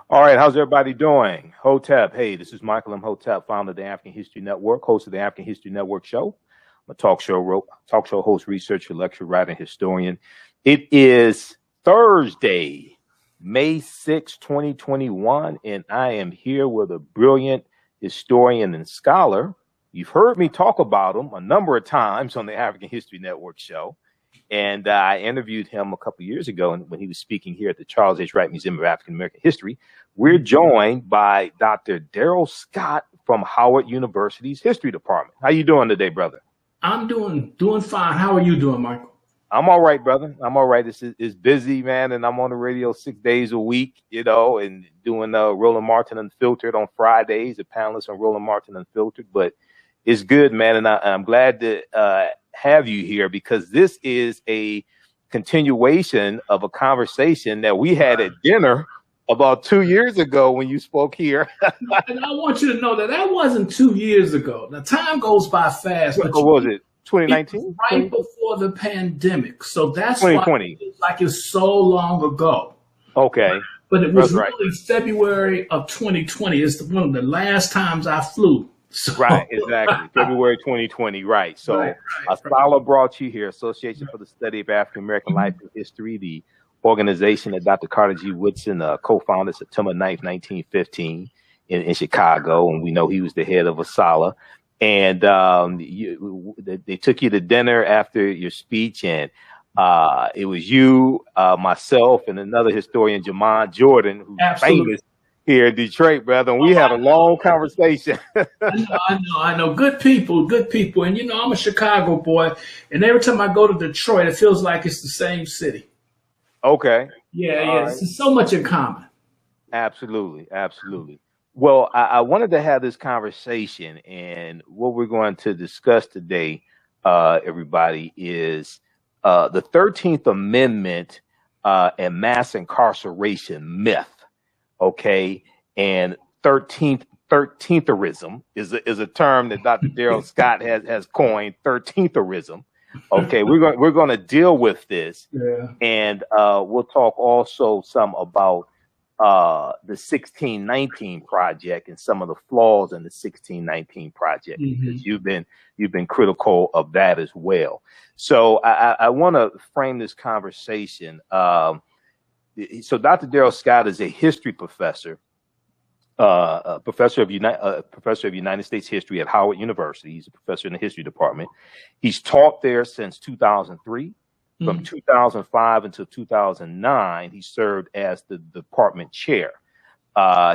All right, how's everybody doing? Hotep, hey, this is Michael Imhotep, founder of the African History Network, host of the African History Network show. I'm a talk show host, researcher, lecturer, writer, and historian. It is Thursday, May 6, 2021, and I am here with a brilliant historian and scholar. You've heard me talk about him a number of times on the African History Network show. And I interviewed him a couple of years ago when he was speaking here at the Charles H. Wright Museum of African American History. We're joined by Dr. Daryl Scott from Howard University's History Department. How you doing today, brother? I'm doing fine. How are you doing, Michael? I'm all right, brother. I'm all right. It's busy, man, and I'm on the radio 6 days a week, and doing Roland Martin Unfiltered on Fridays, a panelist on Roland Martin Unfiltered. But it's good, man, and I'm glad to have you here because this is a continuation of a conversation that we had at dinner about 2 years ago when you spoke here. And I want you to know that wasn't 2 years ago. The time goes by fast. What was it? 2019? Right before the pandemic. So that's 2020. Why it's so long ago. Okay. But it was really February of 2020. It's one of the last times I flew. So. Right, exactly. February 2020, right. So a scholar brought you here, Association for the Study of African American Life and History, the organization that Dr. Carter G. Woodson co-founded September 9th, 1915 in Chicago. And we know he was the head of ASALH. And they took you to dinner after your speech, and it was you, myself, and another historian, Jamon Jordan, who's famous here in Detroit, brother. And we had a long conversation. I know. Good people. And, I'm a Chicago boy. And every time I go to Detroit, it feels like it's the same city. Okay. Yeah. Right. There's so much in common. Absolutely. Well, I wanted to have this conversation, and what we're going to discuss today, everybody, is the 13th Amendment and mass incarceration myth. Okay, and 13therism is a term that Dr. Daryl Scott has coined. 13therism. Okay, we're going to deal with this, and we'll talk also some about the 1619 project and some of the flaws in the 1619 project, because you've been critical of that as well. So I want to frame this conversation. So Dr. Daryl Scott is a history professor, professor of United States history at Howard University. He's a professor in the history department. He's taught there since 2003. From 2005 until 2009, he served as the department chair.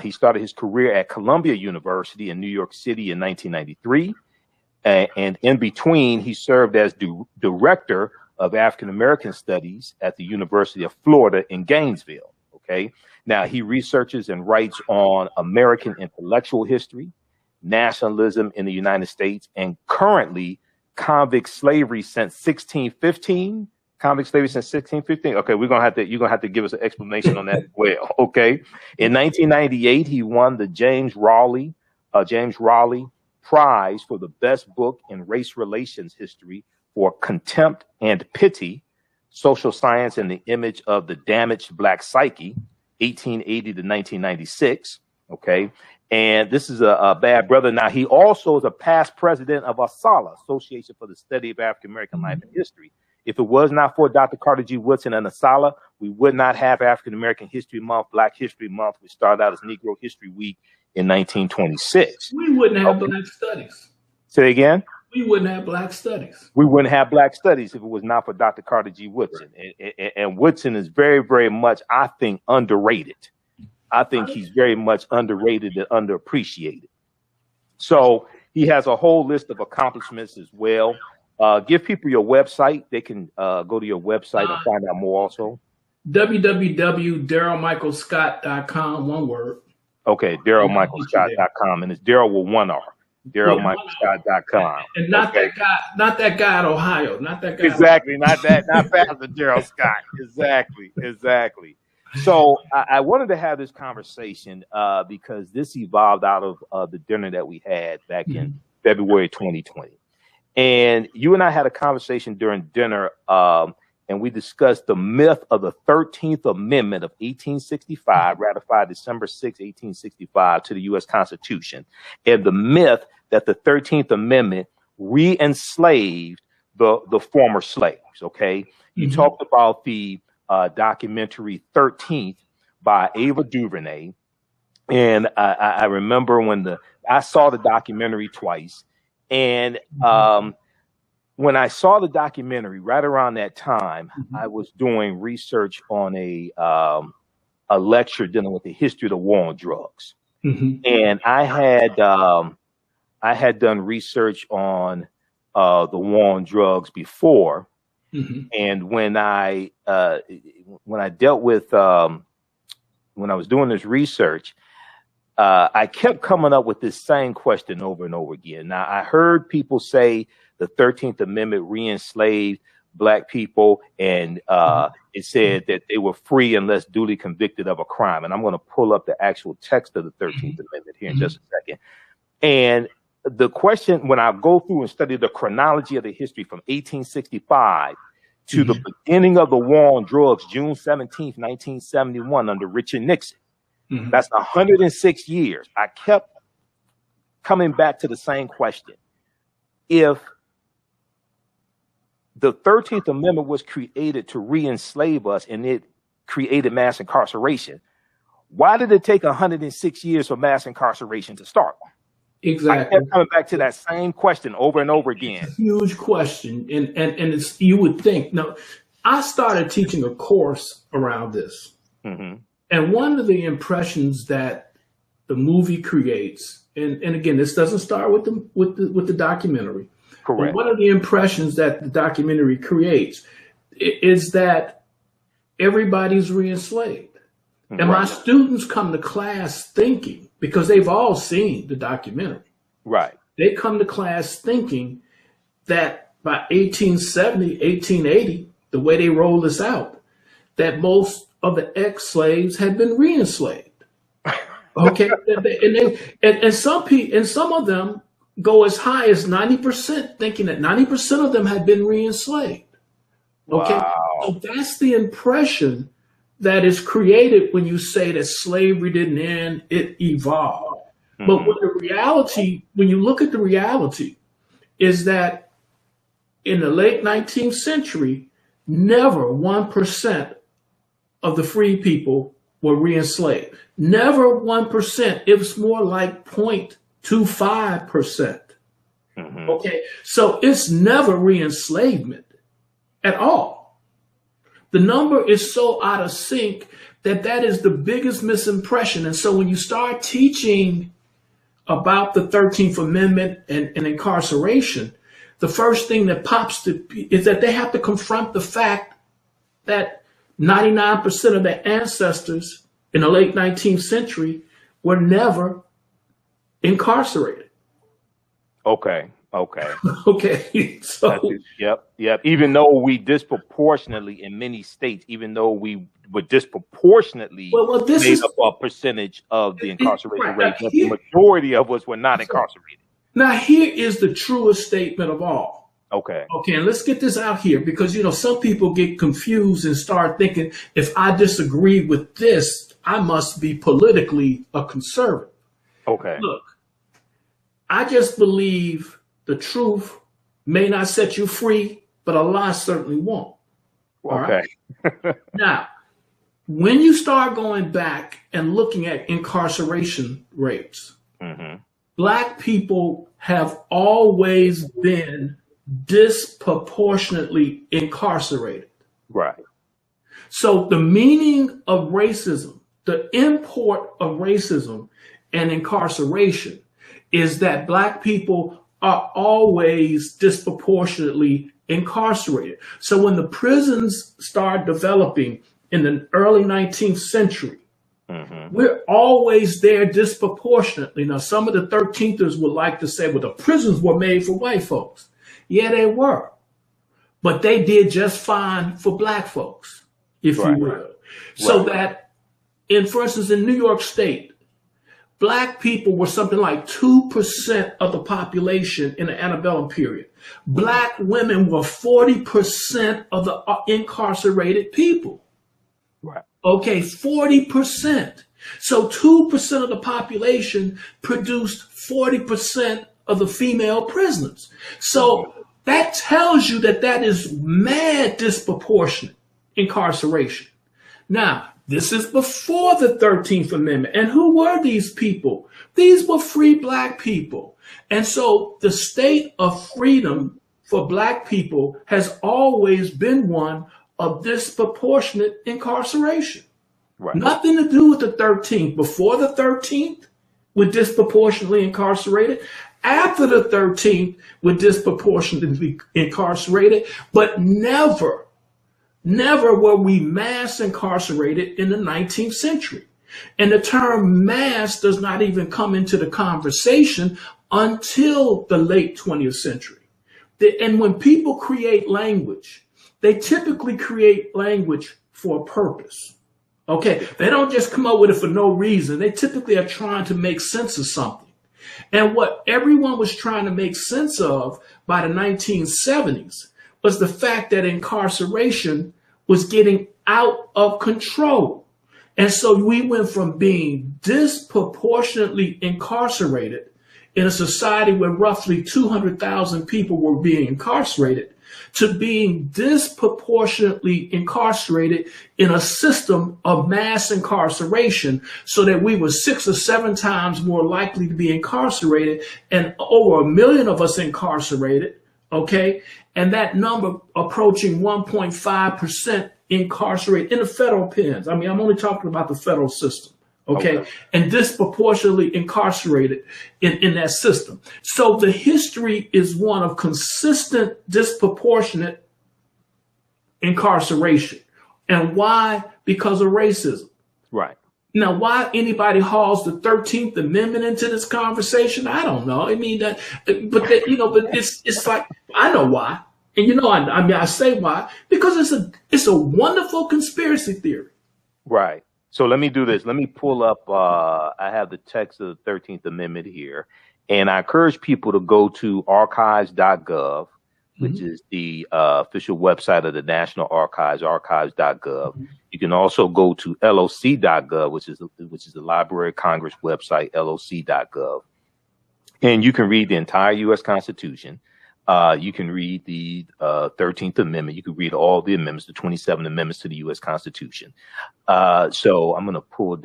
He started his career at Columbia University in New York City in 1993. And in between, he served as director of African American Studies at the University of Florida in Gainesville. Okay. Now he researches and writes on American intellectual history, nationalism in the United States, and currently convict slavery since 1615. Convict slavery since 1615. Okay, you're gonna have to give us an explanation on that as well. Okay. In 1998, he won the James Raleigh Prize for the best book in race relations history for Contempt and Pity, Social Science and the Image of the Damaged Black Psyche, 1880 to 1996. Okay. And this is a bad brother. Now, he also is a past president of ASALH, Association for the Study of African American Life and History. If it was not for Dr. Carter G. Woodson and ASALH, we would not have African American History Month, Black History Month, which started out as Negro History Week in 1926. We wouldn't have Black studies. Say again? We wouldn't have Black studies. We wouldn't have Black studies if it was not for Dr. Carter G. Woodson. And Woodson is very, very much, I think, underrated. I think he's very much underrated and underappreciated. So he has a whole list of accomplishments as well. Give people your website. They can go to your website and find out more also. www.darylmichaelscott.com, one word. Okay, darylmichaelscott.com. And it's Daryl with one R. DarylMichaelScott.com. And not that guy in Ohio. Not that guy. Exactly. Not Pastor Daryl Scott. Exactly. So I wanted to have this conversation because this evolved out of the dinner that we had back in February 2020. And you and I had a conversation during dinner, and and we discussed the myth of the 13th Amendment of 1865, ratified December 6, 1865 to the U.S. Constitution, and the myth that the 13th Amendment re-enslaved the former slaves, okay? You talked about the documentary 13th by Ava Duvernay, and I remember when I saw the documentary twice, and when I saw the documentary right around that time, I was doing research on a lecture dealing with the history of the war on drugs, and I had done research on the war on drugs before, and when I dealt with when I was doing this research, I kept coming up with this same question over and over again. Now, I heard people say the 13th Amendment re-enslaved Black people, and it said that they were free unless duly convicted of a crime. And I'm going to pull up the actual text of the 13th Amendment here in just a second. And the question, when I go through and study the chronology of the history from 1865 to the beginning of the war on drugs, June 17th, 1971, under Richard Nixon, that's 106 years. I kept coming back to the same question. If the 13th Amendment was created to re-enslave us and it created mass incarceration, why did it take 106 years for mass incarceration to start? Exactly. I kept coming back to that same question over and over again. Huge question. And it's, you would think, no, I started teaching a course around this. And one of the impressions that the movie creates, and again, this doesn't start with the documentary. Correct. But one of the impressions that the documentary creates is that everybody's re-enslaved. And my students come to class thinking, because they've all seen the documentary. Right. They come to class thinking that by 1870, 1880, the way they roll this out, that most of the ex-slaves had been re-enslaved. Okay. and some of them go as high as 90%, thinking that 90% of them had been re-enslaved. Okay. Wow. So that's the impression that is created when you say that slavery didn't end, it evolved. But when the reality, when you look at the reality, is that in the late 19th century, never 1% of the free people were re-enslaved. Never 1%. It was more like 0.25%. Okay. So it's never re-enslavement at all. The number is so out of sync that is the biggest misimpression. And so when you start teaching about the 13th Amendment and incarceration, the first thing that pops is that they have to confront the fact that 99% of their ancestors in the late 19th century were never incarcerated. Okay. Okay. So yep. Even though we disproportionately in many states, even though we were disproportionately made up a percentage of the incarceration rate, but the majority of us were not incarcerated. Now, here is the truest statement of all. Okay, and let's get this out here, because, you know, some people get confused and start thinking, if I disagree with this, I must be politically a conservative. Okay. Look, I just believe the truth may not set you free, but a lie certainly won't. Okay. Right? Now, when you start going back and looking at incarceration rates, Black people have always been disproportionately incarcerated. Right. So the meaning of racism, the import of racism and incarceration, is that Black people are always disproportionately incarcerated. So when the prisons start developing in the early 19th century, we're always there disproportionately. Now, some of the 13thers would like to say, well, the prisons were made for white folks. Yeah, they were. But they did just fine for Black folks, if you will. So that, for instance, in New York State, Black people were something like 2% of the population in the antebellum period. Black women were 40% of the incarcerated people. Right. Okay, 40%. So 2% of the population produced 40% of the female prisoners. So that tells you that that is mad disproportionate incarceration. Now, this is before the 13th Amendment. And who were these people? These were free Black people. And so the state of freedom for Black people has always been one of disproportionate incarceration. Right. Nothing to do with the 13th. Before the 13th, we're disproportionately incarcerated. After the 13th, we're disproportionately incarcerated. But never were we mass incarcerated in the 19th century. And the term mass does not even come into the conversation until the late 20th century. And when people create language, they typically create language for a purpose. Okay, they don't just come up with it for no reason. They typically are trying to make sense of something. And what everyone was trying to make sense of by the 1970s was the fact that incarceration was getting out of control. And so we went from being disproportionately incarcerated in a society where roughly 200,000 people were being incarcerated to being disproportionately incarcerated in a system of mass incarceration, so that we were 6 or 7 times more likely to be incarcerated, and over 1 million of us incarcerated. Okay. And that number approaching 1.5% incarcerated in the federal pens. I mean, I'm only talking about the federal system. Okay. And disproportionately incarcerated in that system. So the history is one of consistent disproportionate incarceration. And why? Because of racism. Right. Now, why anybody hauls the 13th Amendment into this conversation, I don't know. I mean, but it's like, I know why. And I say why, because it's a wonderful conspiracy theory. Right. So let me do this. Let me pull up, I have the text of the 13th Amendment here, and I encourage people to go to archives.gov, which is the official website of the National Archives, archives.gov. You can also go to loc.gov, which is the Library of Congress website, loc.gov. And you can read the entire U.S. Constitution. You can read the 13th Amendment. You can read all the amendments, the 27 amendments to the U.S. Constitution. So I'm going to pull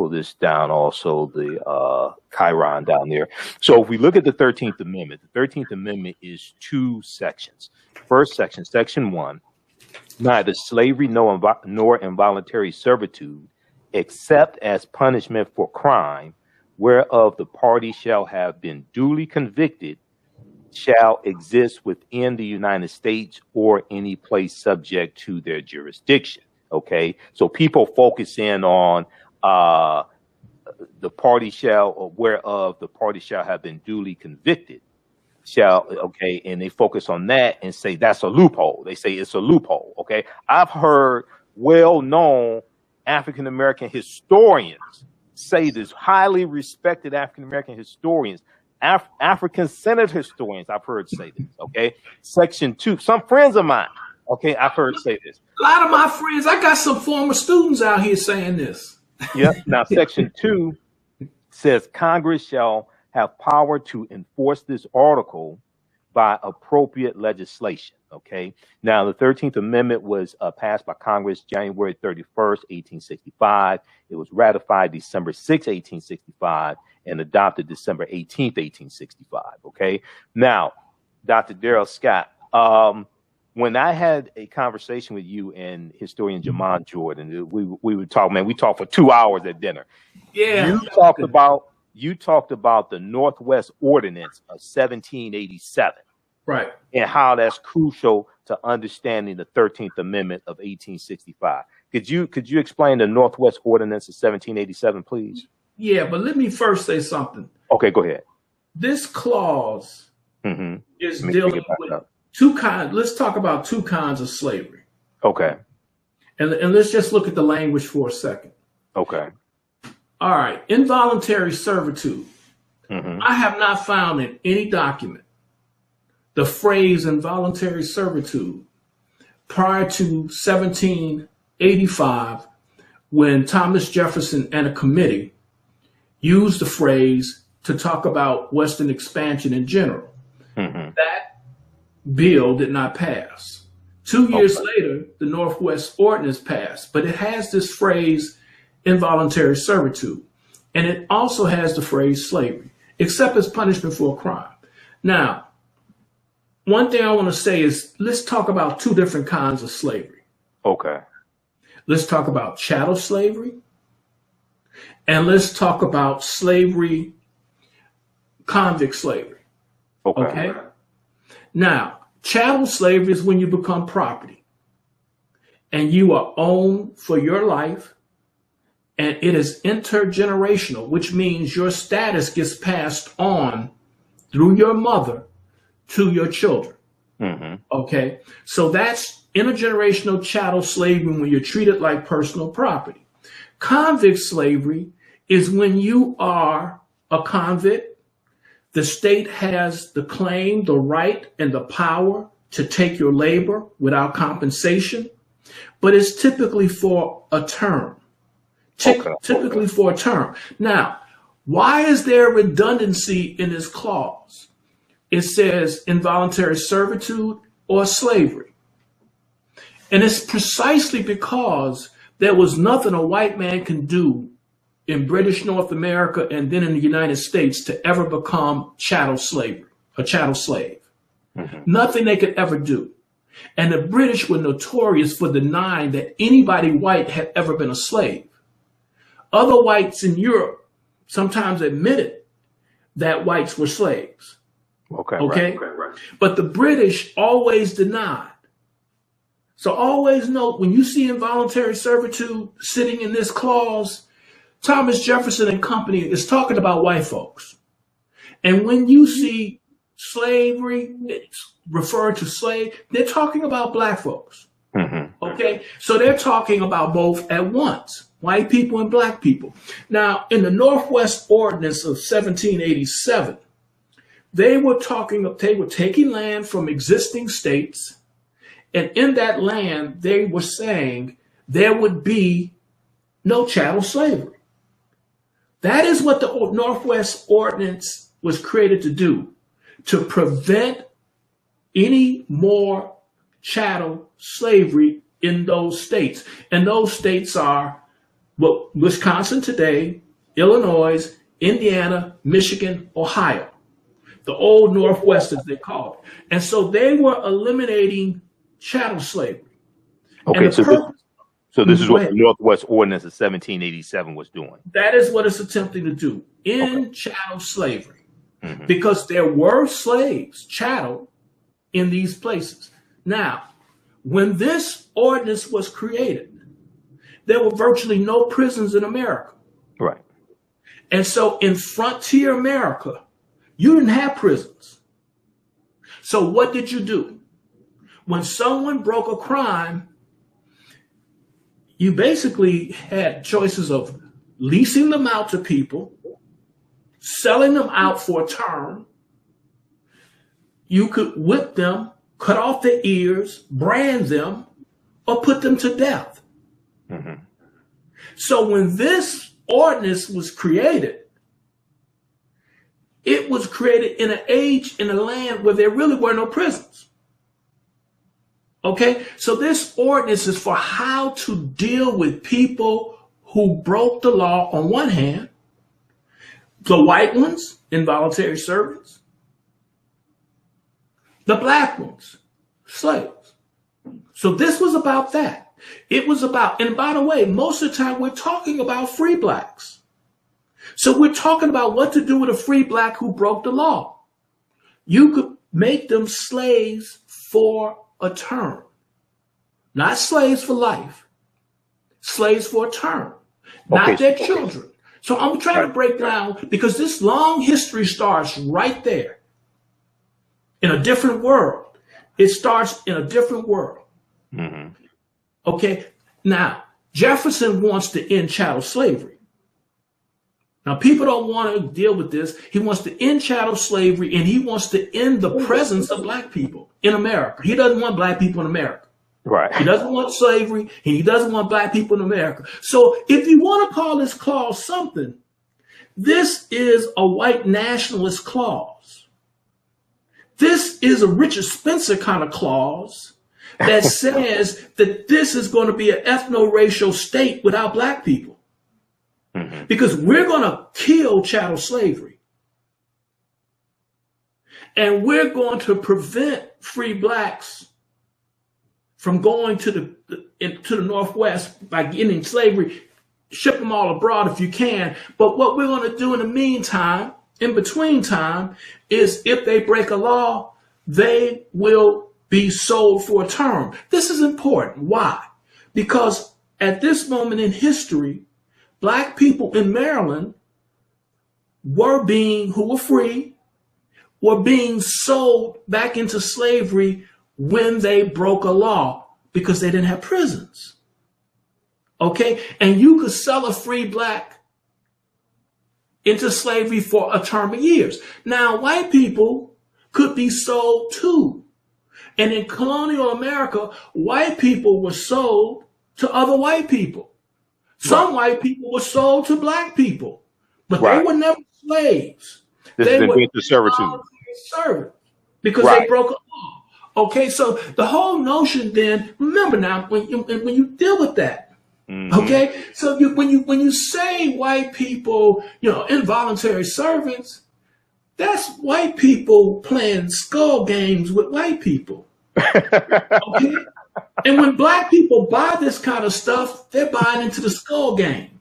this down also, the Chiron down there. So if we look at the 13th Amendment, the 13th Amendment is 2 sections. First section, section 1, neither slavery nor involuntary servitude, except as punishment for crime, whereof the party shall have been duly convicted, shall exist within the United States or any place subject to their jurisdiction. Okay, so people focus in on the party shall, or whereof the party shall have been duly convicted, and they focus on that and say that's a loophole. They say it's a loophole. Okay, I've heard well-known African American historians say this, highly respected African American historians. African Senate historians, I've heard say this, okay? Section 2, some friends of mine, okay, I've heard say this. A lot of my friends, I got some former students out here saying this. Yep. Now, Section 2 says Congress shall have power to enforce this article by appropriate legislation, okay? Now, the 13th Amendment was passed by Congress January 31st, 1865. It was ratified December 6, 1865. And adopted December 18th, 1865. Okay. Now, Dr. Daryl Scott, when I had a conversation with you and historian Jamon Jordan, we would talk, man, we talked for 2 hours at dinner. Yeah. You talked about the Northwest Ordinance of 1787. Right. And how that's crucial to understanding the 13th Amendment of 1865. Could you explain the Northwest Ordinance of 1787, please? Yeah, but let me first say something. Okay, go ahead. This clause is dealing with 2 kinds. Let's talk about 2 kinds of slavery. Okay. And let's just look at the language for a second. Okay. All right, involuntary servitude. I have not found in any document the phrase involuntary servitude prior to 1785, when Thomas Jefferson and a committee used the phrase to talk about Western expansion in general. That bill did not pass. 2 years later, the Northwest Ordinance passed, but it has this phrase involuntary servitude, and it also has the phrase slavery, except as punishment for a crime. Now, one thing I want to say is, let's talk about two different kinds of slavery. Okay. Let's talk about chattel slavery, and let's talk about slavery, convict slavery. Okay? Now, chattel slavery is when you become property and you are owned for your life, and it is intergenerational, which means your status gets passed on through your mother to your children. Okay? So that's intergenerational chattel slavery, when you're treated like personal property. Convict slavery is when you are a convict. The state has the claim, the right, and the power to take your labor without compensation, but it's typically for a term. Typically for a term. Now, why is there redundancy in this clause? It says involuntary servitude or slavery. And it's precisely because there was nothing a white man can do in British North America and then in the United States to ever become chattel slavery, a chattel slave. Nothing they could ever do. And the British were notorious for denying that anybody white had ever been a slave. Other whites in Europe sometimes admitted that whites were slaves. Okay. Right. But the British always denied. So always note, when you see involuntary servitude sitting in this clause, Thomas Jefferson and company is talking about white folks. And when you see slavery, it's referred to slave, they're talking about black folks. Okay. So they're talking about both at once, white people and black people. Now, in the Northwest Ordinance of 1787, they were taking land from existing states, and in that land, they were saying there would be no chattel slavery. That is what the Northwest Ordinance was created to do, to prevent any more chattel slavery in those states. And those states are Wisconsin today, Illinois, Indiana, Michigan, Ohio. The old Northwest, as they call it. And so they were eliminating chattel slavery. Okay, so this is what the Northwest Ordinance of 1787 was doing. That is what it's attempting to do in chattel slavery. Because there were slaves, chattel, in these places. Now, when this ordinance was created, there were virtually no prisons in America. Right. And so in frontier America, you didn't have prisons. So what did you do? When someone broke a crime, you basically had choices of leasing them out to people, selling them out for a term. You could whip them, cut off their ears, brand them, or put them to death. So when this ordinance was created, it was created in an age, in a land where there really were no prisons. Okay, so this ordinance is for how to deal with people who broke the law on one hand, the white ones, involuntary servants, the black ones, slaves. So this was about that. It was about, and by the way, most of the time we're talking about free blacks. So we're talking about what to do with a free black who broke the law. You could make them slaves for a term, not slaves for life, slaves for a term, not their children. So I'm trying to break down, because this long history starts right there in a different world. It starts in a different world. Okay. Now, Jefferson wants to end chattel slavery. Now, people don't want to deal with this. He wants to end chattel slavery, and he wants to end the presence of black people in America. He doesn't want black people in America. Right. He doesn't want slavery, and he doesn't want black people in America. So if you want to call this clause something, this is a white nationalist clause. This is a Richard Spencer kind of clause that says that this is going to be an ethno-racial state without black people. Mm-hmm. Because we're going to kill chattel slavery. And we're going to prevent free blacks from going to the Northwest by getting slavery, ship them all abroad if you can. But what we're going to do in the meantime, in between time, is if they break a law, they will be sold for a term. This is important. Why? Because at this moment in history, black people in Maryland who were free, were being sold back into slavery when they broke a law because they didn't have prisons. Okay? And you could sell a free black into slavery for a term of years. Now, white people could be sold too. And in colonial America, white people were sold to other white people. Some white people were sold to black people, but they were never slaves. They were servants because they broke a law. Okay, so the whole notion then, remember now, when you deal with that, okay, so when you say white people, involuntary servants, that's white people playing skull games with white people. Okay. And when black people buy this kind of stuff, they're buying into the skull game.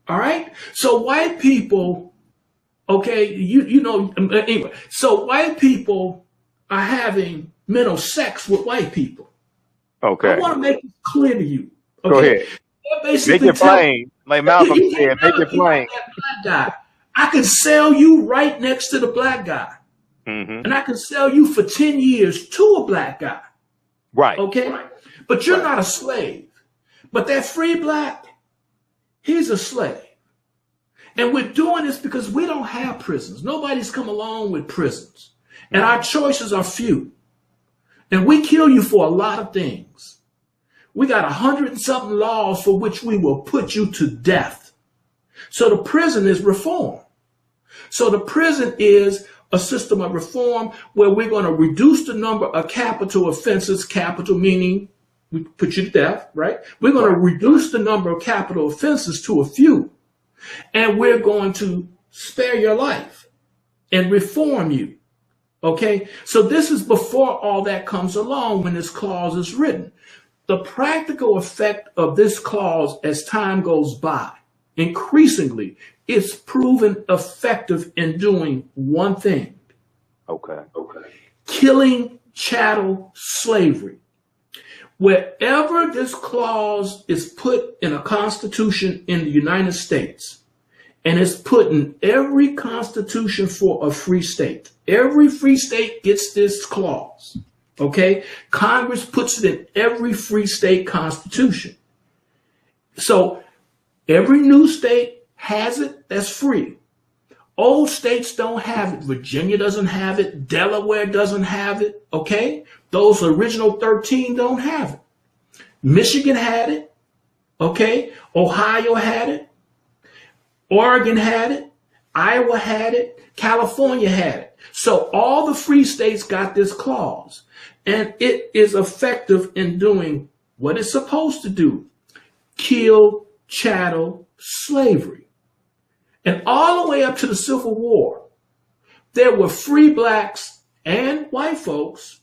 All right. So white people, okay, anyway, so white people are having mental sex with white people. Okay. I want to make it clear to you. Okay? Go ahead. Make it plain. Like Malcolm said, make it plain. I can sell you right next to the black guy. Mm-hmm. And I can sell you for 10 years to a black guy. Right. Okay. Right. But you're not a slave. But that free black, he's a slave. And we're doing this because we don't have prisons. Nobody's come along with prisons. And our choices are few. And we kill you for a lot of things. We got 100 and something laws for which we will put you to death. So the prison is reform. So the prison is a system of reform where we're going to reduce the number of capital offenses, capital meaning we put you to death, right? We're going to reduce the number of capital offenses to a few, and we're going to spare your life and reform you. Okay? So this is before all that comes along when this clause is written. The practical effect of this clause as time goes by, increasingly, it's proven effective in doing one thing. Okay. Killing chattel slavery. Wherever this clause is put in a constitution in the United States, and it's put in every constitution for a free state, every free state gets this clause. Okay? Congress puts it in every free state constitution. So every new state has it that's free. Old states don't have it. Virginia doesn't have it. Delaware doesn't have it. Okay? Those original 13 don't have it. Michigan had it. Okay? Ohio had it. Oregon had it. Iowa had it. California had it. So all the free states got this clause. And it is effective in doing what it's supposed to do. Kill chattel slavery. And all the way up to the Civil War, there were free blacks and white folks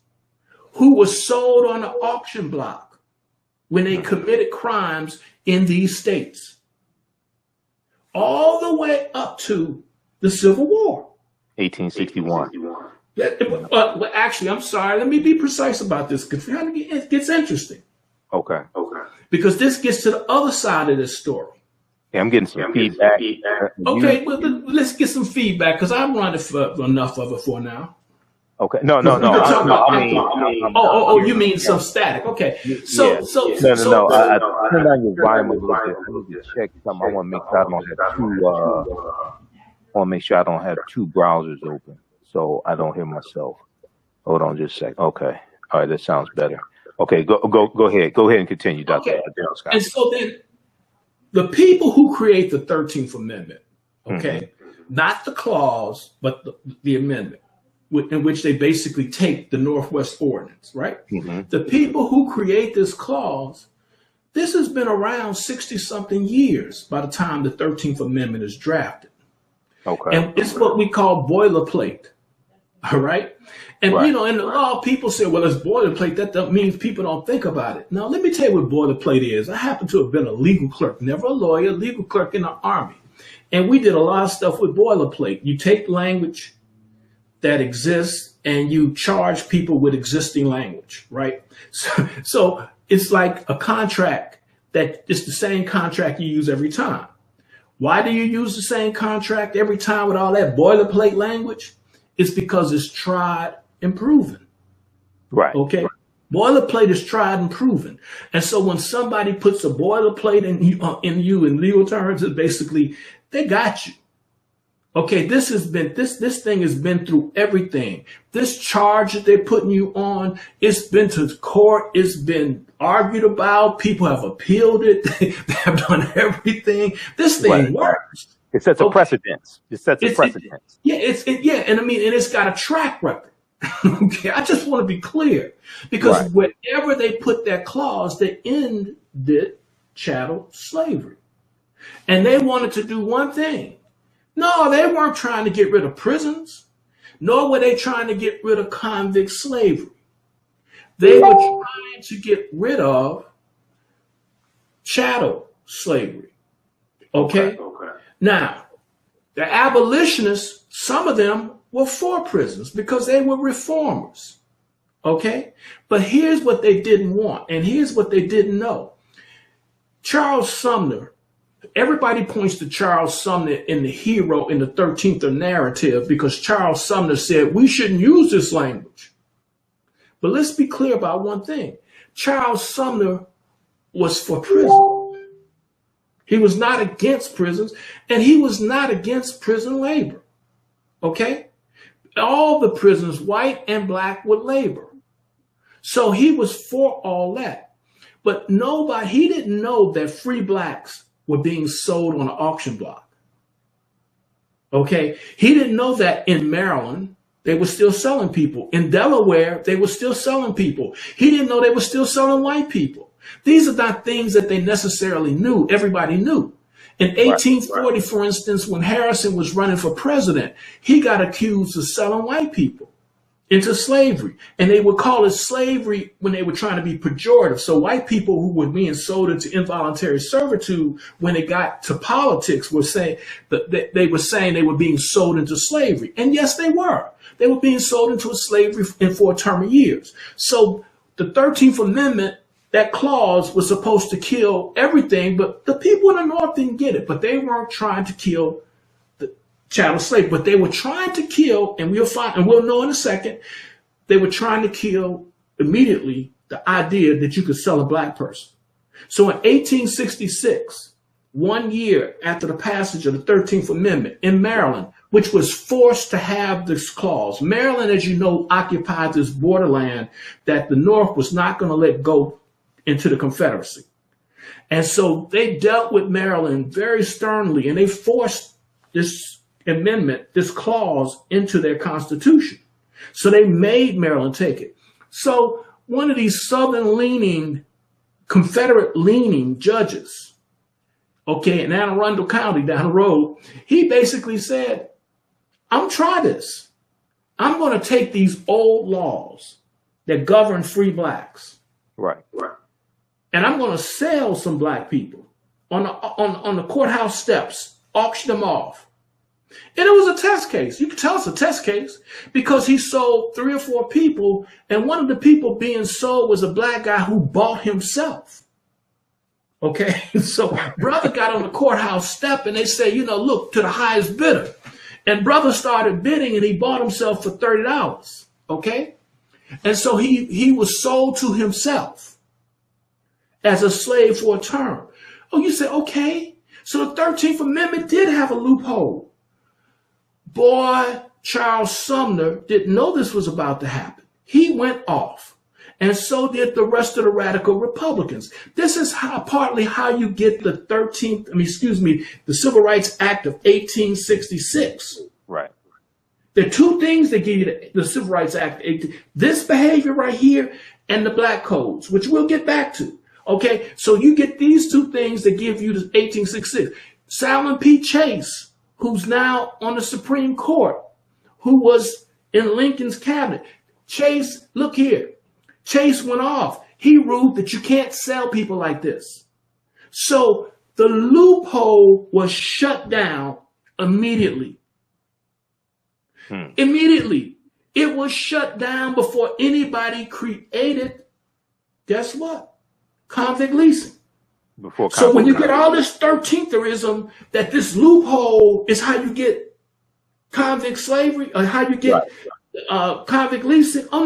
who were sold on an auction block when they committed crimes in these states. All the way up to the Civil War. 1861. Actually, I'm sorry. Let me be precise about this because it gets interesting. Okay. Because this gets to the other side of this story. Yeah, I'm getting some feedback. Okay, well, let's get some feedback because I've run enough of it for now. Okay, no. You mean some static? Okay, No. I turned on your volume a little bit. I need to check something. I want to make sure I don't have too want to make sure I don't have two browsers open so I don't hear myself. Hold on just a second. Okay. All right, that sounds better. Okay, go ahead. Go ahead and continue, Dr. Daryl Scott. And so then the people who create the 13th Amendment, okay, not the clause, but the amendment, in which they basically take the Northwest Ordinance, right? The people who create this clause, this has been around 60-something years by the time the 13th Amendment is drafted. Okay. And it's what we call boilerplate. All right. And, you know, in the law, people say, well, it's boilerplate. That means people don't think about it. Now, let me tell you what boilerplate is. I happen to have been a legal clerk, never a lawyer, legal clerk in the Army. And we did a lot of stuff with boilerplate. You take language that exists and you charge people with existing language, right? So it's like a contract that it's the same contract you use every time. Why do you use the same contract every time with all that boilerplate language? It's because it's tried and proven. Right. Okay. Boilerplate is tried and proven. And so when somebody puts a boilerplate in legal terms, it's basically, they got you. Okay. This thing has been through everything. This charge that they're putting you on, it's been to court. It's been argued about. People have appealed it. They have done everything. This thing works. It sets a precedence. It sets a precedence. And I mean, and it's got a track record. Okay, I just want to be clear, because wherever they put that clause, they ended chattel slavery, and they wanted to do one thing. No, they weren't trying to get rid of prisons, nor were they trying to get rid of convict slavery. They were trying to get rid of chattel slavery. Okay. Now, the abolitionists, some of them were for prisons because they were reformers. Okay? But here's what they didn't want, and here's what they didn't know. Charles Sumner, everybody points to Charles Sumner in the hero in the 13th narrative because Charles Sumner said we shouldn't use this language. But let's be clear about one thing. Charles Sumner was for prison. He was not against prisons, and he was not against prison labor. Okay? All the prisons, white and black, would labor. So he was for all that. But he didn't know that free blacks were being sold on an auction block. Okay? He didn't know that in Maryland, they were still selling people. In Delaware, they were still selling people. He didn't know they were still selling white people. These are not things that they necessarily knew. Everybody knew. In 1840, for instance, when Harrison was running for president, he got accused of selling white people into slavery. And they would call it slavery when they were trying to be pejorative. So white people who were being sold into involuntary servitude, when it got to politics, were saying that they were saying they were being sold into slavery. And yes, they were. They were being sold into a slavery for a term of years. So the 13th Amendment, that clause was supposed to kill everything, but the people in the North didn't get it. But they weren't trying to kill the chattel slave, but they were trying to kill, and we'll know in a second, they were trying to kill immediately the idea that you could sell a black person. So in 1866, 1 year after the passage of the 13th Amendment in Maryland, which was forced to have this clause, Maryland, as you know, occupied this borderland that the North was not going to let go into the Confederacy. And so they dealt with Maryland very sternly, and they forced this amendment, this clause, into their constitution. So they made Maryland take it. So one of these Southern-leaning, Confederate-leaning judges, okay, in Anne Arundel County down the road, he basically said, I'm trying this. I'm going to take these old laws that govern free blacks. Right. And I'm going to sell some black people on the courthouse steps, auction them off. And it was a test case. You can tell it's a test case because he sold 3 or 4 people, and one of the people being sold was a black guy who bought himself. Okay, so brother got on the courthouse step, and they say, look, to the highest bidder. And brother started bidding, and he bought himself for $30. Okay, and so he was sold to himself as a slave for a term. Oh, you say, okay, so the 13th Amendment did have a loophole. Boy, Charles Sumner didn't know this was about to happen. He went off. And so did the rest of the radical Republicans. This is partly how you get the the Civil Rights Act of 1866. Right. There are two things that give you the Civil Rights Act. This behavior right here and the black codes, which we'll get back to. Okay, so you get these two things that give you the 1866. Salmon P. Chase, who's now on the Supreme Court, who was in Lincoln's cabinet. Chase, look here. Chase went off. He ruled that you can't sell people like this. So the loophole was shut down immediately. Immediately. It was shut down before anybody created, guess what? Convict leasing. So when you get all this 13therism, that this loophole is how you get convict slavery, or how you get convict leasing. Oh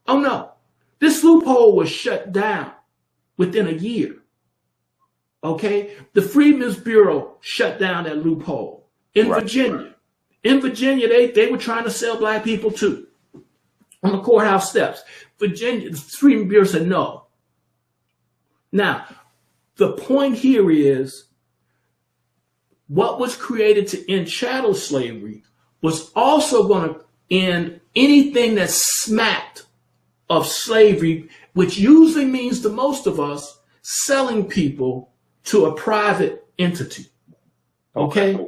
no. This loophole was shut down within a year. Okay? The Freedmen's Bureau shut down that loophole in Virginia. In Virginia, they were trying to sell black people too on the courthouse steps. Virginia, the Freedmen's Bureau said no. Now, the point here is what was created to end chattel slavery was also going to end anything that smacked of slavery, which usually means to most of us selling people to a private entity. Okay?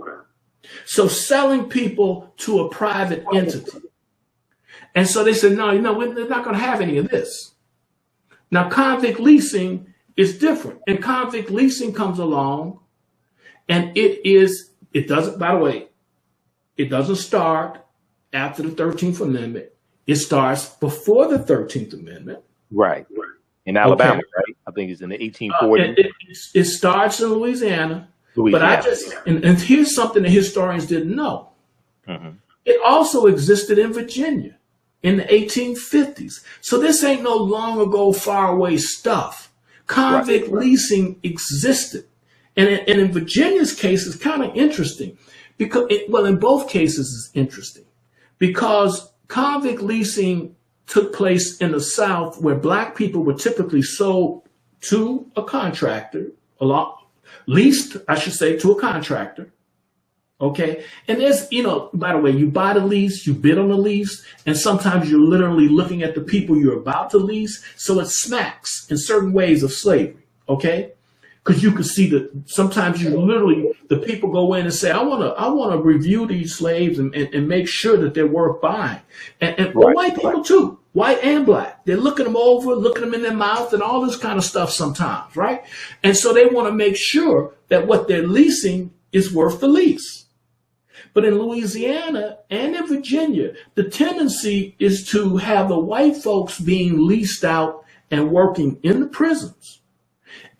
So selling people to a private entity. And so they said, no, we're not going to have any of this. Now, convict leasing is different. And convict leasing comes along, and it doesn't start after the 13th Amendment. It starts before the 13th Amendment. Right. In Alabama, right? I think it's in the 1840s. It starts in Louisiana. But and here's something that historians didn't know. It also existed in Virginia in the 1850s. So this ain't no long ago, far away stuff. Convict leasing existed. And in Virginia's case, it's kind of interesting because, in both cases, it's interesting because convict leasing took place in the South, where black people were typically sold to a contractor, leased, I should say, to a contractor. Okay. And there's, by the way, you buy the lease, you bid on the lease, and sometimes you're literally looking at the people you're about to lease. So it smacks in certain ways of slavery. Okay. Because you can see that sometimes the people go in and say, I want to review these slaves and make sure that they're worth buying. And white people too, white and black. They're looking them over, looking them in their mouth and all this kind of stuff sometimes, right? And so they want to make sure that what they're leasing is worth the lease. But in Louisiana and in Virginia, the tendency is to have the white folks being leased out and working in the prisons,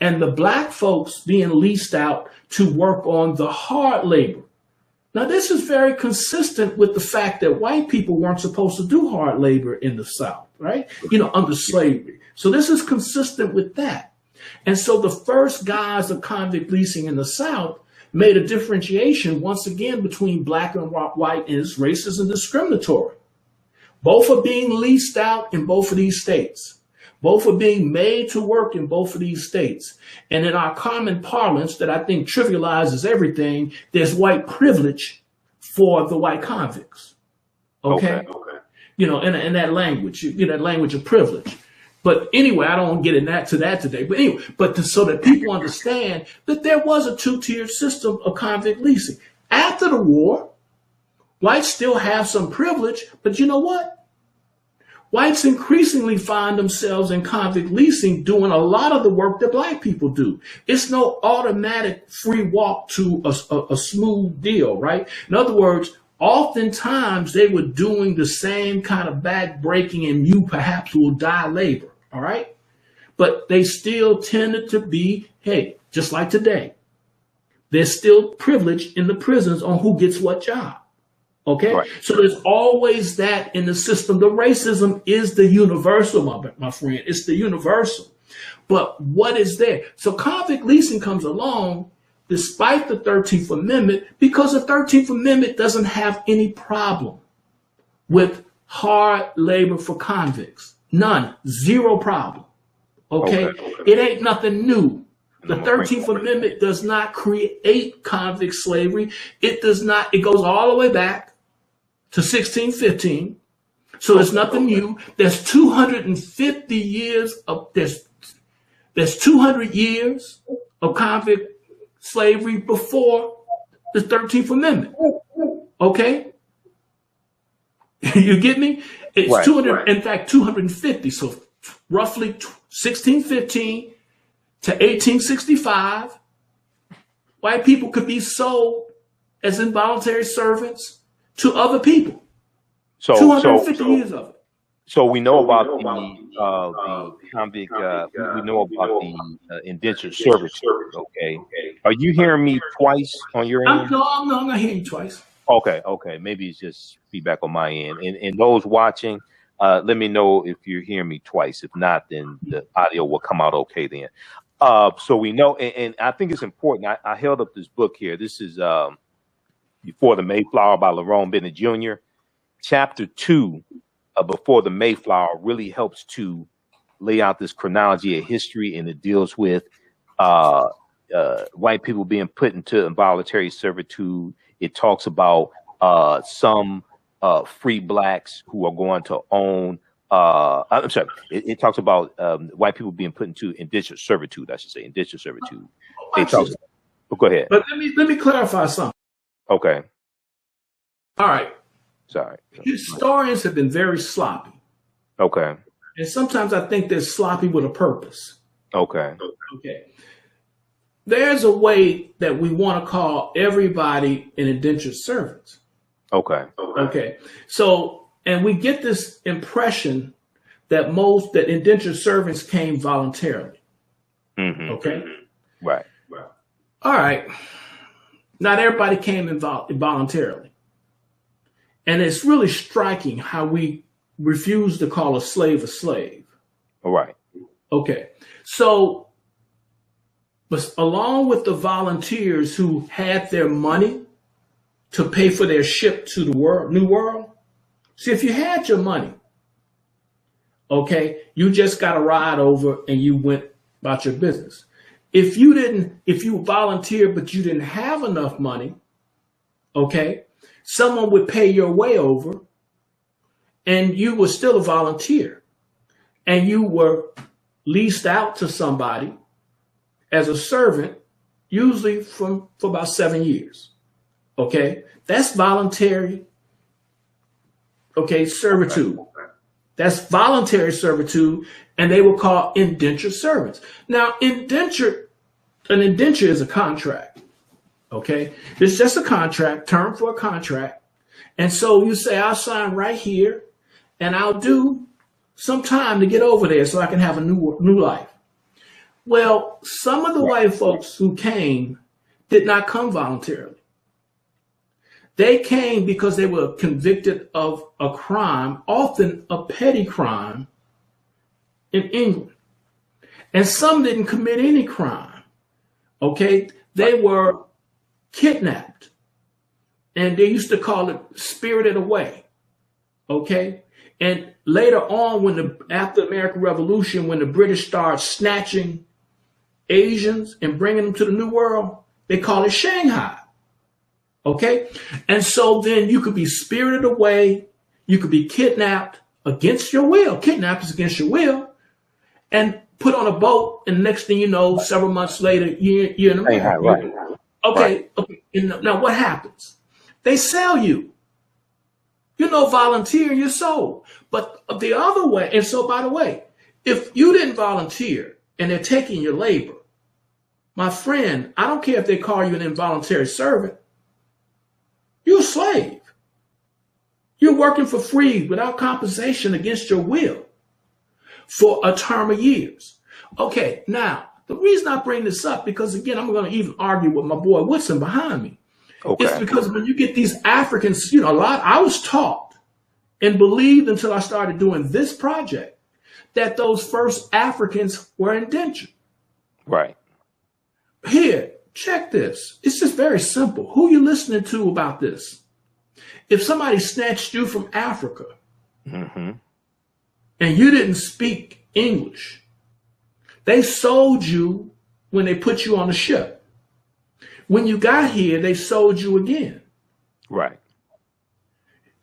and the black folks being leased out to work on the hard labor. Now, this is very consistent with the fact that white people weren't supposed to do hard labor in the South, right? Under slavery. So this is consistent with that. And so the first guys of convict leasing in the South made a differentiation once again between black and white, and it's racist and discriminatory. Both are being leased out in both of these states. Both are being made to work in both of these states. And in our common parlance that I think trivializes everything, there's white privilege for the white convicts. Okay. In that language, that language of privilege. But anyway, I don't want to get into that today. But anyway, so that people understand that there was a two-tiered system of convict leasing. After the war, whites still have some privilege, but you know what? Whites increasingly find themselves in convict leasing doing a lot of the work that black people do. It's no automatic free walk to a smooth deal, right? In other words, oftentimes they were doing the same kind of back-breaking and you perhaps will die labor, all right? But they still tended to be, hey, just like today, there's still privilege in the prisons on who gets what job. Okay, so there's always that in the system. The racism is the universal, my friend. It's the universal. But what is there? So convict leasing comes along despite the 13th Amendment, because the 13th Amendment doesn't have any problem with hard labor for convicts. None. Zero problem. Okay? It ain't nothing new. The 13th Amendment does not create convict slavery. It does not. It goes all the way back to 1615. So there's nothing new. There's 250 years of there's 200 years of convict slavery before the 13th Amendment. Okay? You get me? It's right, 200, in fact, 250. So roughly 1615 to 1865, white people could be sold as involuntary servants to other people. So 250 years of it. So we know about the convict. We know about the indentured servitude. Okay. Are you hearing me twice on your end? No, I'm not hearing you twice. Okay. Maybe it's just feedback on my end. And those watching, let me know if you're hearing me twice. If not, then the audio will come out okay then. So we know, and I think it's important. I held up this book here. This is Before the Mayflower by Lerone Bennett Jr. Chapter 2 Before the Mayflower really helps to lay out this chronology of history, and it deals with white people being put into involuntary servitude. It talks about some free blacks who are going to own. I'm sorry. It talks about white people being put into indentured servitude. I should say indentured servitude. Go ahead. But let me clarify something. Okay. All right. Sorry. Historians have been very sloppy. Okay. And sometimes I think they're sloppy with a purpose. Okay. There's a way that we want to call everybody an indentured servant. Okay. So, and we get this impression that that indentured servants came voluntarily. Mm-hmm. Okay. Right. All right. Not everybody came voluntarily. And it's really striking how we refuse to call a slave. All right. Okay. So, but along with the volunteers who had their money to pay for their ship to the New World, see, if you had your money, okay, you just got a ride over and you went about your business. If you volunteered but you didn't have enough money, okay, someone would pay your way over and you were still a volunteer and you were leased out to somebody as a servant, usually for about 7 years. Okay. That's voluntary. Okay. Servitude. That's voluntary servitude. And they were called indentured servants. Now, an indenture is a contract. Okay. It's just a contract, term for a contract. And so you say, I'll sign right here and I'll do some time to get over there so I can have a new life. Well, some of the white folks who came did not come voluntarily. They came because they were convicted of a crime, often a petty crime, in England. And some didn't commit any crime. Okay? They were kidnapped. And they used to call it spirited away. Okay? And later on, after the American Revolution, when the British started snatching Asians and bringing them to the New World, they call it Shanghai. Okay? And so then you could be spirited away. You could be kidnapped against your will. Kidnapped is against your will. And put on a boat. And the next thing you know, several months later, you're in America. Right. Okay. Now what happens? They sell you. Volunteer, you're sold. But the other way, and so by the way, if you didn't volunteer and they're taking your labor, my friend, I don't care if they call you an involuntary servant, you're a slave. You're working for free without compensation against your will for a term of years. Okay, now, the reason I bring this up, because again, I'm going to even argue with my boy Woodson behind me. Okay. It's because when you get these Africans, I was taught and believed until I started doing this project that those first Africans were indentured. Right. Here, check this. It's just very simple. Who are you listening to about this? If somebody snatched you from Africa and you didn't speak English, they sold you when they put you on the ship. When you got here, they sold you again. Right.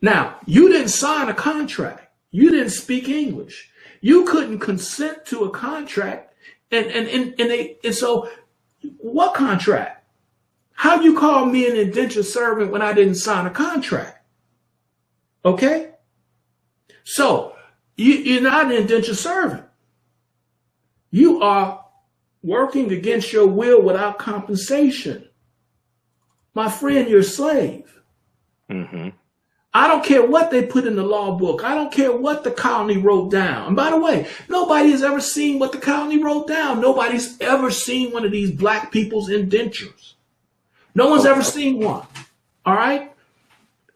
Now, you didn't sign a contract. You didn't speak English. You couldn't consent to a contract. And so what contract? How you call me an indentured servant when I didn't sign a contract? Okay? So you're not an indentured servant. You are working against your will without compensation. My friend, you're a slave. I don't care what they put in the law book. I don't care what the colony wrote down. And by the way, nobody has ever seen what the colony wrote down. Nobody's ever seen one of these black people's indentures. No one's ever seen one. All right?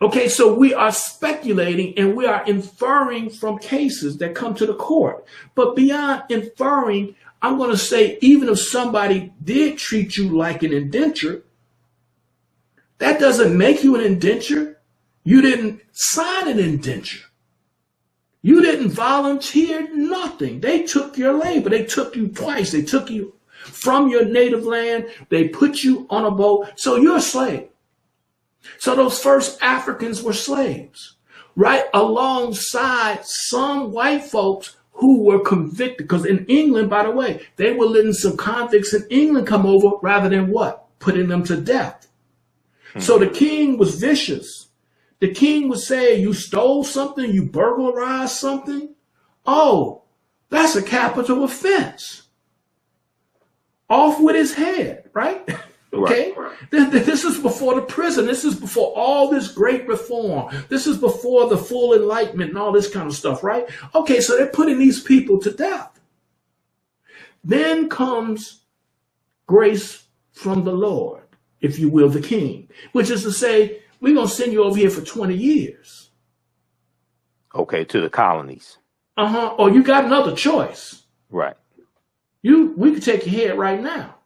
Okay, so we are speculating and we are inferring from cases that come to the court. But beyond inferring, I'm going to say, even if somebody did treat you like an indenture, that doesn't make you an indenture. You didn't sign an indenture. You didn't volunteer nothing. They took your labor. They took you twice. They took you from your native land. They put you on a boat. So you're a slave. So those first Africans were slaves, right? Alongside some white folks who were convicted. Because in England, by the way, they were letting some convicts in England come over rather than what? Putting them to death. So the king was vicious. The king would say, you stole something, you burglarized something. Oh, that's a capital offense. Off with his head, right? Okay. Right. This is before the prison. This is before all this great reform. This is before the full enlightenment and all this kind of stuff, right? Okay, so they're putting these people to death. Then comes grace from the Lord, if you will, the king, which is to say, we're going to send you over here for 20 years. Okay, to the colonies. Or you got another choice. Right. We could take your head right now.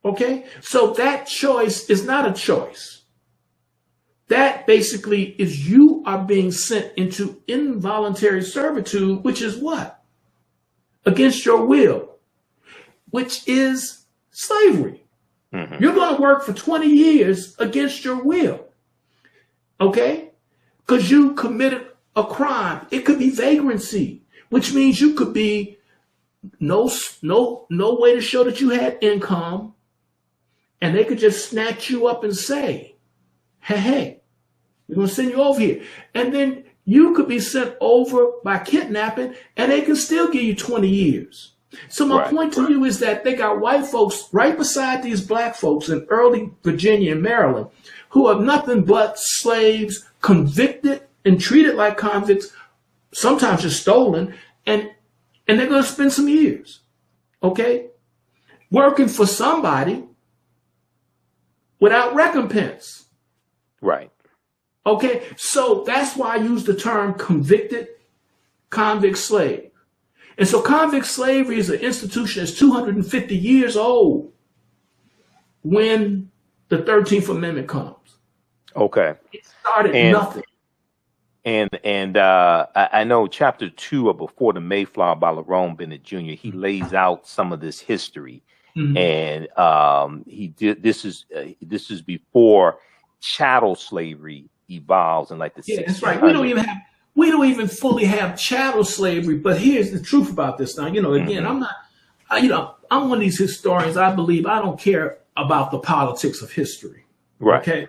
Okay? So that choice is not a choice. That basically is you are being sent into involuntary servitude, which is what? Against your will, which is slavery. You're going to work for 20 years against your will. Okay? Because you committed a crime. It could be vagrancy, which means you could be no way to show that you had income. And they could just snatch you up and say, hey, we're going to send you over here. And then you could be sent over by kidnapping and they can still give you 20 years. So my point to you is that they got white folks right beside these black folks in early Virginia and Maryland who are nothing but slaves, convicted and treated like convicts, sometimes just stolen, and they're going to spend some years, okay, working for somebody without recompense. Right. Okay, so that's why I use the term convicted convict slave. And so convict slavery is an institution that's 250 years old when the 13th Amendment comes. Okay. It started nothing. And I know chapter 2 of Before the Mayflower by Lerone Bennett Jr., he lays out some of this history. And he did this is before chattel slavery evolves in like the 1600s. That's right. We don't even fully have chattel slavery, but here's the truth about this. Now, again, I'm one of these historians. I believe I don't care about the politics of history. Right. Okay.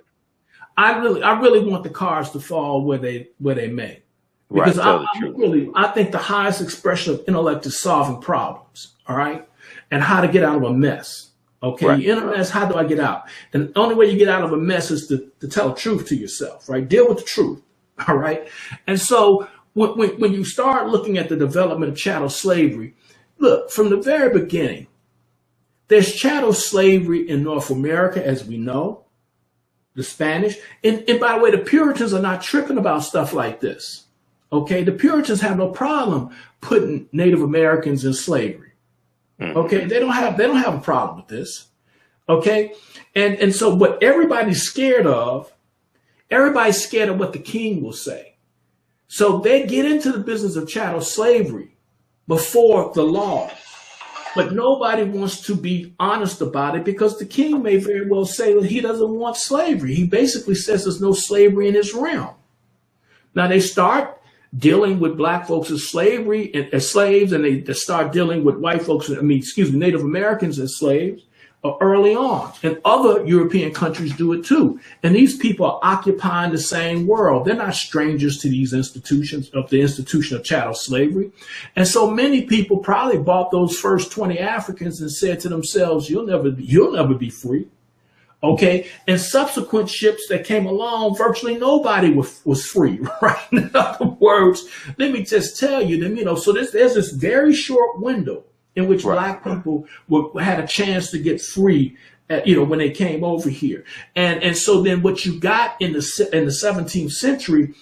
I really want the cards to fall where they may. Because I think the highest expression of intellect is solving problems. All right. And how to get out of a mess. Okay. Right. You're in a mess. How do I get out? And the only way you get out of a mess is to tell the truth to yourself, right? Deal with the truth. All right. And so when you start looking at the development of chattel slavery, look, from the very beginning, there's chattel slavery in North America, as we know, the Spanish. And by the way, the Puritans are not tripping about stuff like this. Okay. The Puritans have no problem putting Native Americans in slavery. Okay. They don't have a problem with this. Okay. And so what everybody's scared of what the king will say. So they get into the business of chattel slavery before the law. But nobody wants to be honest about it because the king may very well say that he doesn't want slavery. He basically says there's no slavery in his realm. Now they start dealing with black folks as slavery and as slaves, and they start dealing with white folks, Native Americans as slaves early on. And other European countries do it too. And these people are occupying the same world. They're not strangers to these institutions of the institution of chattel slavery. And so many people probably bought those first 20 Africans and said to themselves, you'll never be free. Okay. And subsequent ships that came along, virtually nobody was free, right? In other words, let me just tell you them, so there's this very short window in which black people had a chance to get free, when they came over here. And so then what you got in the 17th century,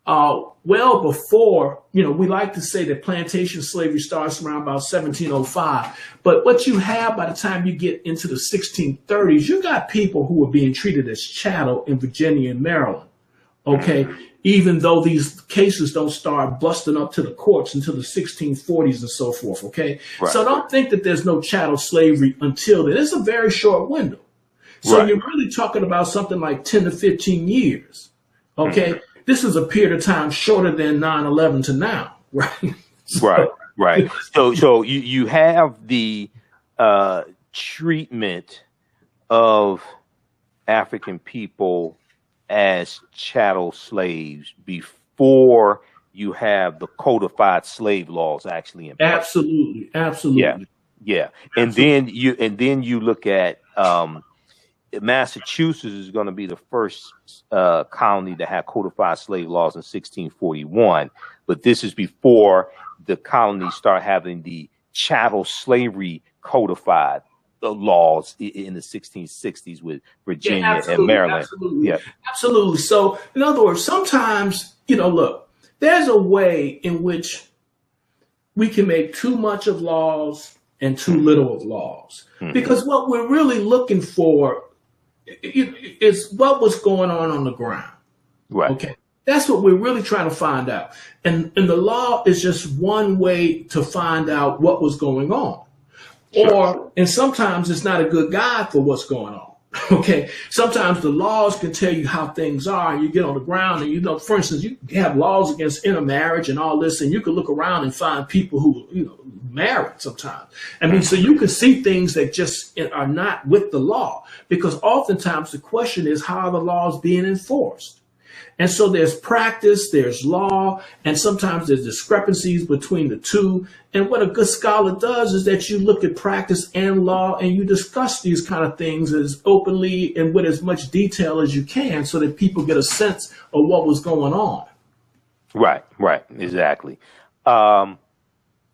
well before, we like to say that plantation slavery starts around about 1705. But what you have by the time you get into the 1630s, you got people who are being treated as chattel in Virginia and Maryland. Okay. Even though these cases don't start busting up to the courts until the 1640s and so forth. Okay. Right. So don't think that there's no chattel slavery until then. It's a very short window. So you're really talking about something like 10 to 15 years. Okay. This is a period of time shorter than 9/11 to now. Right. Right. So you have the treatment of African people as chattel slaves before you have the codified slave laws actually in place. Absolutely. Yeah. And then you look at Massachusetts is going to be the first colony to have codified slave laws in 1641, but this is before the colonies start having the chattel slavery codified laws in the 1660s with Virginia and Maryland. Absolutely. So in other words, sometimes, look, there's a way in which we can make too much of laws and too little of laws, because what we're really looking for is what was going on the ground. Right. Okay. That's what we're really trying to find out. And the law is just one way to find out what was going on. And sometimes it's not a good guide for what's going on. Okay. Sometimes the laws can tell you how things are, and you get on the ground and, for instance, you have laws against intermarriage and all this, and you can look around and find people who, married sometimes. So you can see things that just are not with the law, because oftentimes the question is, how are the laws being enforced? And so there's practice, there's law, and sometimes there's discrepancies between the two. And what a good scholar does is that you look at practice and law and you discuss these kind of things as openly and with as much detail as you can so that people get a sense of what was going on. Right, exactly.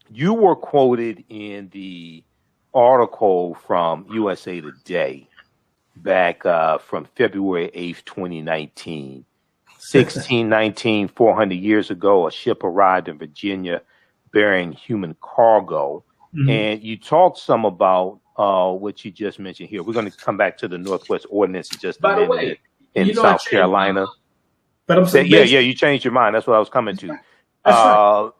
You were quoted in the article from USA Today back from February 8th, 2019. 1619, 400 years ago, a ship arrived in Virginia bearing human cargo. And you talked some about what you just mentioned here. We're going to come back to the Northwest Ordinance in just a minute. By the way, in South Carolina. But I'm saying, you changed your mind. That's what I was coming to. That's right.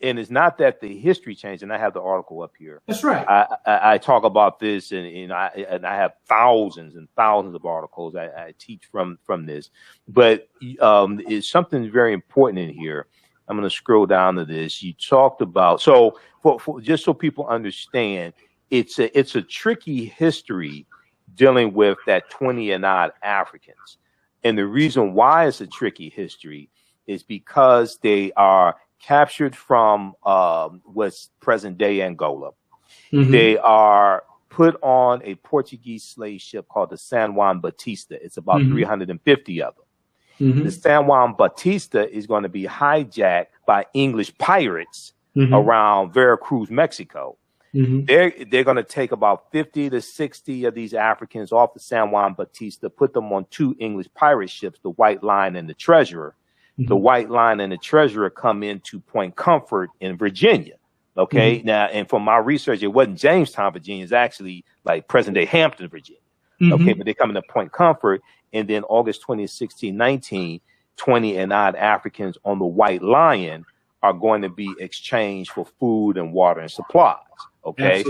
And it's not that the history changed, and I have the article up here. That's right. I talk about this, and I have thousands and thousands of articles I teach from this. But it's something very important in here. I'm going to scroll down to this. You talked about, so for just so people understand, it's a tricky history dealing with that 20 and odd Africans. And the reason why it's a tricky history is because they are captured from what's present day Angola. They are put on a Portuguese slave ship called the San Juan Batista. It's about 350 of them. The San Juan Batista is going to be hijacked by English pirates around Veracruz, Mexico. They're going to take about 50 to 60 of these Africans off the San Juan Batista, put them on two English pirate ships, the White Lion and the Treasurer. The White Lion and the Treasurer come into Point Comfort in Virginia. Okay. Now, and from my research, it wasn't Jamestown, Virginia. It's actually like present day Hampton, Virginia. Okay, but they're coming to Point Comfort. And then August 20th, 1619, 20 and odd Africans on the White Lion are going to be exchanged for food and water and supplies. Okay.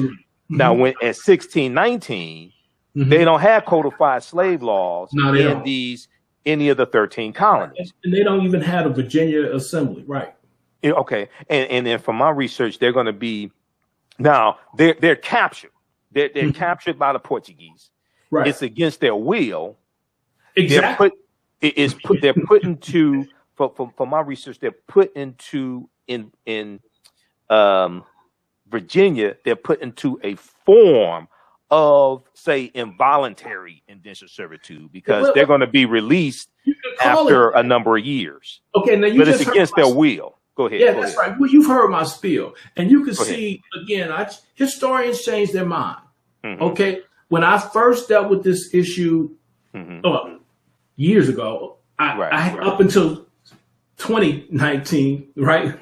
Now, when at 1619, they don't have codified slave laws in any of the 13 colonies. And they don't even have a Virginia Assembly, right? Okay. And then from my research, they're going to be, now they're captured. They're captured by the Portuguese. Right. It's against their will. Exactly. They're put into, for my research, they're put into in Virginia, they're put into a form of, say, involuntary indentured servitude, because they're going to be released after a number of years. Okay, now but it's against their will. Go ahead. Yeah, that's right. Well, you've heard my spiel, and you can see again. Historians change their mind. Okay, when I first dealt with this issue years ago, up until 2019, right?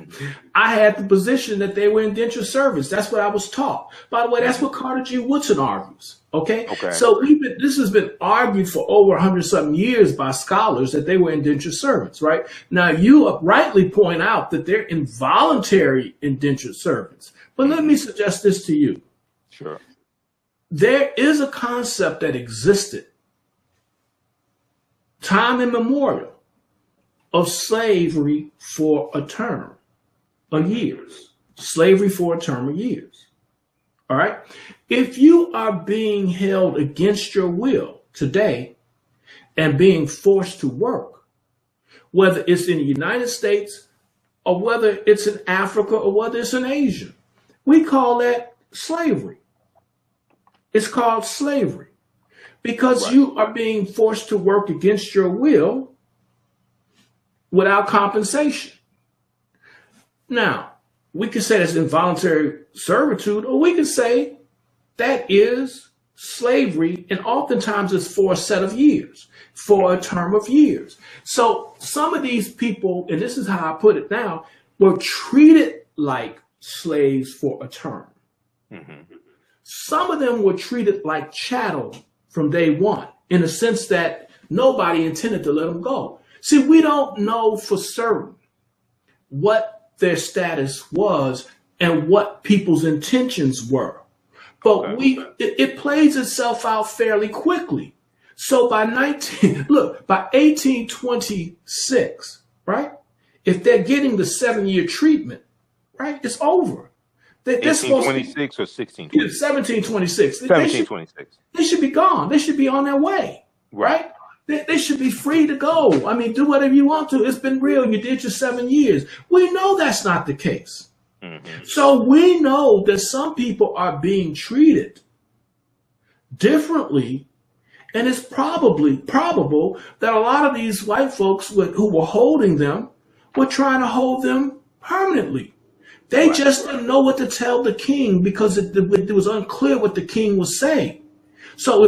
I had the position that they were indentured servants. That's what I was taught. By the way, that's what Carter G. Woodson argues. Okay. So this has been argued for over 100-something years by scholars that they were indentured servants, right? Now, you rightly point out that they're involuntary indentured servants. But let me suggest this to you. Sure. There is a concept that existed time immemorial of slavery for a term of years. Slavery for a term of years. All right. If you are being held against your will today and being forced to work, whether it's in the United States or whether it's in Africa or whether it's in Asia, we call that slavery. It's called slavery because you are being forced to work against your will without compensation. Now, we could say that's involuntary servitude, or we could say that is slavery, and oftentimes it's for a set of years, for a term of years. So some of these people, and this is how I put it now, were treated like slaves for a term. Some of them were treated like chattel from day one, in the sense that nobody intended to let them go. See, we don't know for certain what their status was and what people's intentions were. But it plays itself out fairly quickly. So by 1826, right? If they're getting the 7-year treatment, right, it's over. 1826 or 1626? 1726. 1726. They should be gone. They should be on their way, right? They should be free to go. I mean, do whatever you want to. It's been real. You did your 7 years. We know that's not the case. So we know that some people are being treated differently, and it's probable that a lot of these white folks who were holding them were trying to hold them permanently. They just didn't know what to tell the king because it was unclear what the king was saying. So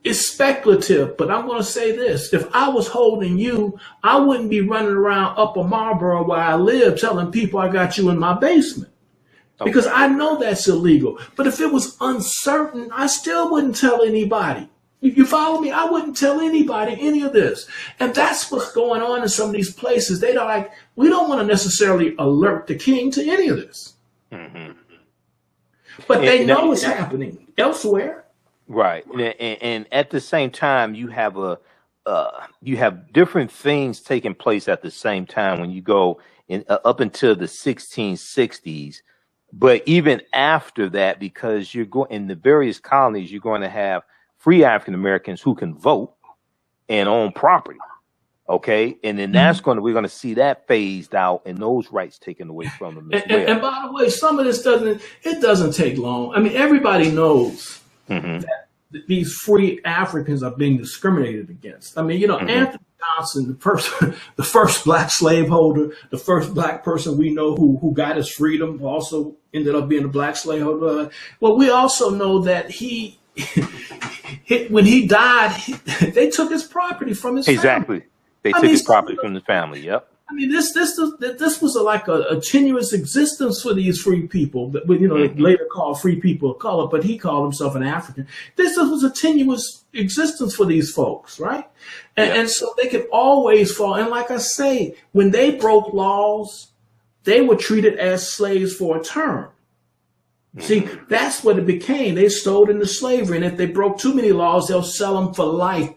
it's speculative, but I'm going to say this. If I was holding you, I wouldn't be running around Upper Marlboro where I live telling people I got you in my basement. Because I know that's illegal. But if it was uncertain, I still wouldn't tell anybody. You follow me? I wouldn't tell anybody any of this. And that's what's going on in some of these places. We don't want to necessarily alert the king to any of this. But they know it's happening elsewhere. Right. And at the same time, you have different things taking place at the same time when you go up until the 1660s. But even after that, because you're going in the various colonies, you're going to have free African Americans who can vote and own property. Okay. And then we're going to see that phased out and those rights taken away from them as well. And by the way, some of this doesn't take long. I mean, everybody knows that these free Africans are being discriminated against. I mean, Anthony Johnson, the first black slaveholder, the first black person we know who got his freedom, also ended up being a black slaveholder. Well, we also know that when he died, they took his property from his family. They took his property from the family. Yep. I mean, this was like a tenuous existence for these free people that, you know, they later called free people of color, but he called himself an African. This was a tenuous existence for these folks, right? And so they could always fall. And like I say, when they broke laws, they were treated as slaves for a term. See, that's what it became. They sold into slavery, and if they broke too many laws, they'll sell them for life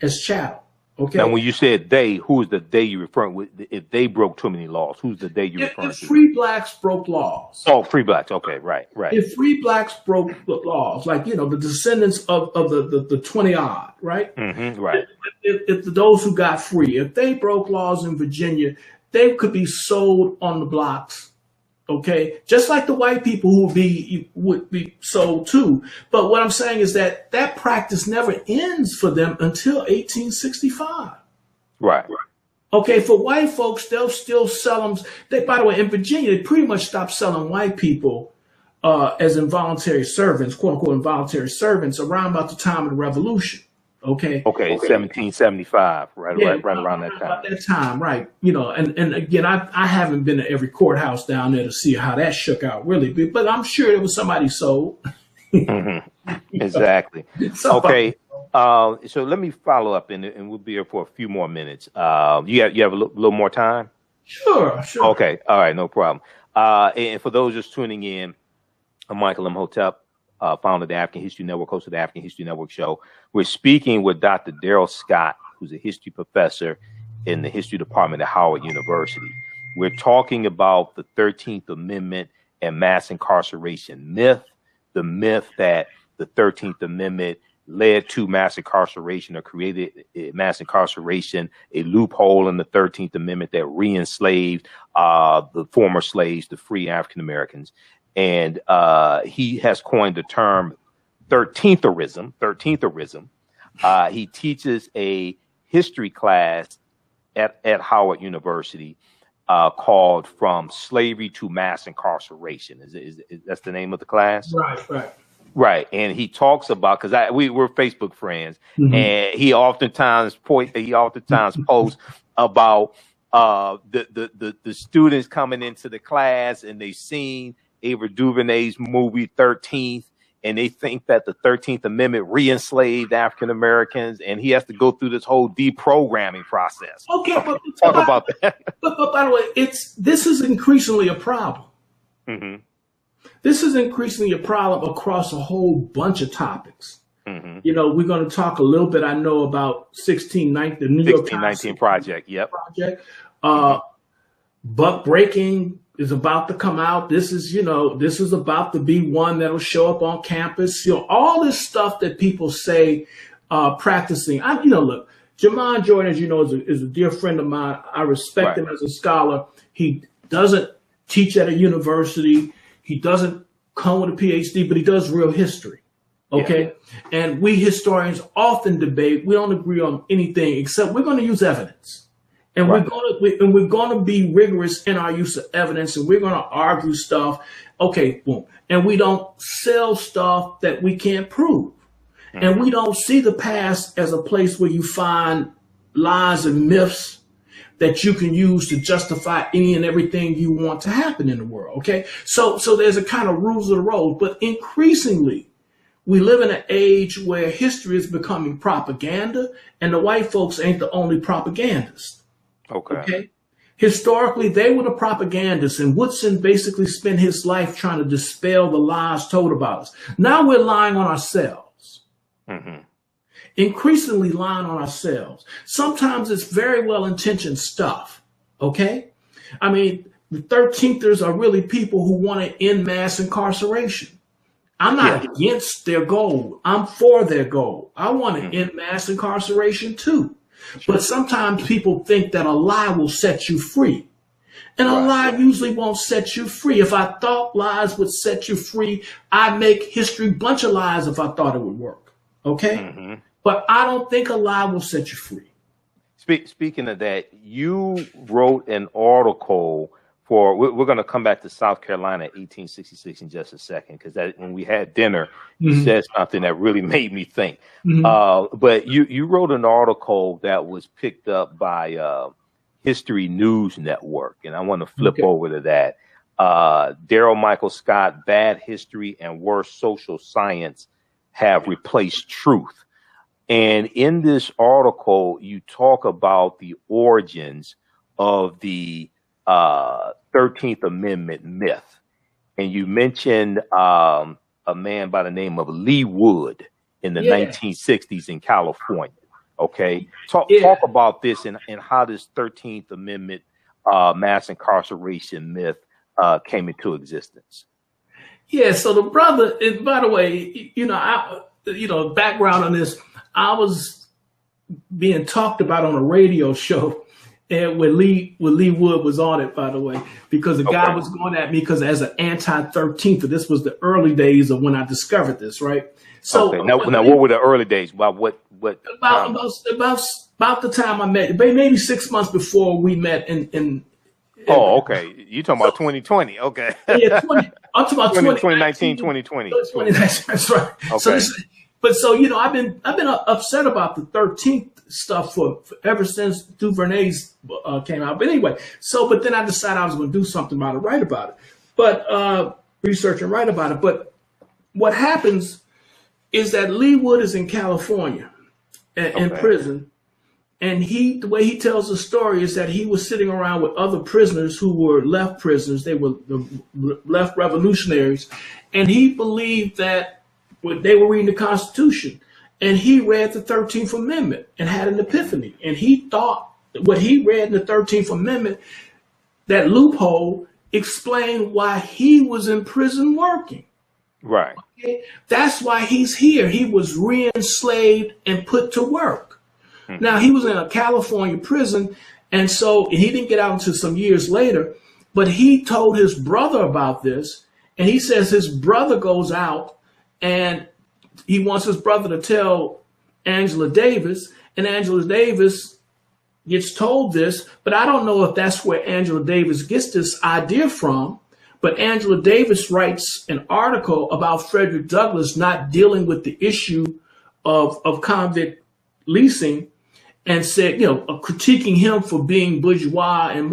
as chattel. Okay. Now, when you said they, who is the they you referring with? If they broke too many laws, who's the they you referring to? Free blacks broke laws. Oh, free blacks. Okay, right. If free blacks broke the laws, like, you know, the descendants of the 20 odd, right? Right. If those who got free, if they broke laws in Virginia, they could be sold on the blocks. Okay, just like the white people who would be sold too. But what I'm saying is that practice never ends for them until 1865. Right. Okay, for white folks, they'll still sell them. By the way, in Virginia, they pretty much stopped selling white people as involuntary servants, quote unquote involuntary servants, around about the time of the Revolution. Okay. 1775, right around that time. About that time, right? You know, and again, I haven't been to every courthouse down there to see how that shook out, really, but I'm sure it was somebody sold. Exactly. Okay. So let me follow up, and we'll be here for a few more minutes. You have a little more time? Sure. Okay. All right. No problem. And for those just tuning in, I'm Michael Imhotep, founder of the African History Network, host of the African History Network show. We're speaking with Dr. Daryl Scott, who's a history professor in the history department at Howard University. We're talking about the 13th Amendment and mass incarceration myth, the myth that the 13th Amendment led to mass incarceration or created mass incarceration, a loophole in the 13th Amendment that re-enslaved the former slaves, the free African Americans. And he has coined the term Thirteentherism. He teaches a history class at Howard University called From Slavery to Mass Incarceration. Is that's the name of the class? Right. And he talks about, because we're Facebook friends, and he oftentimes posts about the students coming into the class, and they've seen Ava Duvernay's movie 13th, and they think that the 13th Amendment re-enslaved African Americans, and he has to go through this whole deprogramming process. Okay, but talk about that. But by the way, this is increasingly a problem. This is increasingly a problem across a whole bunch of topics. You know, we're going to talk a little bit, I know, about 1619, the New York Times 1619 Project. Yep. Buck breaking is about to come out. This is about to be one that'll show up on campus. You know, all this stuff that people say, practicing. Look, Jamon Jordan, as you know, is a dear friend of mine. I respect him as a scholar. He doesn't teach at a university. He doesn't come with a PhD, but he does real history. Okay. Yeah. And we historians often debate. We don't agree on anything except we're going to use evidence. And we're going to be rigorous in our use of evidence, and we're going to argue stuff. Okay, boom. And we don't sell stuff that we can't prove. And we don't see the past as a place where you find lies and myths that you can use to justify any and everything you want to happen in the world. Okay. So there's a kind of rules of the road, but increasingly we live in an age where history is becoming propaganda, and the white folks ain't the only propagandists. Okay. Historically, they were the propagandists, and Woodson basically spent his life trying to dispel the lies told about us. Now we're lying on ourselves. Increasingly lying on ourselves. Sometimes it's very well-intentioned stuff. Okay. I mean, the 13thers are really people who want to end mass incarceration. I'm not against their goal. I'm for their goal. I want to end mass incarceration too. But sometimes people think that a lie will set you free. And a lie usually won't set you free. If I thought lies would set you free, I'd make history bunch of lies if I thought it would work. Okay? But I don't think a lie will set you free. Speaking of that, you wrote an article for, we're going to come back to South Carolina 1866 in just a second, because when we had dinner, you said something that really made me think. But you wrote an article that was picked up by History News Network, and I want to flip over to that. Daryl Michael Scott, Bad History and Worse Social Science have replaced truth. And in this article, you talk about the origins of the 13th Amendment myth. And you mentioned a man by the name of Lee Wood in the 1960s in California. Okay. Talk about this and how this 13th Amendment mass incarceration myth came into existence. Yeah. So the brother, and by the way, background on this, I was being talked about on a radio show, and when Lee Wood was on it, by the way, because the guy was going at me because as an anti-13th, this was the early days of when I discovered this, right? So now what were the early days? About the time I met, maybe 6 months before we met in You talking about 2020? Okay. Yeah, I'm talking about 2019, 2020. That's right. Okay. I've been upset about the 13th stuff for ever since Duvernay's came out. But anyway, but then I decided I was going to do something about it, write about it, but research and write about it. But what happens is that Lee Wood is in California in prison. And the way he tells the story is that he was sitting around with other prisoners who were left prisoners. They were the left revolutionaries. And he believed that they were reading the Constitution. And he read the 13th Amendment and had an epiphany. And he thought what he read in the 13th Amendment, that loophole, explained why he was in prison working. Right. Okay? That's why he's here. He was re-enslaved and put to work. Now, he was in a California prison, and he didn't get out until some years later, but he told his brother about this, and he says his brother goes out, and he wants his brother to tell Angela Davis, and Angela Davis gets told this, but I don't know if that's where Angela Davis gets this idea from, but Angela Davis writes an article about Frederick Douglass not dealing with the issue of convict leasing, and said, critiquing him for being bourgeois and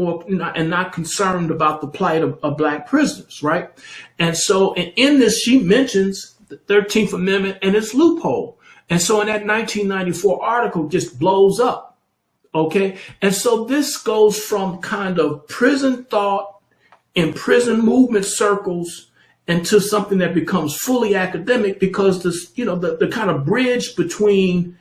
not concerned about the plight of black prisoners, right? And so in this, she mentions the 13th Amendment and its loophole. And so in that 1994 article just blows up, okay? And so this goes from kind of prison thought in prison movement circles into something that becomes fully academic, because this, the kind of bridge between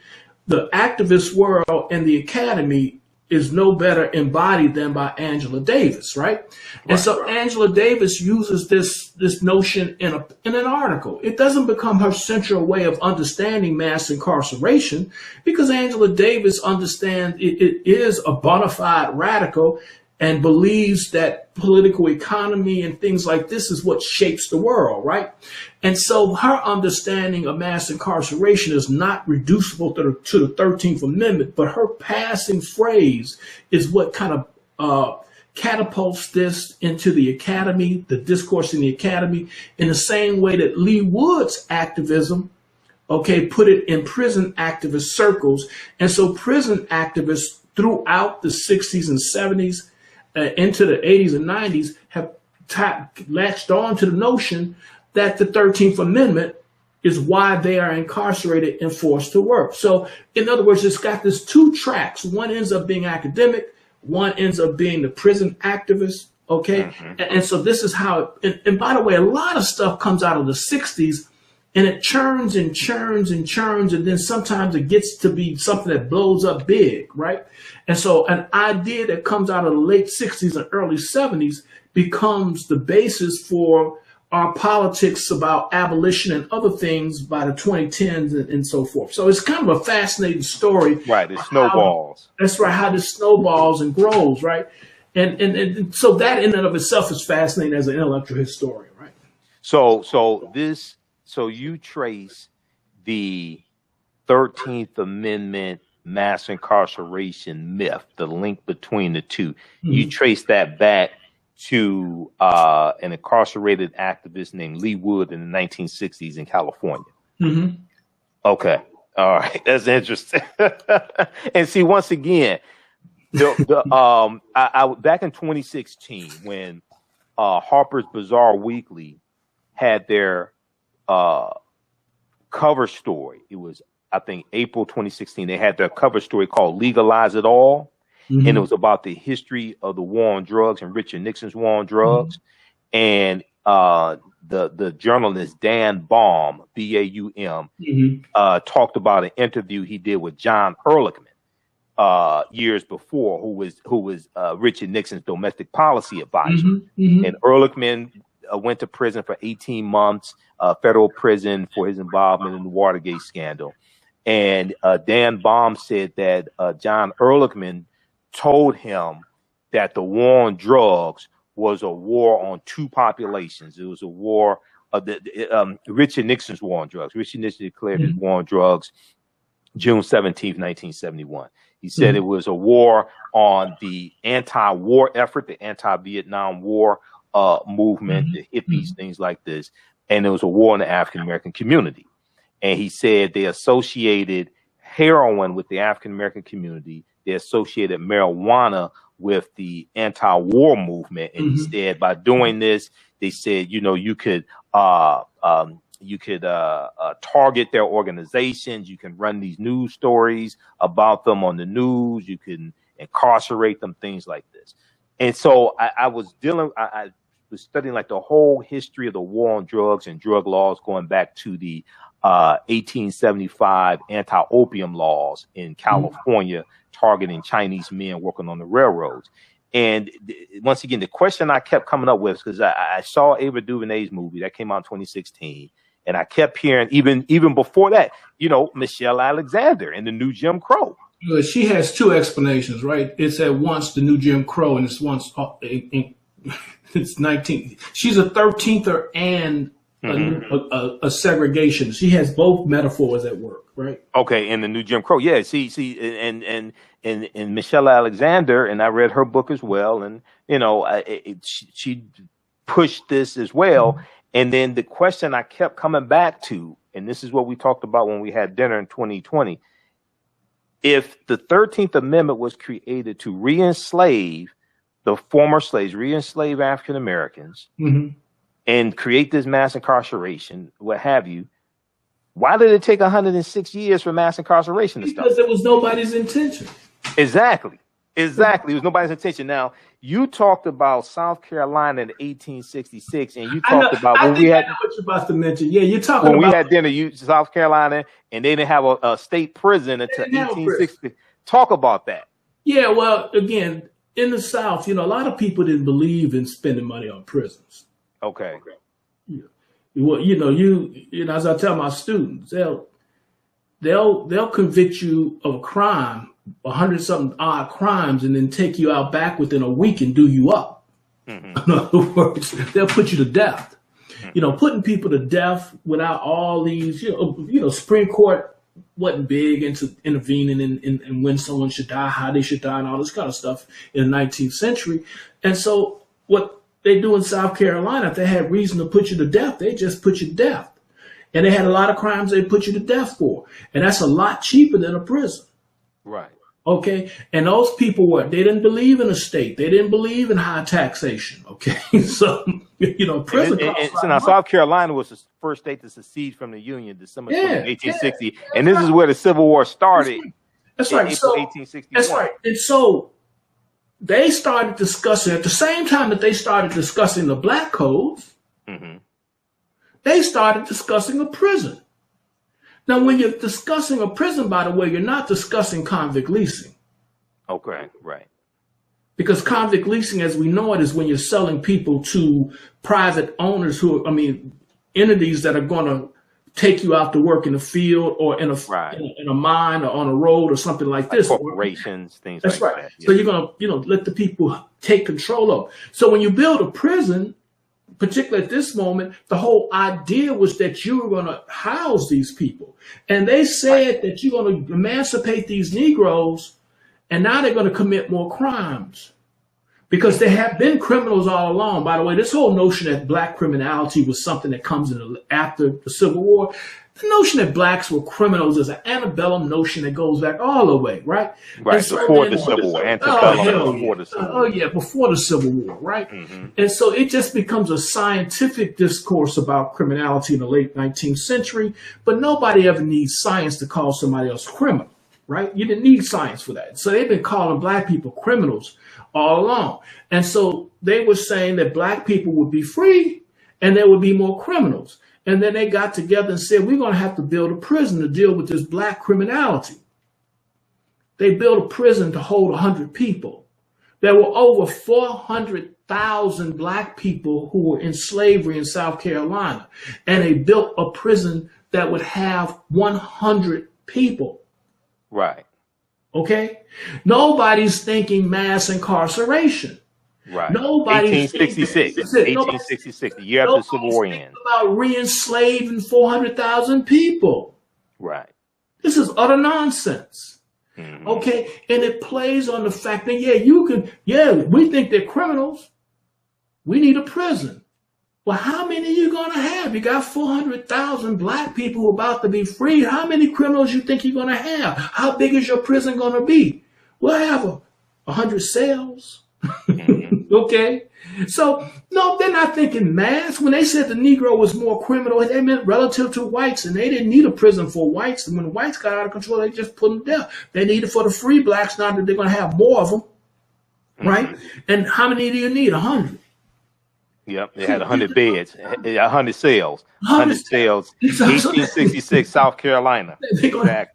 the activist world and the academy is no better embodied than by Angela Davis, right? And so Angela Davis uses this notion in an article. It doesn't become her central way of understanding mass incarceration, because Angela Davis understands it is a bona fide radical and believes that political economy and things like this is what shapes the world, right? And so her understanding of mass incarceration is not reducible to the 13th Amendment, but her passing phrase is what kind of catapults this into the academy, the discourse in the academy, in the same way that Lee Wood's activism, put it in prison activist circles. And so prison activists throughout the 60s and 70s, into the 80s and 90s, have latched on to the notion that the 13th Amendment is why they are incarcerated and forced to work. So, in other words, it's got this two tracks. One ends up being academic, one ends up being the prison activist, okay? And so this is how, and by the way, a lot of stuff comes out of the 60s, and it churns and churns and churns, and then sometimes it gets to be something that blows up big, right? And so an idea that comes out of the late 60s and early 70s becomes the basis for our politics about abolition and other things by the 2010s and so forth. So it's kind of a fascinating story. Right, it snowballs. That's right, how this snowballs and grows, right? And so that in and of itself is fascinating as an intellectual historian, right? So you trace the 13th Amendment mass incarceration myth, the link between the two. You trace that back to an incarcerated activist named Lee Wood in the 1960s in California. Okay. All right. That's interesting. And see, once again, Back in 2016, when Harper's Bazaar Weekly had their cover story, it was, I think, April 2016. They had their cover story called "Legalize It All," and it was about the history of the war on drugs and Richard Nixon's war on drugs. And the journalist Dan Baum, Baum, talked about an interview he did with John Ehrlichman years before, who was Richard Nixon's domestic policy advisor. And Ehrlichman went to prison for 18 months, federal prison, for his involvement in the Watergate scandal. And Dan Baum said that John Ehrlichman told him that the war on drugs was a war on two populations. It was a war of Richard Nixon's war on drugs. Richard Nixon declared his war on drugs June 17th, 1971. He said it was a war on the anti-war effort, the anti-Vietnam War movement, the hippies, things like this. And it was a war on the African-American community. And he said they associated heroin with the African-American community. They associated marijuana with the anti-war movement. And he said by doing this, they said, you could target their organizations. You can run these news stories about them on the news. You can incarcerate them, things like this. And so I was studying like the whole history of the war on drugs and drug laws, going back to the 1875 anti-opium laws in California, targeting Chinese men working on the railroads. And once again, the question I kept coming up with, because I saw Ava Duvernay's movie that came out in 2016, and I kept hearing even before that, Michelle Alexander and the New Jim Crow. She has two explanations, right? It's at once the New Jim Crow, and it's once it's 19. She's a 13ther and a segregation. She has both metaphors at work, right? Okay, in the New Jim Crow, yeah. See, and Michelle Alexander, and I read her book as well, and she pushed this as well. And then the question I kept coming back to, and this is what we talked about when we had dinner in 2020. If the 13th Amendment was created to re-enslave the former slaves, re-enslave African Americans, and create this mass incarceration, what have you, why did it take 106 years for mass incarceration to start? Because it was nobody's intention. Exactly. It was nobody's intention. Now, you talked about South Carolina in 1866, and you talked about when we had what you're about to mention. Yeah, you're talking when about we had dinner, South Carolina, and they didn't have a state prison until 1860. Talk about that. Yeah, well, again, in the South, a lot of people didn't believe in spending money on prisons. Okay. Yeah. Well, as I tell my students, they'll convict you of a crime, 100-something odd crimes, and then take you out back within a week and do you up. In other words, they'll put you to death. Putting people to death without all these, Supreme Court wasn't big into intervening in when someone should die, how they should die, and all this kind of stuff in the 19th century. And so what they do in South Carolina, if they had reason to put you to death, they just put you to death. And they had a lot of crimes they put you to death for. And that's a lot cheaper than a prison. Right. Okay. And those people they didn't believe in a state. They didn't believe in high taxation. Okay. So, prison. So now South Carolina was the first state to secede from the Union, December 1860. And this is where the Civil War started. That's right. April So, 1861. that's right. And so they started discussing, at the same time that they started discussing the black codes, they started discussing a prison. Now, when you're discussing a prison, by the way, you're not discussing convict leasing. Okay, right. Because convict leasing, as we know it, is when you're selling people to private owners entities that are going to take you out to work in the field or in a mine or on a road or something like this. Corporations, things That's like right. that. Yeah. So you're going to, let the people take control of. So when you build a prison, particularly at this moment, the whole idea was that you were going to house these people. And they said that you're going to emancipate these Negroes, and now they're going to commit more crimes Because there have been criminals all along. By the way, this whole notion that black criminality was something that comes in after the Civil War, the notion that blacks were criminals is an antebellum notion that goes back all the way, right? Right, so before the Civil War. Antebellum before the Civil War. Oh, yeah, before the Civil War, right? Mm-hmm. And so it just becomes a scientific discourse about criminality in the late 19th century, but nobody ever needs science to call somebody else criminal, right? You didn't need science for that. So they've been calling black people criminals all along. And so they were saying that black people would be free and there would be more criminals. And then they got together and said, we're going to have to build a prison to deal with this black criminality. They built a prison to hold 100 people. There were over 400,000 black people who were in slavery in South Carolina. And they built a prison that would have 100 people. Right. Okay? Nobody's thinking mass incarceration. Right. Nobody's 1866. 1866, the year after the Civil War ends. About re-enslaving 400,000 people. Right. This is utter nonsense. Mm-hmm. Okay? And it plays on the fact that, we think they're criminals. We need a prison. Well, how many are you going to have? You got 400,000 black people who are about to be freed. How many criminals you think you're going to have? How big is your prison going to be? We'll have 100 cells. Mm-hmm. Okay? So, no, they're not thinking mass. When they said the Negro was more criminal, they meant relative to whites, and they didn't need a prison for whites. And when the whites got out of control, they just put them down. They need it for the free blacks, now that they're going to have more of them. Right? Mm-hmm. And how many do you need? 100. Yep, they had 100 beds, 100 cells, 100 cells, 1866, South Carolina. They're going to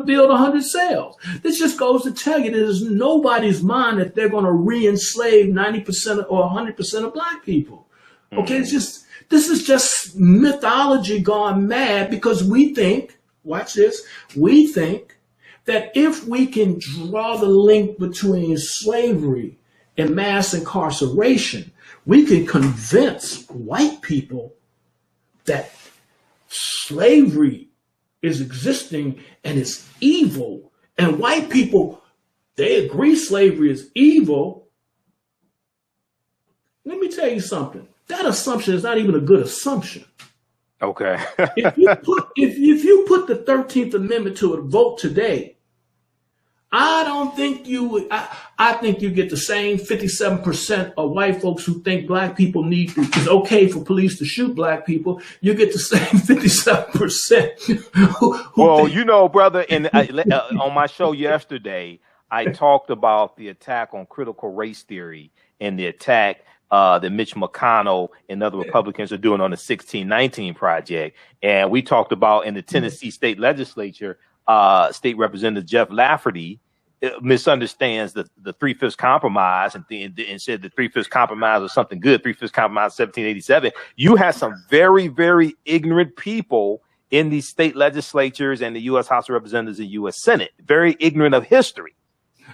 build 100 cells. This just goes to tell you there's nobody's mind that they're going to re-enslave 90% or 100% of black people. Okay, this is just mythology gone mad because we think, watch this, we think that if we can draw the link between slavery and mass incarceration, we can convince white people that slavery is existing and it's evil. And white people, they agree slavery is evil. Let me tell you something. That assumption is not even a good assumption. Okay. if you put the 13th Amendment to a vote today, I don't think you would. I think you get the same 57% of white folks who think black people it's okay for police to shoot black people. You get the same 57%. Well, brother, on my show yesterday, I talked about the attack on critical race theory and the attack that Mitch McConnell and other Republicans are doing on the 1619 Project. And we talked about in the Tennessee state legislature, State Representative Jeff Lafferty misunderstands the 3/5 compromise and said the 3/5 compromise was something good. 3/5 compromise 1787. You had some very, very ignorant people in these state legislatures and the U.S. House of Representatives and U.S. Senate, very ignorant of history.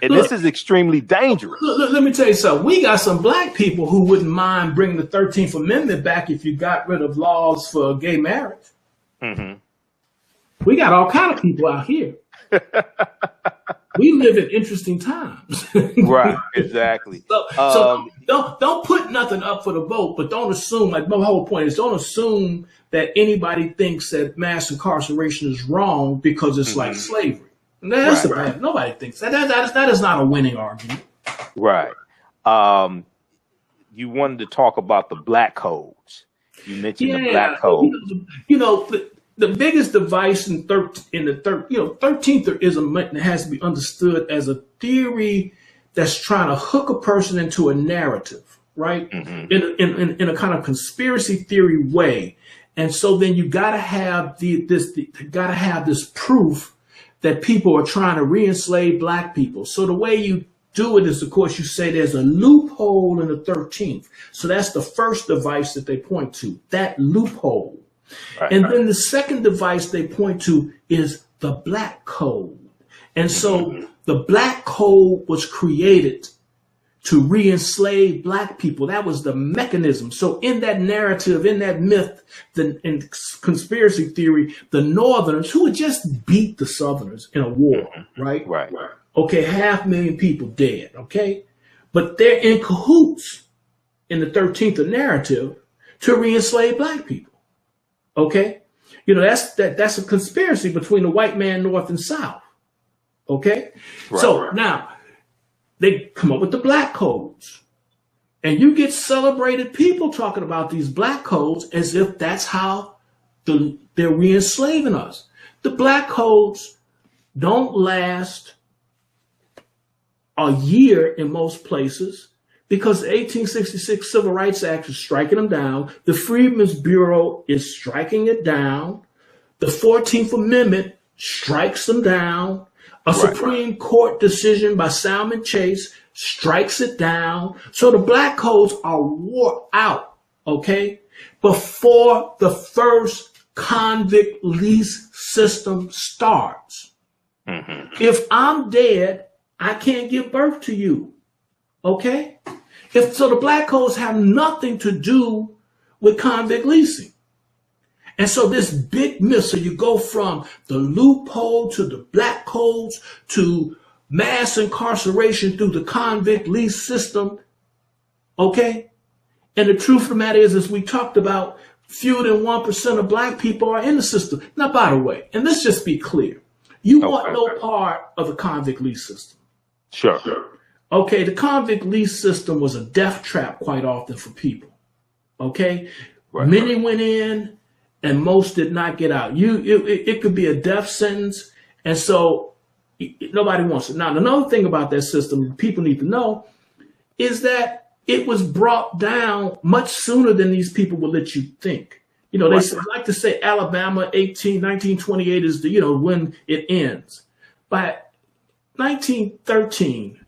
And this is extremely dangerous. Let me tell you something. We got some black people who wouldn't mind bringing the 13th Amendment back if you got rid of laws for gay marriage. Mm-hmm. We got all kind of people out here. We live in interesting times. Right, exactly. So don't put nothing up for the vote, but don't assume, like my whole point is, don't assume that anybody thinks that mass incarceration is wrong because it's like slavery. That's bad. Nobody thinks that. That is not a winning argument. Right. You wanted to talk about the black codes. You mentioned the black code. The biggest device in 13therism has to be understood as a theory that's trying to hook a person into a narrative, right? Mm-hmm. In a kind of conspiracy theory way. And so then you gotta have this proof that people are trying to re-enslave black people. So the way you do it is, of course, you say there's a loophole in the 13th. So that's the first device that they point to, that loophole. Right, and then the second device they point to is the black code. And so the black code was created to re-enslave black people. That was the mechanism. So in that narrative, in that myth, in conspiracy theory, the Northerners, who had just beat the Southerners in a war, right? Okay, 500,000 people dead, okay? but they're in cahoots in the 13th narrative to re-enslave black people. Okay? You know, that's a conspiracy between the white man, North and South. Okay? Right. So now they come up with the black codes. And you get celebrated people talking about these black codes as if that's how they're re-enslaving us. The black codes don't last a year in most places because the 1866 Civil Rights Act is striking them down. The Freedmen's Bureau is striking it down. The 14th Amendment strikes them down. A Supreme Court decision by Salmon Chase strikes it down. So the black codes are wore out, okay, before the first convict lease system starts. Mm-hmm. If I'm dead, I can't give birth to you, okay? So the black codes have nothing to do with convict leasing. And so this big myth, so you go from the loophole to the black codes to mass incarceration through the convict lease system, okay? And the truth of the matter is, as we talked about, fewer than 1% of black people are in the system. Now, by the way, and let's just be clear, you want no part of the convict lease system. Sure. Okay, the convict lease system was a death trap quite often for people, okay? Many went in and most did not get out. It could be a death sentence, and so nobody wants it. Now, another thing about that system people need to know is that it was brought down much sooner than these people will let you think. You know, they like to say Alabama 1928 is when it ends. By 1913,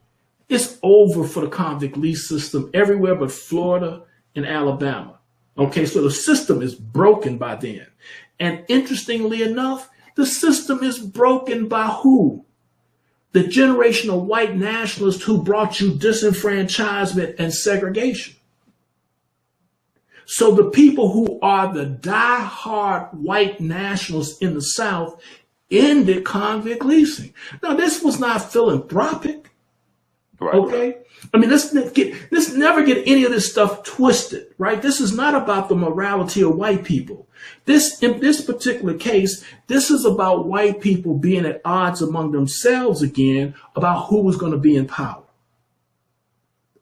it's over for the convict lease system everywhere but Florida and Alabama. Okay, so the system is broken by then. And interestingly enough, the system is broken by who? The generation of white nationalists who brought you disenfranchisement and segregation. So the people who are the diehard white nationalists in the South ended convict leasing. Now, this was not philanthropic. Okay? I mean, let's never get any of this stuff twisted, right? This is not about the morality of white people. In this particular case, this is about white people being at odds among themselves again about who was going to be in power.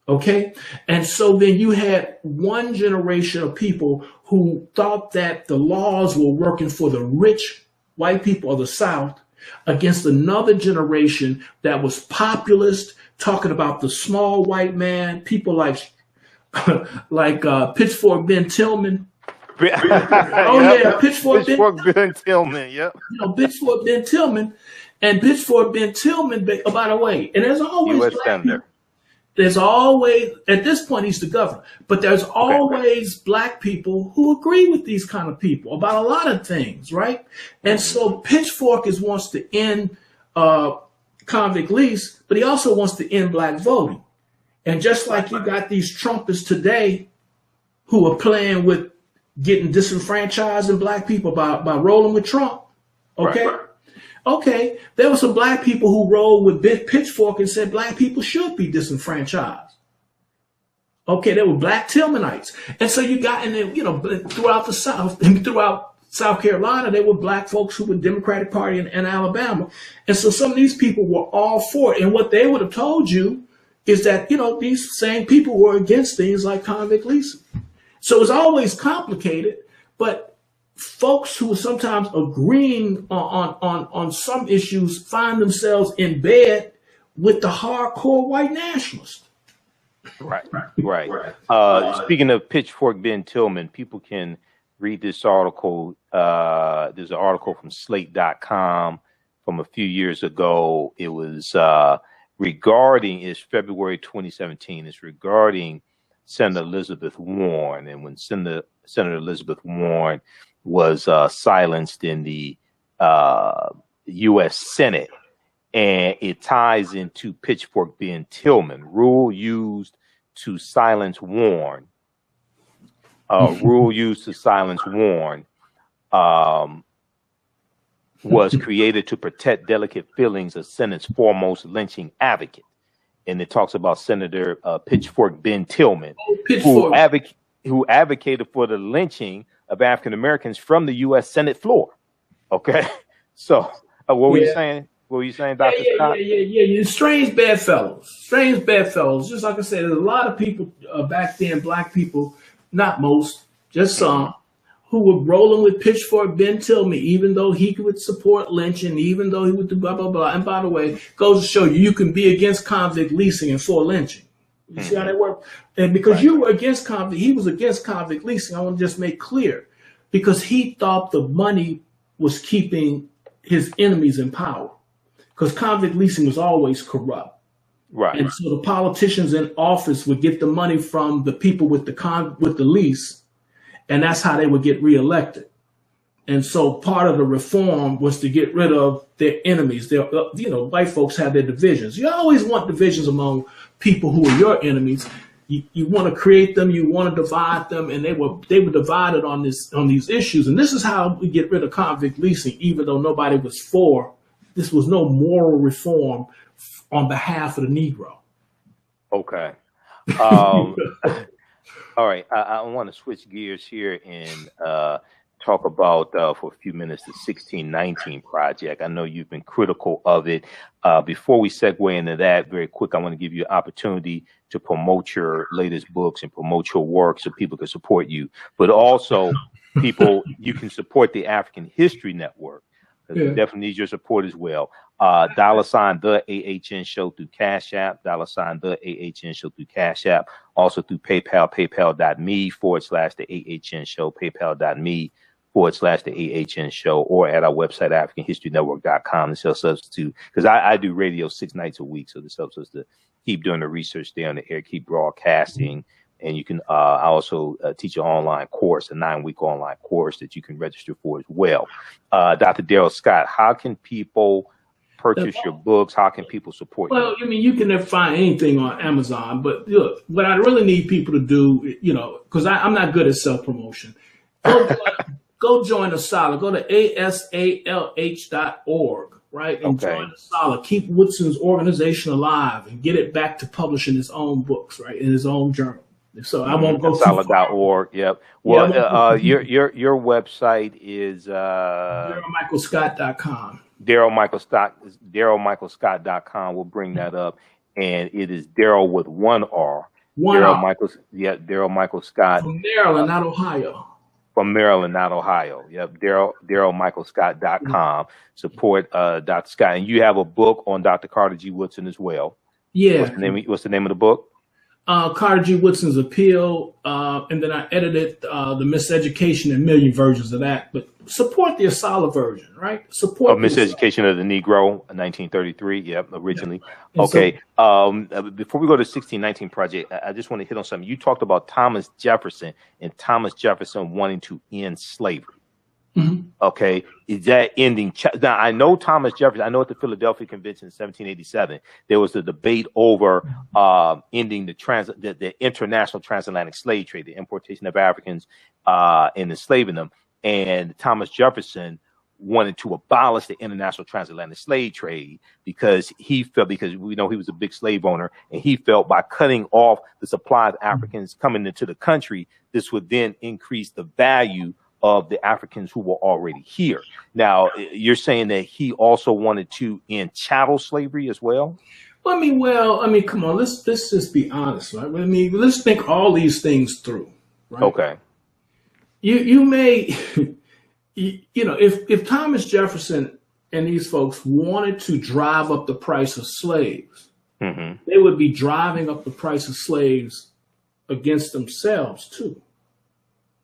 Okay? And so then you had one generation of people who thought that the laws were working for the rich white people of the South against another generation that was populist, talking about the small white man, people like Pitchfork Ben Tillman. Pitchfork Ben Tillman, yep. Pitchfork Ben Tillman. And Pitchfork Ben Tillman, by the way, and there's always U.S. Senator. There's always, at this point, he's the governor, but there's always black people who agree with these kind of people about a lot of things, right? And so Pitchfork wants to end convict lease, but he also wants to end black voting. And just like you got these Trumpists today who are playing with getting disenfranchised and black people by rolling with Trump, okay? Okay, there were some black people who rolled with Pitchfork and said black people should be disenfranchised. Okay, there were black Tillmanites. And so you got, throughout the South, and throughout South Carolina, there were black folks who were Democratic Party in Alabama. And so some of these people were all for it. And what they would have told you is that, these same people were against things like convict leasing. So it's always complicated, but folks who are sometimes agreeing on some issues find themselves in bed with the hardcore white nationalists. Right. Speaking of Pitchfork Ben Tillman, people can read this article. There's an article from Slate.com from a few years ago. It was it's February 2017. It's regarding Senator Elizabeth Warren. And when Senator Elizabeth Warren was silenced in the U.S. Senate, and it ties into Pitchfork Ben Tillman, rule used to silence Warren. Was created to protect delicate feelings of Senate's foremost lynching advocate. and it talks about Senator Pitchfork Ben Tillman, Pitchfork. who advocated for the lynching of African Americans from the U.S. Senate floor. Okay, so what were you saying? What were you saying, Dr. Scott? Yeah. Strange bedfellows. Just like I said, there's a lot of people back then, black people, not most, just some, who were rolling with Pitchfork Ben Tillman, even though he would support lynching, even though he would do blah, blah, blah. And by the way, goes to show you can be against convict leasing and for lynching. You see how that works? And because you were against convict, he was against convict leasing, I want to just make clear, because he thought the money was keeping his enemies in power. Because convict leasing was always corrupt. Right. And so the politicians in office would get the money from the people with the lease, and that's how they would get reelected. And so part of the reform was to get rid of their enemies. White folks have their divisions. You always want divisions among people who are your enemies. You want to create them, you want to divide them, and they were divided on these issues. And this is how we get rid of convict leasing, even though nobody was for. This was no moral reform on behalf of the Negro. Okay. All right. I want to switch gears here and talk about, for a few minutes, the 1619 Project. I know you've been critical of it. Before we segue into that, very quick, I want to give you an opportunity to promote your latest books and promote your work so people can support you. But also, you can support the African History Network. We definitely need your support as well. $ TheAHNShow through Cash App, $ TheAHNShow through Cash App, also through PayPal, paypal.me/TheAHNShow, paypal.me/TheAHNShow, or at our website, AfricanHistoryNetwork.com. This helps us to, because I do radio 6 nights a week, so this helps us to keep doing the research there on the air, keep broadcasting. And you can I also teach an online course, a 9-week online course that you can register for as well. Dr. Daryl Scott, how can people purchase your books? How can people support you? Well, I mean, you can never find anything on Amazon, but look, what I really need people to do, because I'm not good at self-promotion, go join ASALH. Go to asalh.org, right? And join ASALH. Keep Woodson's organization alive and get it back to publishing his own books, right, in his own journal. So I won't go ASALH.org. Yep. Well, your website is DarylMichaelScott.com. DarylMichaelScott.com. We'll bring that up, and it is Daryl with one R. Daryl Michael Scott. From Maryland, not Ohio. From Maryland, not Ohio. Yep. DarylMichaelScott.com. Support Dr. Scott, and you have a book on Dr. Carter G. Woodson as well. Yeah. What's the name of the book? Carter G. Woodson's Appeal, and then I edited the Miseducation and million versions of that. But support the ASALH version, right? Support Miseducation of the Negro, 1933. Yep, originally. Yeah. Okay. Before we go to 1619 Project, I just want to hit on something. You talked about Thomas Jefferson and Thomas Jefferson wanting to end slavery. Mm-hmm. Okay, is that ending? Now, I know Thomas Jefferson. I know at the Philadelphia Convention in 1787, there was a debate over ending the international transatlantic slave trade, the importation of Africans and enslaving them. And Thomas Jefferson wanted to abolish the international transatlantic slave trade because we know he was a big slave owner, and he felt by cutting off the supply of Africans coming into the country, this would then increase the value of the Africans who were already here. Now, you're saying that he also wanted to end chattel slavery as well? I mean, come on, let's just be honest, right? I mean, let's think all these things through, right? Okay. You may, if Thomas Jefferson and these folks wanted to drive up the price of slaves, mm-hmm. they would be driving up the price of slaves against themselves too.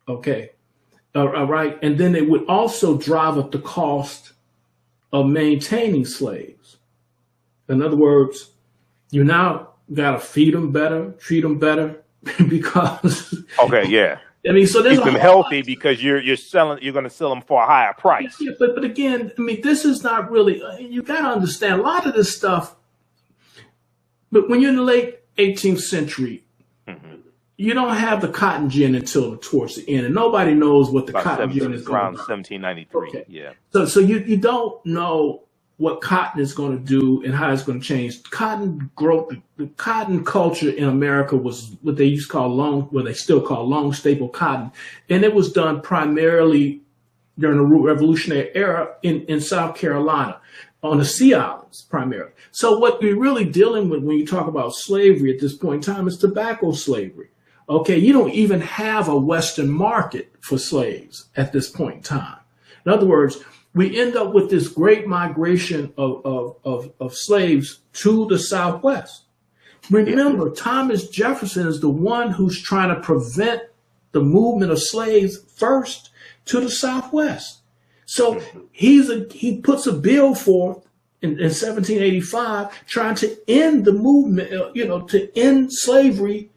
Okay. All right. And then they would also drive up the cost of maintaining slaves. In other words, you now got to feed them better, treat them better, because. Okay. Yeah. I mean, so there's keep them healthy because you're going to sell them for a higher price. Yeah, but again, I mean, this is not really. You got to understand a lot of this stuff. But when you're in the late 18th century. Mm-hmm. You don't have the cotton gin until towards the end, and nobody knows what the cotton gin is around 1793. Okay. Yeah. So you don't know what cotton is going to do and how it's going to change. Cotton growth, the cotton culture in America was what they used to call they still call long staple cotton. And it was done primarily during the Revolutionary era in South Carolina, on the Sea Islands primarily. So what we're really dealing with when you talk about slavery at this point in time is tobacco slavery. Okay, you don't even have a Western market for slaves at this point in time. In other words, we end up with this great migration of slaves to the Southwest. Remember, Thomas Jefferson is the one who's trying to prevent the movement of slaves first to the Southwest. So he puts a bill forth in 1785 trying to end the movement, to end slavery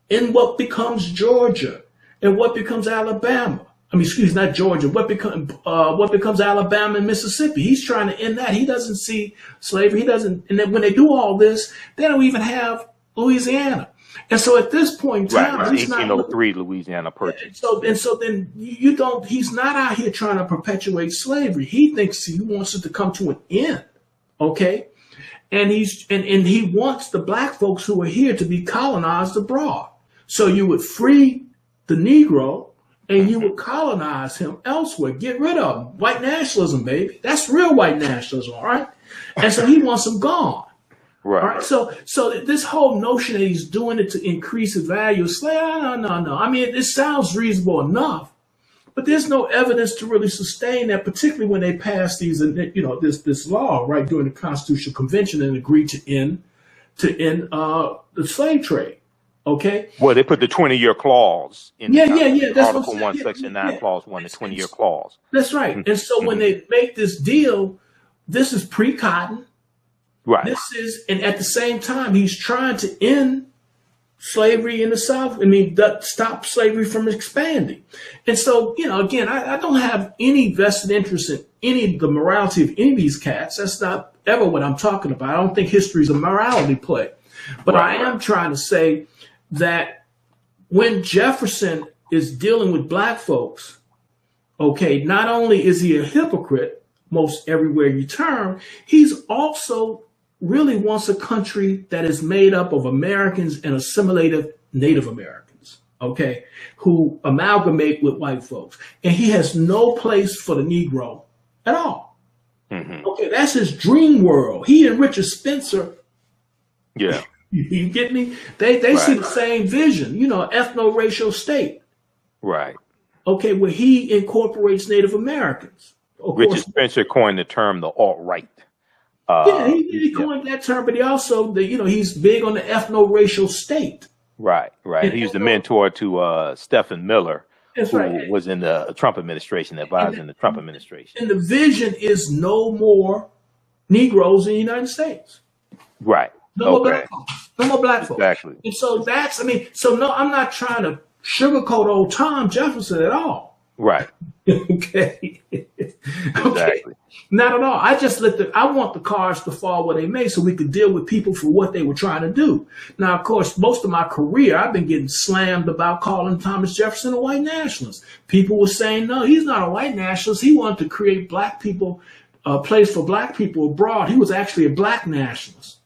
in what becomes Georgia and what becomes Alabama. Not Georgia. What becomes Alabama and Mississippi? He's trying to end that. He doesn't see slavery. And then when they do all this, they don't even have Louisiana. And so at this point in time, 1803 Louisiana Purchase. So then he's not out here trying to perpetuate slavery. He thinks he wants it to come to an end. Okay. And he wants the black folks who are here to be colonized abroad. So you would free the Negro and you would colonize him elsewhere. Get rid of him. White nationalism, baby. That's real white nationalism, all right? And so he wants them gone. Right. All right. So this whole notion that he's doing it to increase the value of slavery, no. I mean, it sounds reasonable enough, but there's no evidence to really sustain that, particularly when they pass these, this law, right, during the Constitutional Convention and agreed to end the slave trade. Okay. Well, they put the 20-year clause in That's Article 1, Section 9, Clause 1, the 20-year clause. That's right. And so when they make this deal, this is pre-cotton. Right. And at the same time, he's trying to end slavery in the South. Stop slavery from expanding. And so, again, I don't have any vested interest in the morality of any of these cats. That's not ever what I'm talking about. I don't think history is a morality play. But I am trying to say that when Jefferson is dealing with black folks, okay, not only is he a hypocrite most everywhere you turn, he's also really wants a country that is made up of Americans and assimilated Native Americans, okay, who amalgamate with white folks. And he has no place for the Negro at all. Mm-hmm. Okay, that's his dream world. He and Richard Spencer. Yeah. You get me? They see the same vision, ethno-racial state. Right. Okay, where he incorporates Native Americans. Richard Spencer coined the term the alt-right. He coined that term, but he also, he's big on the ethno-racial state. Right. And he's the mentor to Stephen Miller, who was in the Trump administration, advising the Trump administration. And the vision is no more Negroes in the United States. Right. No more black folks. No more black folks. Exactly. And so I'm not trying to sugarcoat old Tom Jefferson at all. Right. Okay. Exactly. Not at all. I just I want the cards to fall where they may so we could deal with people for what they were trying to do. Now, of course, most of my career, I've been getting slammed about calling Thomas Jefferson a white nationalist. People were saying, no, he's not a white nationalist. He wanted to create black people, a place for black people abroad. He was actually a black nationalist.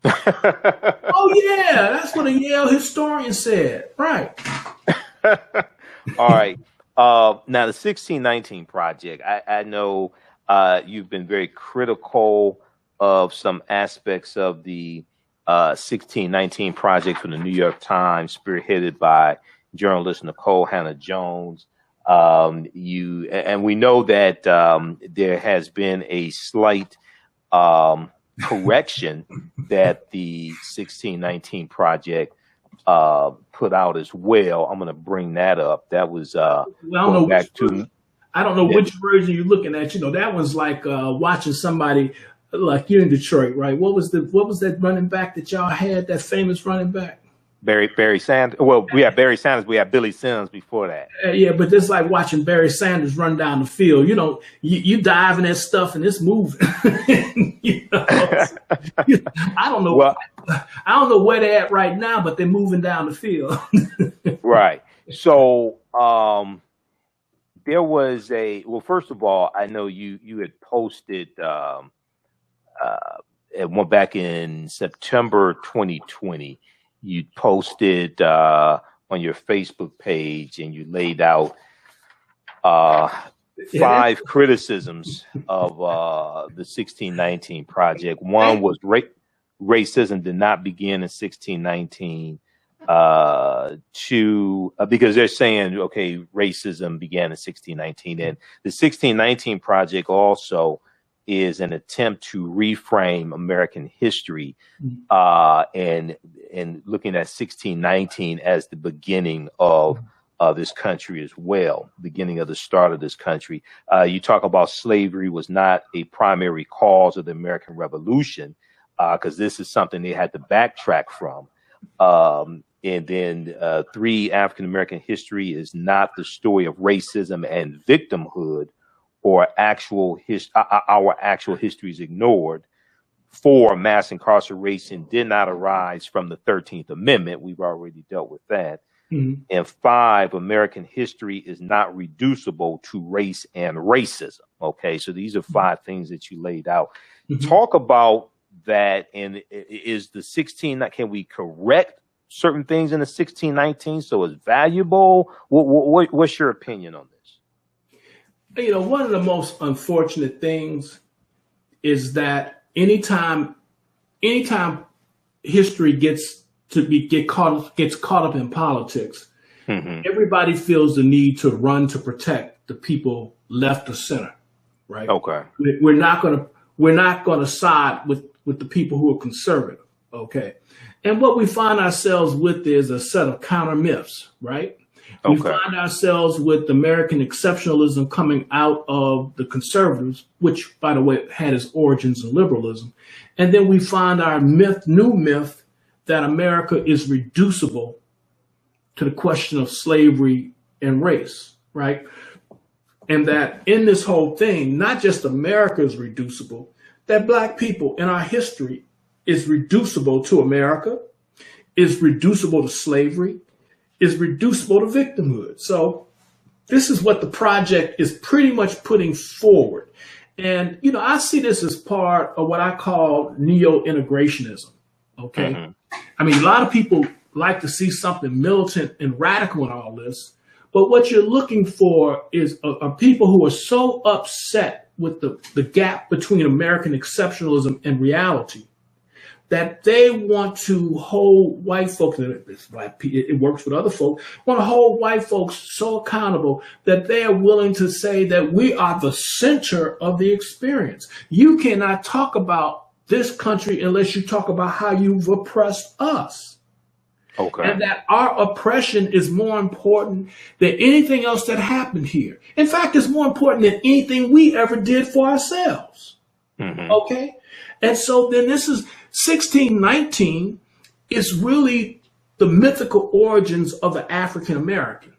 Oh, yeah. That's what a Yale historian said. Right. All right. Now, the 1619 Project, I know you've been very critical of some aspects of the 1619 Project from the New York Times, spearheaded by journalist Nicole Hannah-Jones. And we know that there has been a slight correction that the 1619 Project put out as well. I'm going to bring that up. That was I don't know which version you're looking at. That was like watching somebody like you're in Detroit, right? What was that running back that y'all had? That famous running back? Barry Sanders. Well, we have Barry Sanders. We have Billy Sims before that. Yeah, but it's like watching Barry Sanders run down the field. You dive in that stuff and it's moving. I don't know. Well, I don't know where they're at right now, but they're moving down the field. Right. So there was well, first of all, I know you had posted It went back in September 2020. You posted on your Facebook page, and you laid out 5 criticisms of the 1619 project. One was racism did not begin in 1619. 2, because they're saying, okay, racism began in 1619, and the 1619 project also is an attempt to reframe American history, and looking at 1619 as the beginning of this country as well, beginning of the start of this country. You talk about slavery was not a primary cause of the American Revolution, because this is something they had to backtrack from. And then 3, African American history is not the story of racism and victimhood, or our actual history is ignored. 4, mass incarceration did not arise from the 13th Amendment. We've already dealt with that. And 5, American history is not reducible to race and racism. Okay, so these are 5 things that you laid out. Talk about that. And is the 16? Can we correct certain things in the 1619 so it's valuable? What's your opinion on this? You know, one of the most unfortunate things is that anytime history gets caught up in politics, everybody feels the need to run to protect the people left or center, right? Okay. We're not gonna side with the people who are conservative, okay? And what we find ourselves with is a set of counter myths, right? We find ourselves with American exceptionalism coming out of the conservatives, which, by the way, had its origins in liberalism. And then we find our new myth that America is reducible to the question of slavery and race, right? And that in this whole thing, not just America is reducible, that Black people in our history is reducible to America, is reducible to slavery, is reducible to victimhood. So this is what the project is pretty much putting forward. And, you know, I see this as part of what I call neo-integrationism, okay? I mean, a lot of people like to see something militant and radical in all this, but what you're looking for are people who are so upset with the gap between American exceptionalism and reality that they want to hold white folks, it works with other folks, want to hold white folks so accountable that they are willing to say that we are the center of the experience. You cannot talk about this country unless you talk about how you've oppressed us. Okay. And that our oppression is more important than anything else that happened here. In fact, it's more important than anything we ever did for ourselves. Okay? And so then this is 1619 is really the mythical origins of the African American.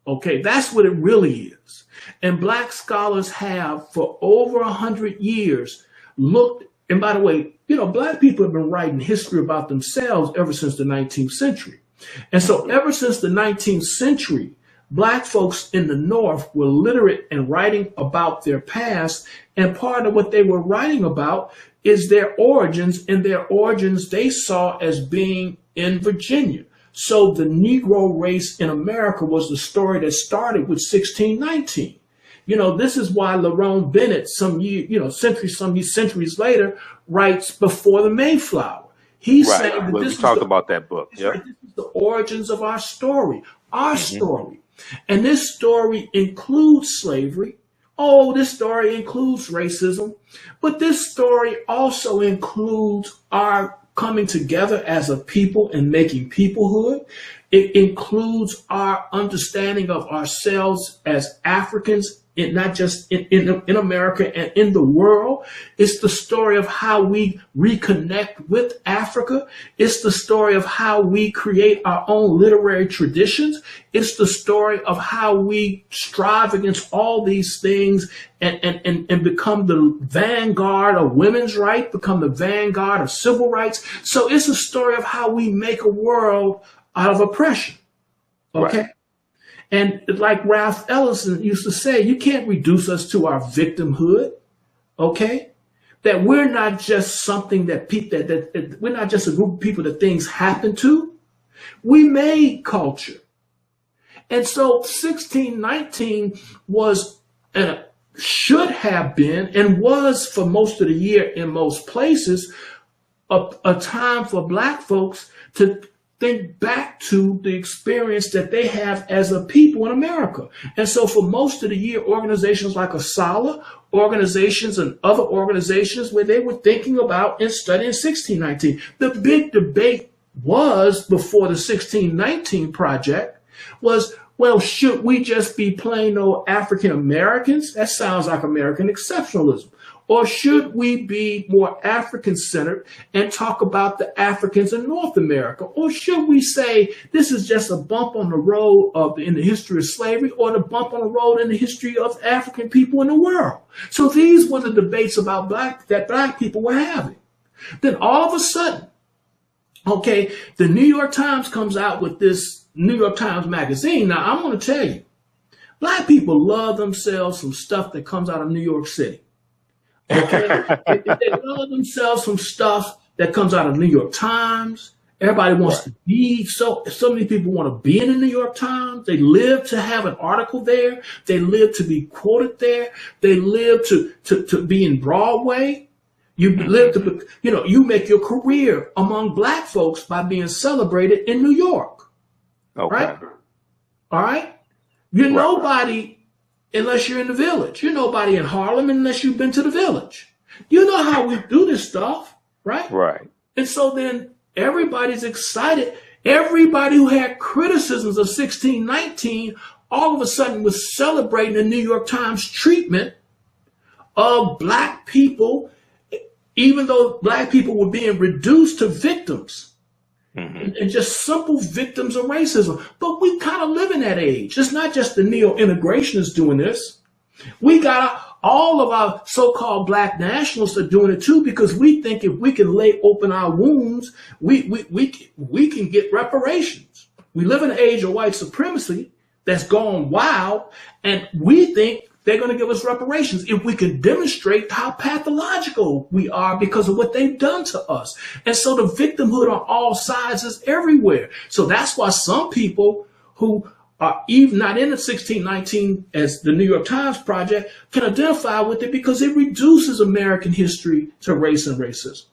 Okay, that's what it really is. And Black scholars have for over 100 years looked, and by the way, you know, Black people have been writing history about themselves ever since the 19th century. And so ever since the 19th century, Black folks in the North were literate and writing about their past. And part of what they were writing about is their origins, and their origins they saw as being in Virginia. So the Negro race in America was the story that started with 1619. You know, this is why Lerone Bennett, centuries later, writes Before the Mayflower. He's saying that this talked about that book. Yeah, this is the origins of our story, story. And this story includes slavery. Oh, this story includes racism. But this story also includes our coming together as a people and making peoplehood. It includes our understanding of ourselves as Africans, not just in America and in the world. It's the story of how we reconnect with Africa. It's the story of how we create our own literary traditions. It's the story of how we strive against all these things and become the vanguard of women's rights, become the vanguard of civil rights. So it's a story of how we make a world out of oppression. Okay. Right. And like Ralph Ellison used to say, you can't reduce us to our victimhood, okay? that we're not just something that people that we're not just a group of people that things happen to. We made culture. And so 1619 was should have been and was for most of the year in most places a time for Black folks to think back to the experience that they have as a people in America. And so for most of the year, organizations like ASALA, organizations and other organizations where they were thinking about and studying 1619. The big debate was before the 1619 project was, well, should we just be plain old African Americans? That sounds like American exceptionalism. Or should we be more African-centered and talk about the Africans in North America? Or should we say this is just a bump on the road in the history of slavery, or the bump on the road in the history of African people in the world? So these were the debates about that Black people were having. Then all of a sudden, okay, the New York Times comes out with this New York Times magazine. Now, I'm going to tell you, Black people love themselves some stuff that comes out of New York City. Okay, they love themselves some stuff that comes out of New York Times. Everybody wants to be, so many people want to be in the New York Times. They live to have an article there. They live to be quoted there. They live to be in Broadway. You live to, you make your career among Black folks by being celebrated in New York. Okay. Right? All right. You're nobody unless you're in the Village. You're nobody in Harlem unless you've been to the Village. You know how we do this stuff, right? Right. And so then everybody's excited. Everybody who had criticisms of 1619 all of a sudden was celebrating the New York Times treatment of Black people, even though Black people were being reduced to victims. And just simple victims of racism. But we kind of live in that age. It's not just the neo-integrationists doing this. We got all of our so-called Black nationalists are doing it too, because we think if we can lay open our wounds, we can get reparations. We live in an age of white supremacy that's gone wild, and we think they're going to give us reparations if we can demonstrate how pathological we are because of what they've done to us. And so the victimhood on all sides is everywhere. So that's why some people who are even not in the 1619 as the New York Times project can identify with it, because it reduces American history to race and racism.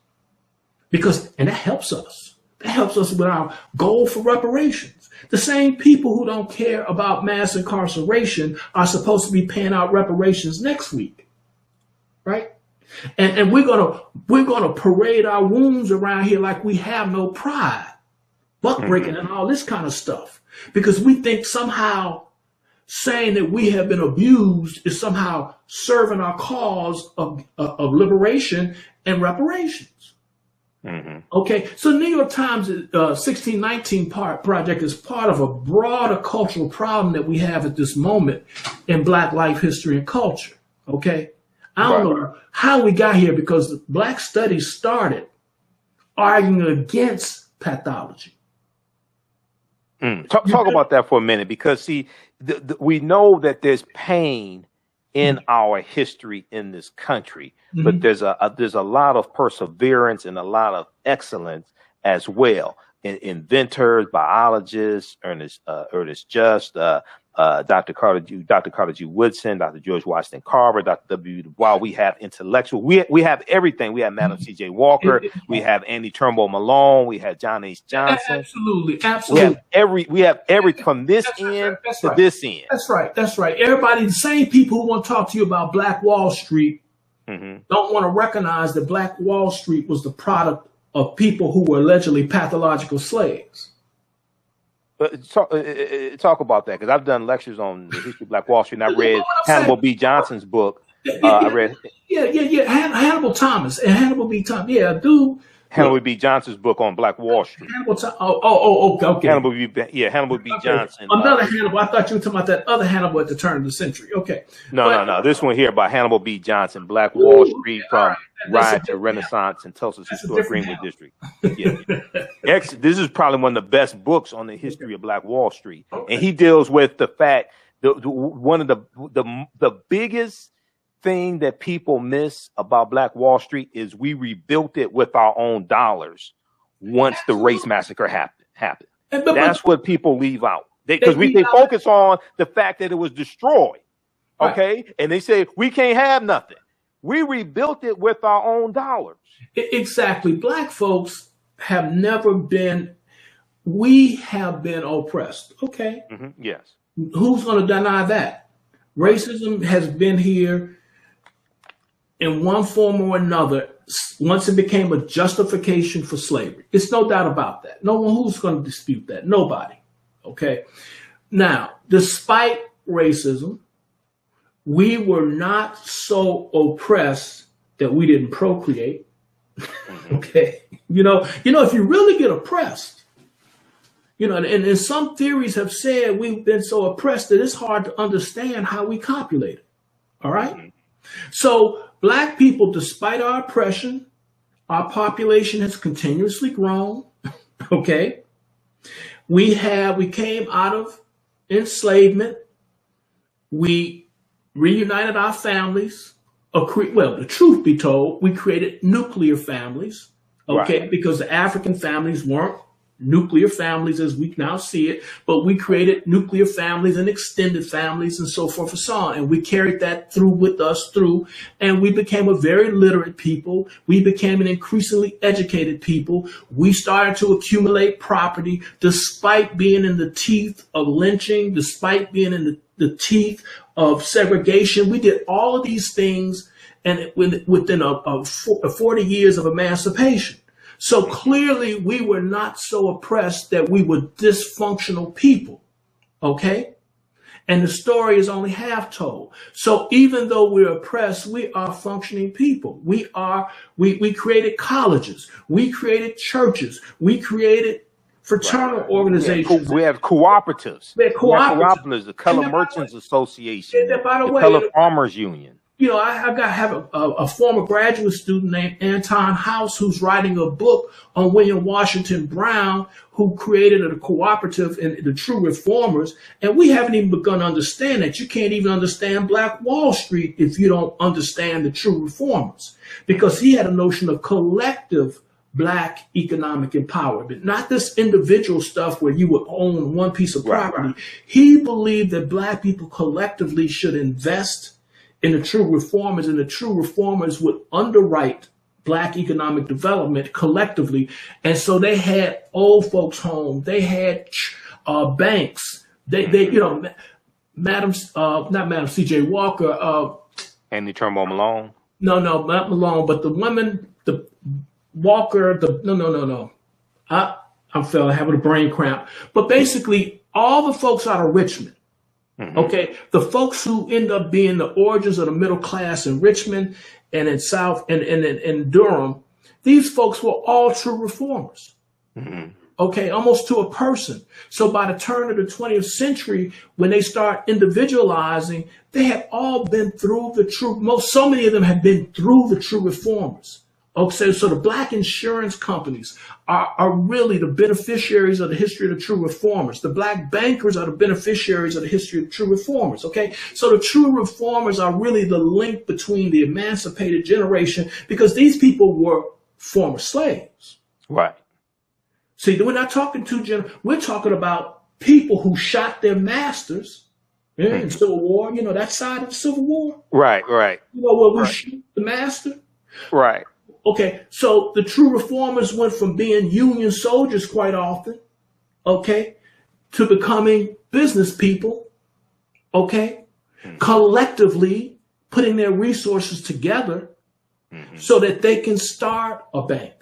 And that helps us. That helps us with our goal for reparations. The same people who don't care about mass incarceration are supposed to be paying out reparations next week, right? And we're gonna parade our wounds around here like we have no pride, buck breaking and all this kind of stuff, because we think somehow saying that we have been abused is somehow serving our cause of liberation and reparations. Okay, so New York Times 1619 project is part of a broader cultural problem that we have at this moment in Black life, history, and culture. Okay, I don't know how we got here, because Black studies started arguing against pathology. Talk about that for a minute, because see, we know that there's pain in our history in this country, but there's a lot of perseverance and a lot of excellence as well. Inventors, biologists, Ernest Just, Dr. Carter G. Woodson, Dr. George Washington Carver, Dr. W. Du Bois. We have intellectual. We have everything. We have Madam C.J. Walker. We have Andy Turnbull Malone. We have John H. Johnson. Absolutely. We have every from this end to this end. That's right. Everybody, the same people who want to talk to you about Black Wall Street, don't want to recognize that Black Wall Street was the product of people who were allegedly pathological slaves. Talk about that, because I've done lectures on the history of Black Wall Street, and I read Hannibal B. Johnson's book. Hannibal Thomas and Hannibal B. Thomas. Yeah, dude. Hannibal B. Johnson's book on Black Wall Street. Okay. Hannibal B. Johnson. Another Hannibal. I thought you were talking about that other Hannibal at the turn of the century. Okay. No. This one here by Hannibal B. Johnson, Black Wall Street from Riot to Renaissance in Tulsa's historic Greenwood District. This is probably one of the best books on the history of Black Wall Street, and he deals with the fact that one of the biggest thing that people miss about Black Wall Street is we rebuilt it with our own dollars once the race massacre happened. That's what people leave out. They focus on the fact that it was destroyed. Okay. Right. And they say, we can't have nothing. We rebuilt it with our own dollars. Exactly. Black folks have never been, we have been oppressed. Okay. Mm-hmm. Yes. Who's going to deny that? Racism has been here in one form or another once it became a justification for slavery. It's no doubt about that. No one who's going to dispute that. Nobody. Okay. Now, despite racism, we were not so oppressed that we didn't procreate. Okay. You know, if you really get oppressed, and some theories have said we've been so oppressed that it's hard to understand how we copulated. All right. Mm-hmm. So Black people, despite our oppression, our population has continuously grown. Okay. We came out of enslavement. We reunited our families. Well, the truth be told, we created nuclear families. Okay. Right. Because the African families weren't nuclear families as we now see it, but we created nuclear families and extended families and so forth and so on. And we carried that through with us and we became a very literate people. We became an increasingly educated people. We started to accumulate property despite being in the teeth of lynching, despite being in the teeth of segregation. We did all of these things and within 40 years of emancipation. So clearly we were not so oppressed that we were dysfunctional people. Okay. And the story is only half told. So even though we're oppressed, we are functioning people. We created colleges. We created churches. We created fraternal organizations. We have cooperatives. We have cooperatives, the Color Merchants Association, the Color Farmers Union. I have a former graduate student named Anton House who's writing a book on William Washington Brown, who created a cooperative in the True Reformers. And we haven't even begun to understand that. You can't even understand Black Wall Street if you don't understand the True Reformers, because he had a notion of collective Black economic empowerment, not this individual stuff where you would own one piece of property. Right. He believed that Black people collectively should invest in the True Reformers, and the True Reformers would underwrite Black economic development collectively. And so they had old folks home, they had banks, not Madam C.J. Walker. Andy Turnbull Malone? No, not Malone, but the women, the Walker, no. I'm having a brain cramp. But basically, all the folks out of Richmond, okay, the folks who end up being the origins of the middle class in Richmond and in South and in Durham, these folks were all true reformers. Okay, almost to a person. So by the turn of the 20th century, when they start individualizing, they had all been through so many of them had been through the true reformers. Okay, so the Black insurance companies are really the beneficiaries of the history of the true reformers. The Black bankers are the beneficiaries of the history of the true reformers. Okay, so the true reformers are really the link between the emancipated generation, because these people were former slaves. Right. See, we're not talking we're talking about people who shot their masters in Civil War. That side of the Civil War. Right. Where we shoot the master. Right. Okay, so the true reformers went from being Union soldiers quite often, okay, to becoming business people, okay, collectively putting their resources together so that they can start a bank,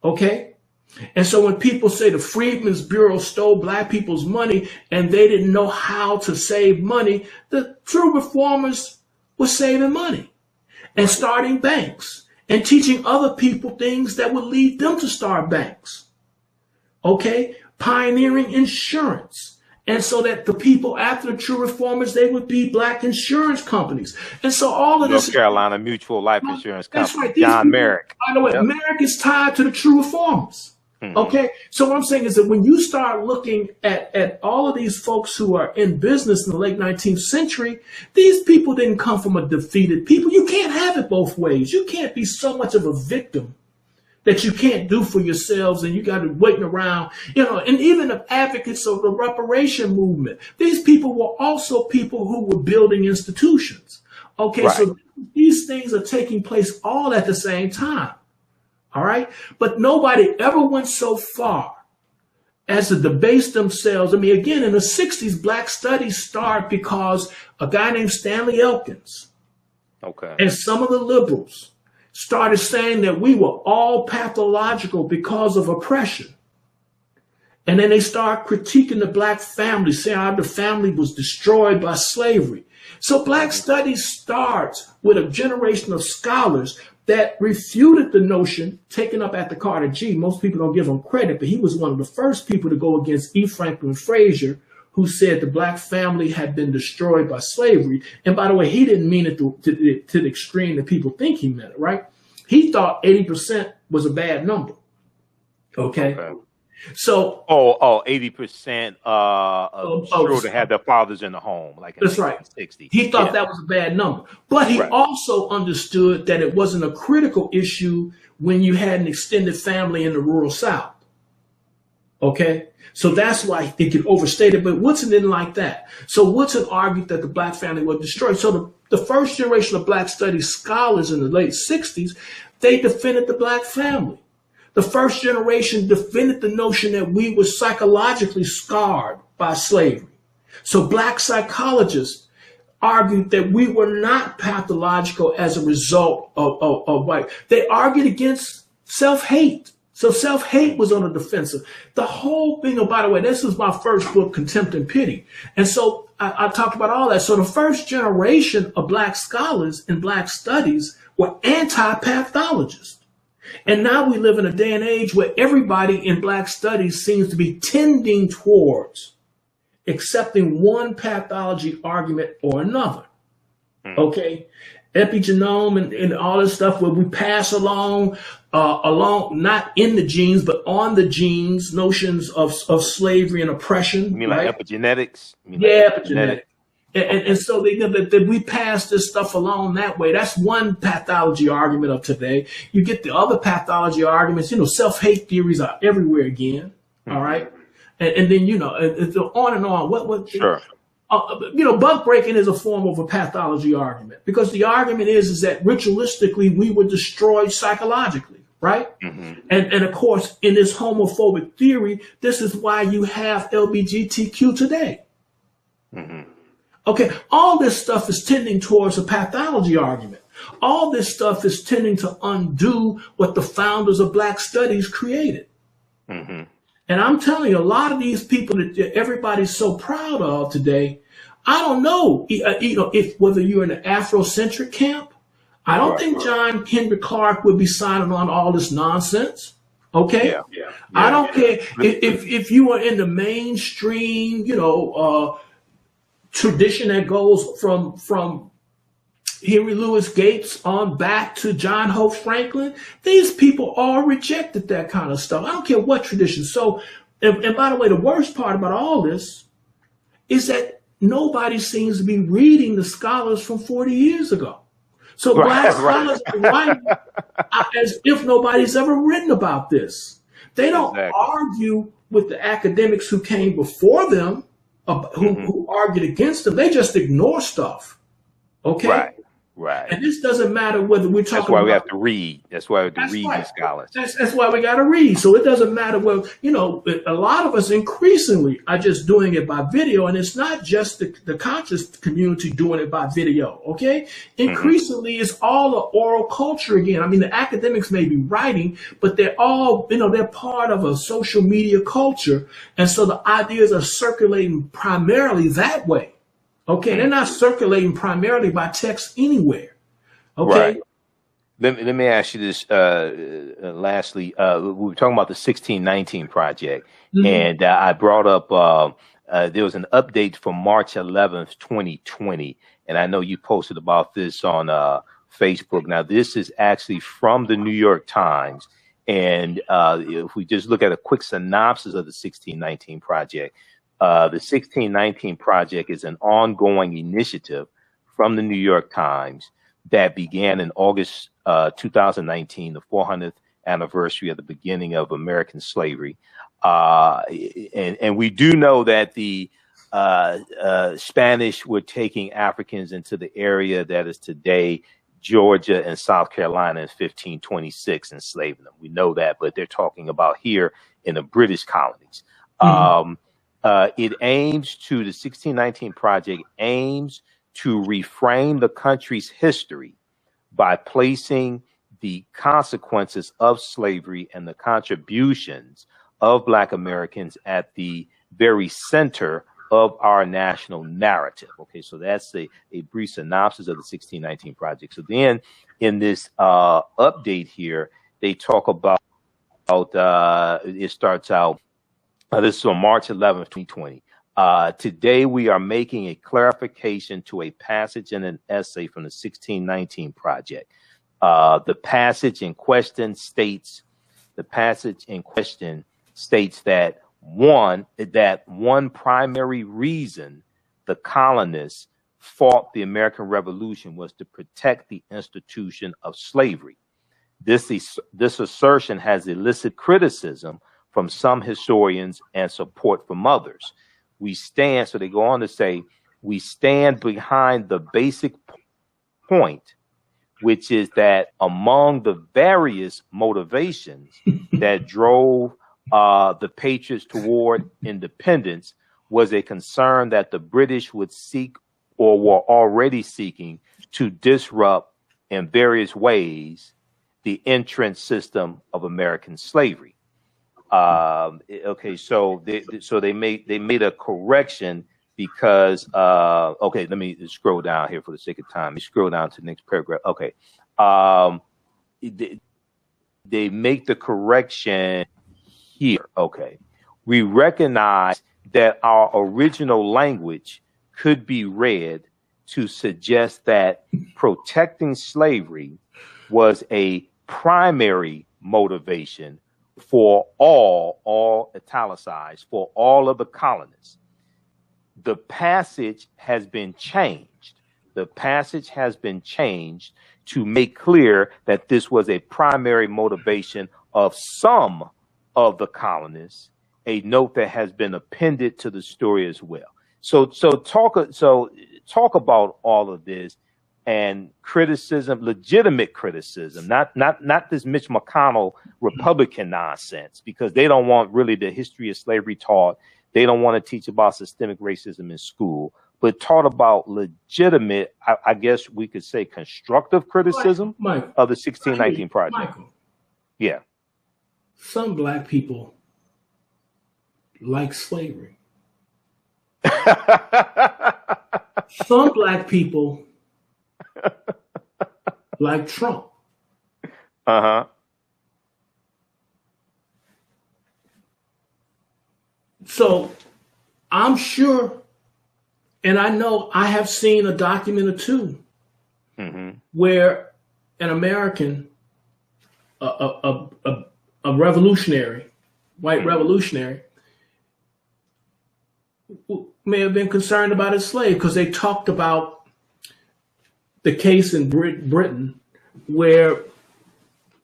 okay? And so when people say the Freedmen's Bureau stole Black people's money and they didn't know how to save money, the true reformers were saving money and starting banks and teaching other people things that would lead them to start banks. Okay? Pioneering insurance. And so that the people after the true reformers, they would be Black insurance companies. And so all of this. North Carolina Mutual Life Insurance Company. That's right. John Merrick. By the way, Merrick is tied to the true reformers. Okay, so what I'm saying is that when you start looking at all of these folks who are in business in the late 19th century, these people didn't come from a defeated people. You can't have it both ways. You can't be so much of a victim that you can't do for yourselves and you got to waiting around, and even the advocates of the reparation movement. These people were also people who were building institutions. Okay, right. So these things are taking place all at the same time. All right. But nobody ever went so far as to debase themselves. I mean, again, in the 60s, Black studies started because a guy named Stanley Elkins and some of the liberals started saying that we were all pathological because of oppression. And then they started critiquing the Black family, saying how the family was destroyed by slavery. So Black studies starts with a generation of scholars that refuted the notion taken up at the Carter G. Most people don't give him credit, but he was one of the first people to go against E. Franklin Frazier, who said the Black family had been destroyed by slavery. And by the way, he didn't mean it to the extreme that people think he meant it, right? He thought 80% was a bad number. Okay. So 80% sure to have their fathers in the home, like in that's right. 1960. He thought that was a bad number, but he also understood that it wasn't a critical issue when you had an extended family in the rural South. Okay, so that's why he could overstate it. But Woodson didn't like that. So Woodson argued that the Black family was destroyed. So the first generation of Black studies scholars in the late 60s, they defended the Black family. The first generation defended the notion that we were psychologically scarred by slavery. So Black psychologists argued that we were not pathological as a result of white. They argued against self-hate. So self-hate was on the defensive. The whole thing, by the way, this is my first book, Contempt and Pity. And so I talked about all that. So the first generation of Black scholars in Black studies were anti-pathologists. And now we live in a day and age where everybody in Black studies seems to be tending towards accepting one pathology argument or another. Okay? Epigenome and all this stuff where we pass along, not in the genes, but on the genes, notions of slavery and oppression. You mean right? Like epigenetics? Epigenetics. And so that we pass this stuff along that way. That's one pathology argument of today. You get the other pathology arguments, self-hate theories are everywhere again. All right. And then, it's on and on. Sure. Bug breaking is a form of a pathology argument because the argument is that ritualistically we were destroyed psychologically. Right. And of course, in this homophobic theory, this is why you have LGBTQ today. Okay, all this stuff is tending towards a pathology argument. All this stuff is tending to undo what the founders of Black studies created. And I'm telling you, a lot of these people that everybody's so proud of today, I don't know, if whether you're in the Afrocentric camp, I don't think John Henry Clark would be signing on all this nonsense. Okay, I don't care if you are in the mainstream, tradition that goes from Henry Louis Gates on back to John Hope Franklin. These people all rejected that kind of stuff. I don't care what tradition. So, and by the way, the worst part about all this is that nobody seems to be reading the scholars from 40 years ago. So Black scholars are writing as if nobody's ever written about this. They don't argue with the academics who came before them, who argued against them. They just ignore stuff. Okay? Right. And this doesn't matter whether we're talking about... That's why we have to read. That's why we have to read these scholars. That's why we got to read. So it doesn't matter whether, a lot of us increasingly are just doing it by video. And it's not just the conscious community doing it by video. Okay? Increasingly, it's all the oral culture again. I mean, the academics may be writing, but they're all, they're part of a social media culture. And so the ideas are circulating primarily that way. Okay, they're not circulating primarily by text anywhere. Okay. Right. Let me ask you this. Lastly, we were talking about the 1619 project, and I brought up there was an update from March 11th, 2020, and I know you posted about this on Facebook. Now, this is actually from the New York Times, And if we just look at a quick synopsis of the 1619 Project, the 1619 Project is an ongoing initiative from the New York Times that began in August 2019, the 400th anniversary of the beginning of American slavery. And we do know that the Spanish were taking Africans into the area that is today Georgia and South Carolina in 1526, enslaving them. We know that, but they're talking about here in the British colonies. It aims to, the 1619 Project aims to reframe the country's history by placing the consequences of slavery and the contributions of Black Americans at the very center of our national narrative. Okay, so that's a brief synopsis of the 1619 Project. So then in this update here, they talk about, it starts out, this is on March 11th, 2020. Today we are making a clarification to a passage in an essay from the 1619 Project. The passage in question states that one primary reason the colonists fought the American Revolution was to protect the institution of slavery. This assertion has elicited criticism from some historians and support from others. So they go on to say, we stand behind the basic point, which is that among the various motivations that drove the Patriots toward independence was a concern that the British would seek or were already seeking to disrupt in various ways the entrance system of American slavery. Okay, so they made a correction because okay, let me scroll down here for the sake of time. Let me scroll down to the next paragraph. Okay, they make the correction here. Okay, we recognize that our original language could be read to suggest that protecting slavery was a primary motivation for all italicized, for all of the colonists. The passage has been changed. The passage has been changed to make clear that this was a primary motivation of some of the colonists, a note that has been appended to the story as well. So talk about all of this and criticism, legitimate criticism, not this Mitch McConnell Republican nonsense, because they don't want really the history of slavery taught. They don't want to teach about systemic racism in school, but taught about legitimate, I guess we could say, constructive criticism of the 1619 Project. Michael, yeah. Some Black people like slavery. Some Black people like Trump. So I'm sure, and I know I have seen a document or two where an American, a revolutionary, white revolutionary, may have been concerned about his slave because they talked about the case in Britain where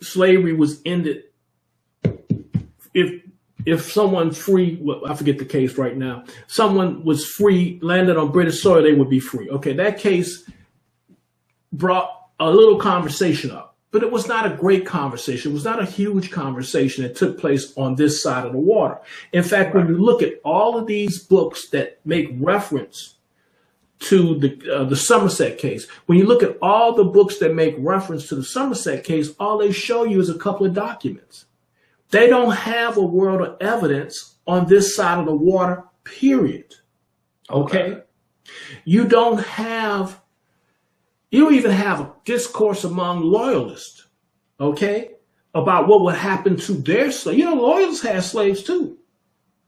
slavery was ended if someone free, well, I forget the case right now, someone was free, landed on British soil, they would be free. Okay, that case brought a little conversation up, but it was not a great conversation. It was not a huge conversation that took place on this side of the water. In fact, when you look at all of these books that make reference to the Somerset case, when you look at all the books that make reference to the Somerset case, all they show you is a couple of documents. They don't have a world of evidence on this side of the water, period. Okay? You don't even have a discourse among loyalists, okay, about what would happen to their slaves. You know, loyalists had slaves too.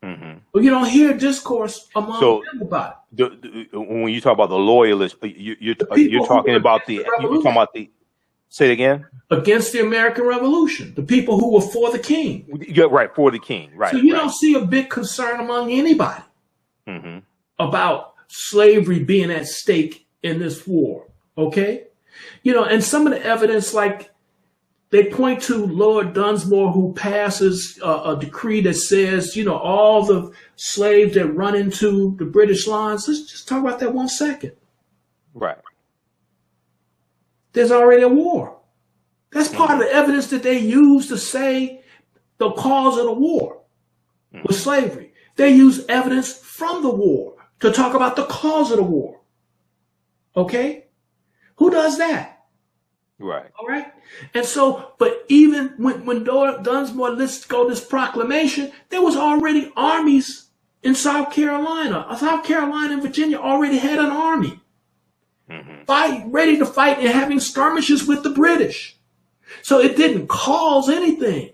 But you don't hear discourse among them about it. When you talk about the loyalists, you're talking about the Say it again. Against the American Revolution, the people who were for the king. Yeah, right, for the king. Right. So you don't see a big concern among anybody about slavery being at stake in this war. Okay. And some of the evidence, like they point to Lord Dunsmore, who passes a decree that says, all the slaves that run into the British lines. Let's just talk about that 1 second. Right. There's already a war. That's part of the evidence that they use to say the cause of the war was slavery. They use evidence from the war to talk about the cause of the war. Okay? Who does that? Right. All right. And so, but even when Dunsmore lets go this proclamation, there was already armies in South Carolina. South Carolina and Virginia already had an army ready to fight and having skirmishes with the British. So it didn't cause anything.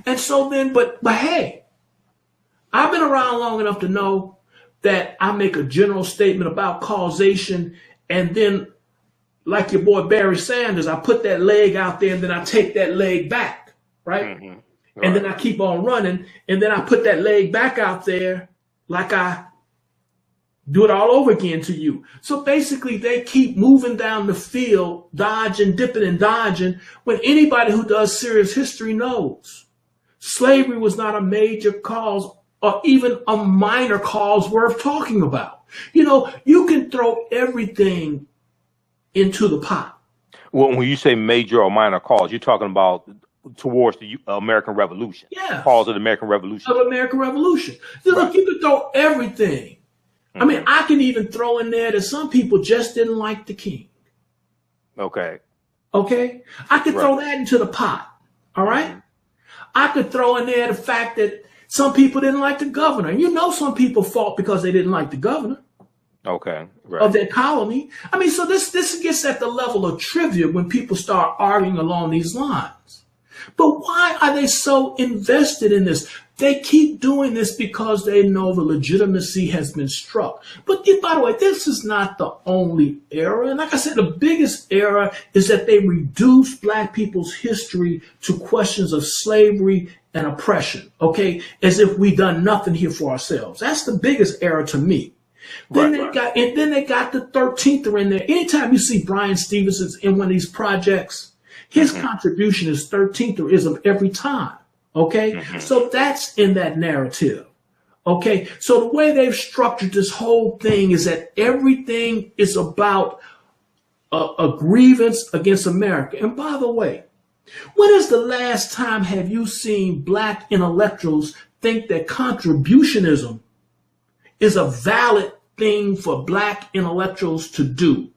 And so then, but hey, I've been around long enough to know that I make a general statement about causation, and then, like your boy Barry Sanders, I put that leg out there and then I take that leg back, right? Right. And then I keep on running, and then I put that leg back out there like I do it all over again to you. So basically they keep moving down the field, dodging, dipping and dodging, when anybody who does serious history knows slavery was not a major cause or even a minor cause worth talking about. You can throw everything into the pot. Well, when you say major or minor cause, you're talking about towards the American Revolution. Yeah. Cause of the American Revolution. Of the American Revolution. So look, you can throw everything. I mean, I can even throw in there that some people just didn't like the king. Okay. I could throw that into the pot. All right. I could throw in there the fact that some people didn't like the governor. Some people fought because they didn't like the governor. Okay. Right. Of their colony. I mean, so this gets at the level of trivia when people start arguing along these lines. But why are they so invested in this? They keep doing this because they know the legitimacy has been struck. But by the way, this is not the only error. And like I said, the biggest error is that they reduce Black people's history to questions of slavery and oppression, okay, as if we've done nothing here for ourselves. That's the biggest error to me. Then they got the 13th in there. Anytime you see Brian Stevenson in one of these projects, his contribution is 13therism every time. Okay. So that's in that narrative. Okay. So the way they've structured this whole thing is that everything is about a grievance against America. And by the way, when is the last time have you seen Black intellectuals think that contributionism is a valid thing for Black intellectuals to do?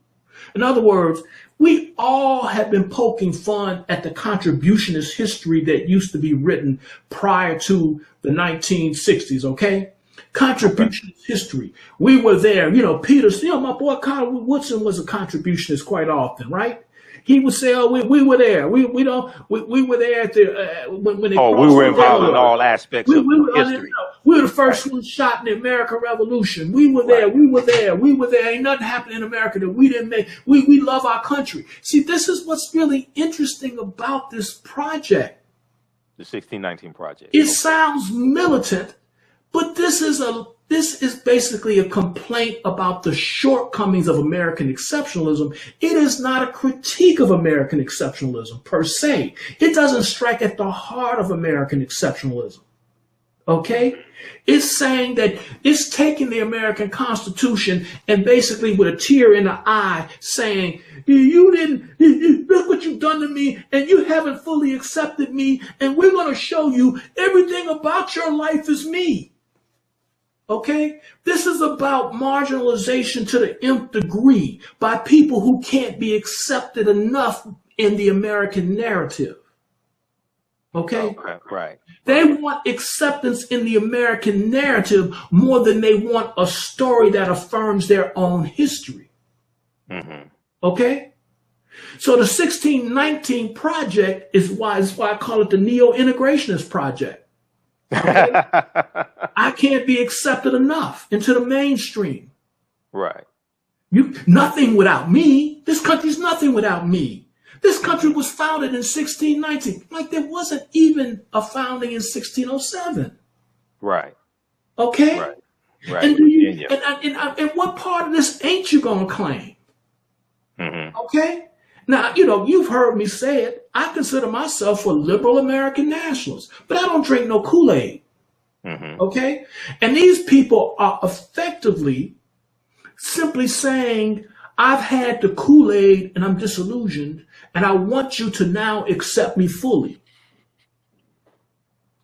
In other words, we all have been poking fun at the contributionist history that used to be written prior to the 1960s, okay? Contributionist history. We were there. Peters, my boy Carl Woodson was a contributionist quite often, right? He would say, "Oh, we were there. We were there at the when they." Oh, we were involved in all aspects of history. We were the first ones shot in the American Revolution. We were there. We were there. We were there. Ain't nothing happened in America that we didn't make. We love our country. See, this is what's really interesting about this project. The 1619 Project. It sounds militant, but this is basically a complaint about the shortcomings of American exceptionalism. It is not a critique of American exceptionalism per se. It doesn't strike at the heart of American exceptionalism. Okay? It's saying that it's taking the American Constitution and basically with a tear in the eye saying, look what you've done to me, and you haven't fully accepted me, and we're going to show you everything about your life is me. Okay? This is about marginalization to the nth degree by people who can't be accepted enough in the American narrative. Okay? Right. They want acceptance in the American narrative more than they want a story that affirms their own history. Okay? So the 1619 Project is why I call it the neo-integrationist project. Okay? I can't be accepted enough into the mainstream. Right. Nothing without me. This country's nothing without me. This country was founded in 1619. Like there wasn't even a founding in 1607. Right. Okay. Right. And what part of this ain't you gonna claim? Okay. Now, you've heard me say it. I consider myself a liberal American nationalist, but I don't drink no Kool-Aid. Okay. And these people are effectively simply saying, I've had the Kool-Aid and I'm disillusioned, and I want you to now accept me fully.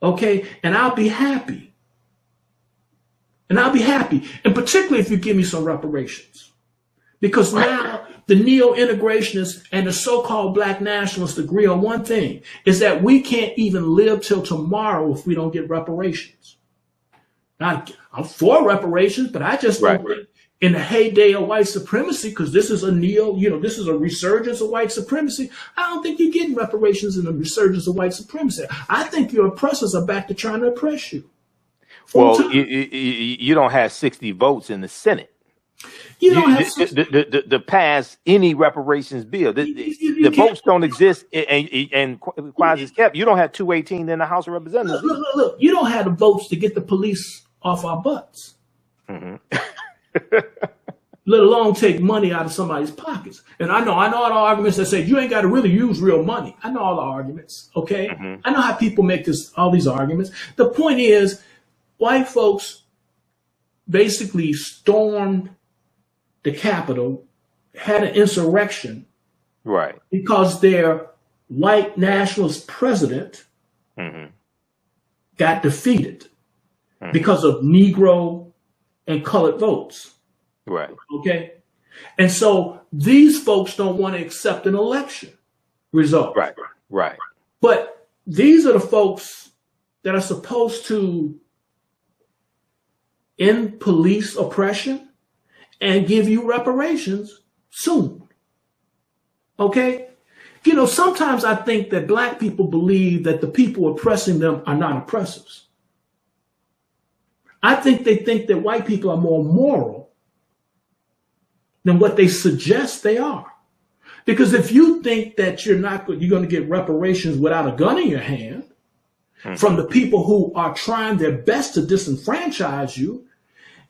Okay. And I'll be happy. And particularly if you give me some reparations. Because now the neo-integrationists and the so-called black nationalists agree on one thing, is that we can't even live till tomorrow if we don't get reparations. Now, I'm for reparations, but I just don't think in the heyday of white supremacy, because this is this is a resurgence of white supremacy, I don't think you're getting reparations in the resurgence of white supremacy. I think your oppressors are back to trying to oppress you. Well, you don't have 60 votes in the Senate. You don't have to pass any reparations bill. The votes don't exist, and Quasi is kept. You don't have 218 in the House of Representatives. Look, you don't have the votes to get the police off our butts. Let alone take money out of somebody's pockets. And I know all the arguments that say you ain't got to really use real money. I know all the arguments. Okay, I know how people make all these arguments. The point is, white folks basically stormed the Capitol, had an insurrection, right? Because their white nationalist president got defeated because of Negro and colored votes, right? Okay, and so these folks don't want to accept an election result, right? But these are the folks that are supposed to end police oppression and give you reparations soon. Okay? Sometimes I think that black people believe that the people oppressing them are not oppressors. I think they think that white people are more moral than what they suggest they are. Because if you think that you're going to get reparations without a gun in your hand from the people who are trying their best to disenfranchise you,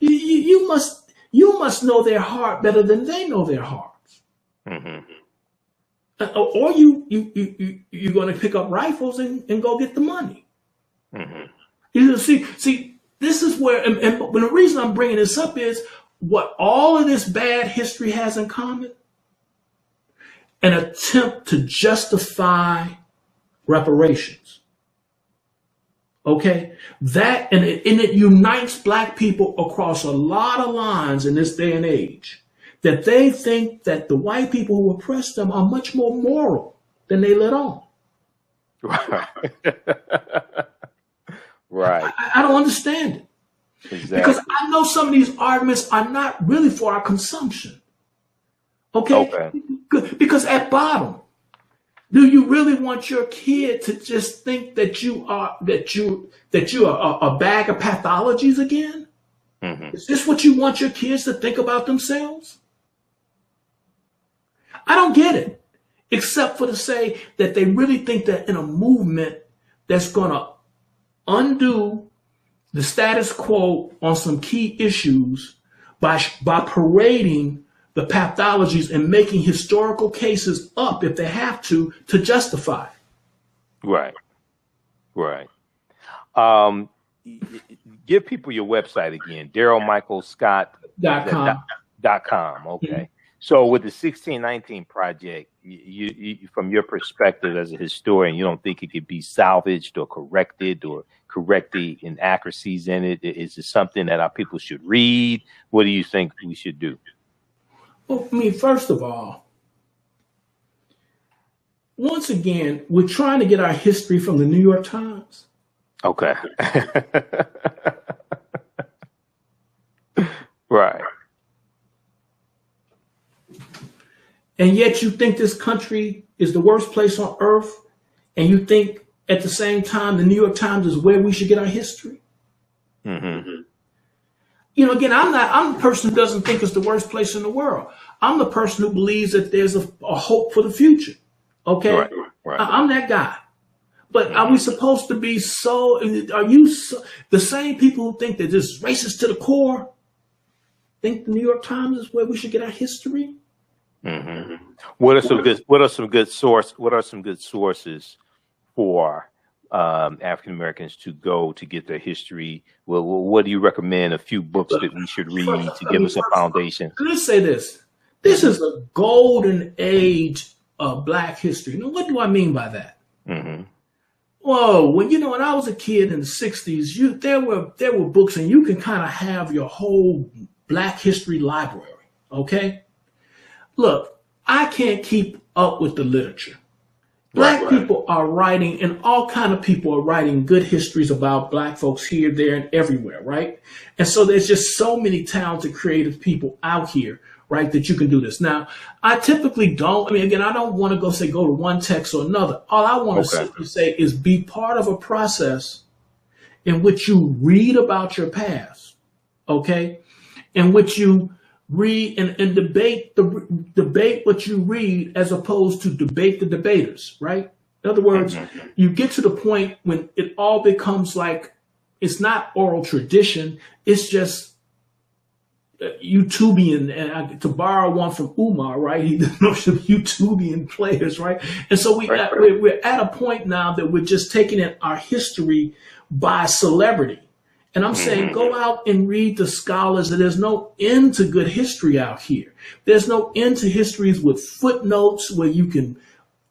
you must know their heart better than they know their hearts. Or you're going to pick up rifles and go get the money. See, this is where, and the reason I'm bringing this up is what all of this bad history has in common: an attempt to justify reparations. Okay, and it unites black people across a lot of lines in this day and age, that they think that the white people who oppress them are much more moral than they let on. Right. I don't understand it. Exactly. Because I know some of these arguments are not really for our consumption. Okay. Because at bottom, do you really want your kid to just think that you are a bag of pathologies again? Is this what you want your kids to think about themselves? I don't get it, except for to say that they really think that in a movement that's going to undo the status quo on some key issues by parading the pathologies and making historical cases up if they have to justify. Right. Give people your website again, DarylMichaelScott.com. Okay. So with the 1619 project, you from your perspective as a historian, you don't think it could be salvaged or corrected or correct the inaccuracies in it? Is it something that our people should read? What do you think we should do? Well, first of all, once again, we're trying to get our history from the New York Times. Okay. Right. And yet you think this country is the worst place on earth, and you think at the same time the New York Times is where we should get our history. again, I'm the person who doesn't think it's the worst place in the world. I'm the person who believes that there's a hope for the future. Okay. Right. I'm that guy. But are we supposed to be the same people who think that this is racist to the core think the New York Times is where we should get our history? Mm-hmm. What are some good sources for African Americans to go to get their history? Well, what do you recommend? A few books that we should read to give us a foundation. Let's say this. This is a golden age of Black history. Now, what do I mean by that? Mm-hmm. Whoa, when I was a kid in the 60s, there were books, and you can kind of have your whole Black history library. Okay? Look, I can't keep up with the literature. Black people are writing, and all kind of people are writing good histories about Black folks here, there, and everywhere, right? And so there's just so many talented, creative people out here, right, that you can do this. Now, I typically don't. I don't want to go to one text or another. All I want to simply say is be part of a process in which you read about your past, okay, in which you read and debate what you read as opposed to debate the debaters, right? In other words, you get to the point when it all becomes like it's not oral tradition, it's just YouTubian, and to borrow one from Umar, right? He the notion of YouTubian players, right? And so we're at a point now that we're just taking in our history by celebrity. And I'm saying, go out and read the scholars. And there's no end to good history out here. There's no end to histories with footnotes where you can,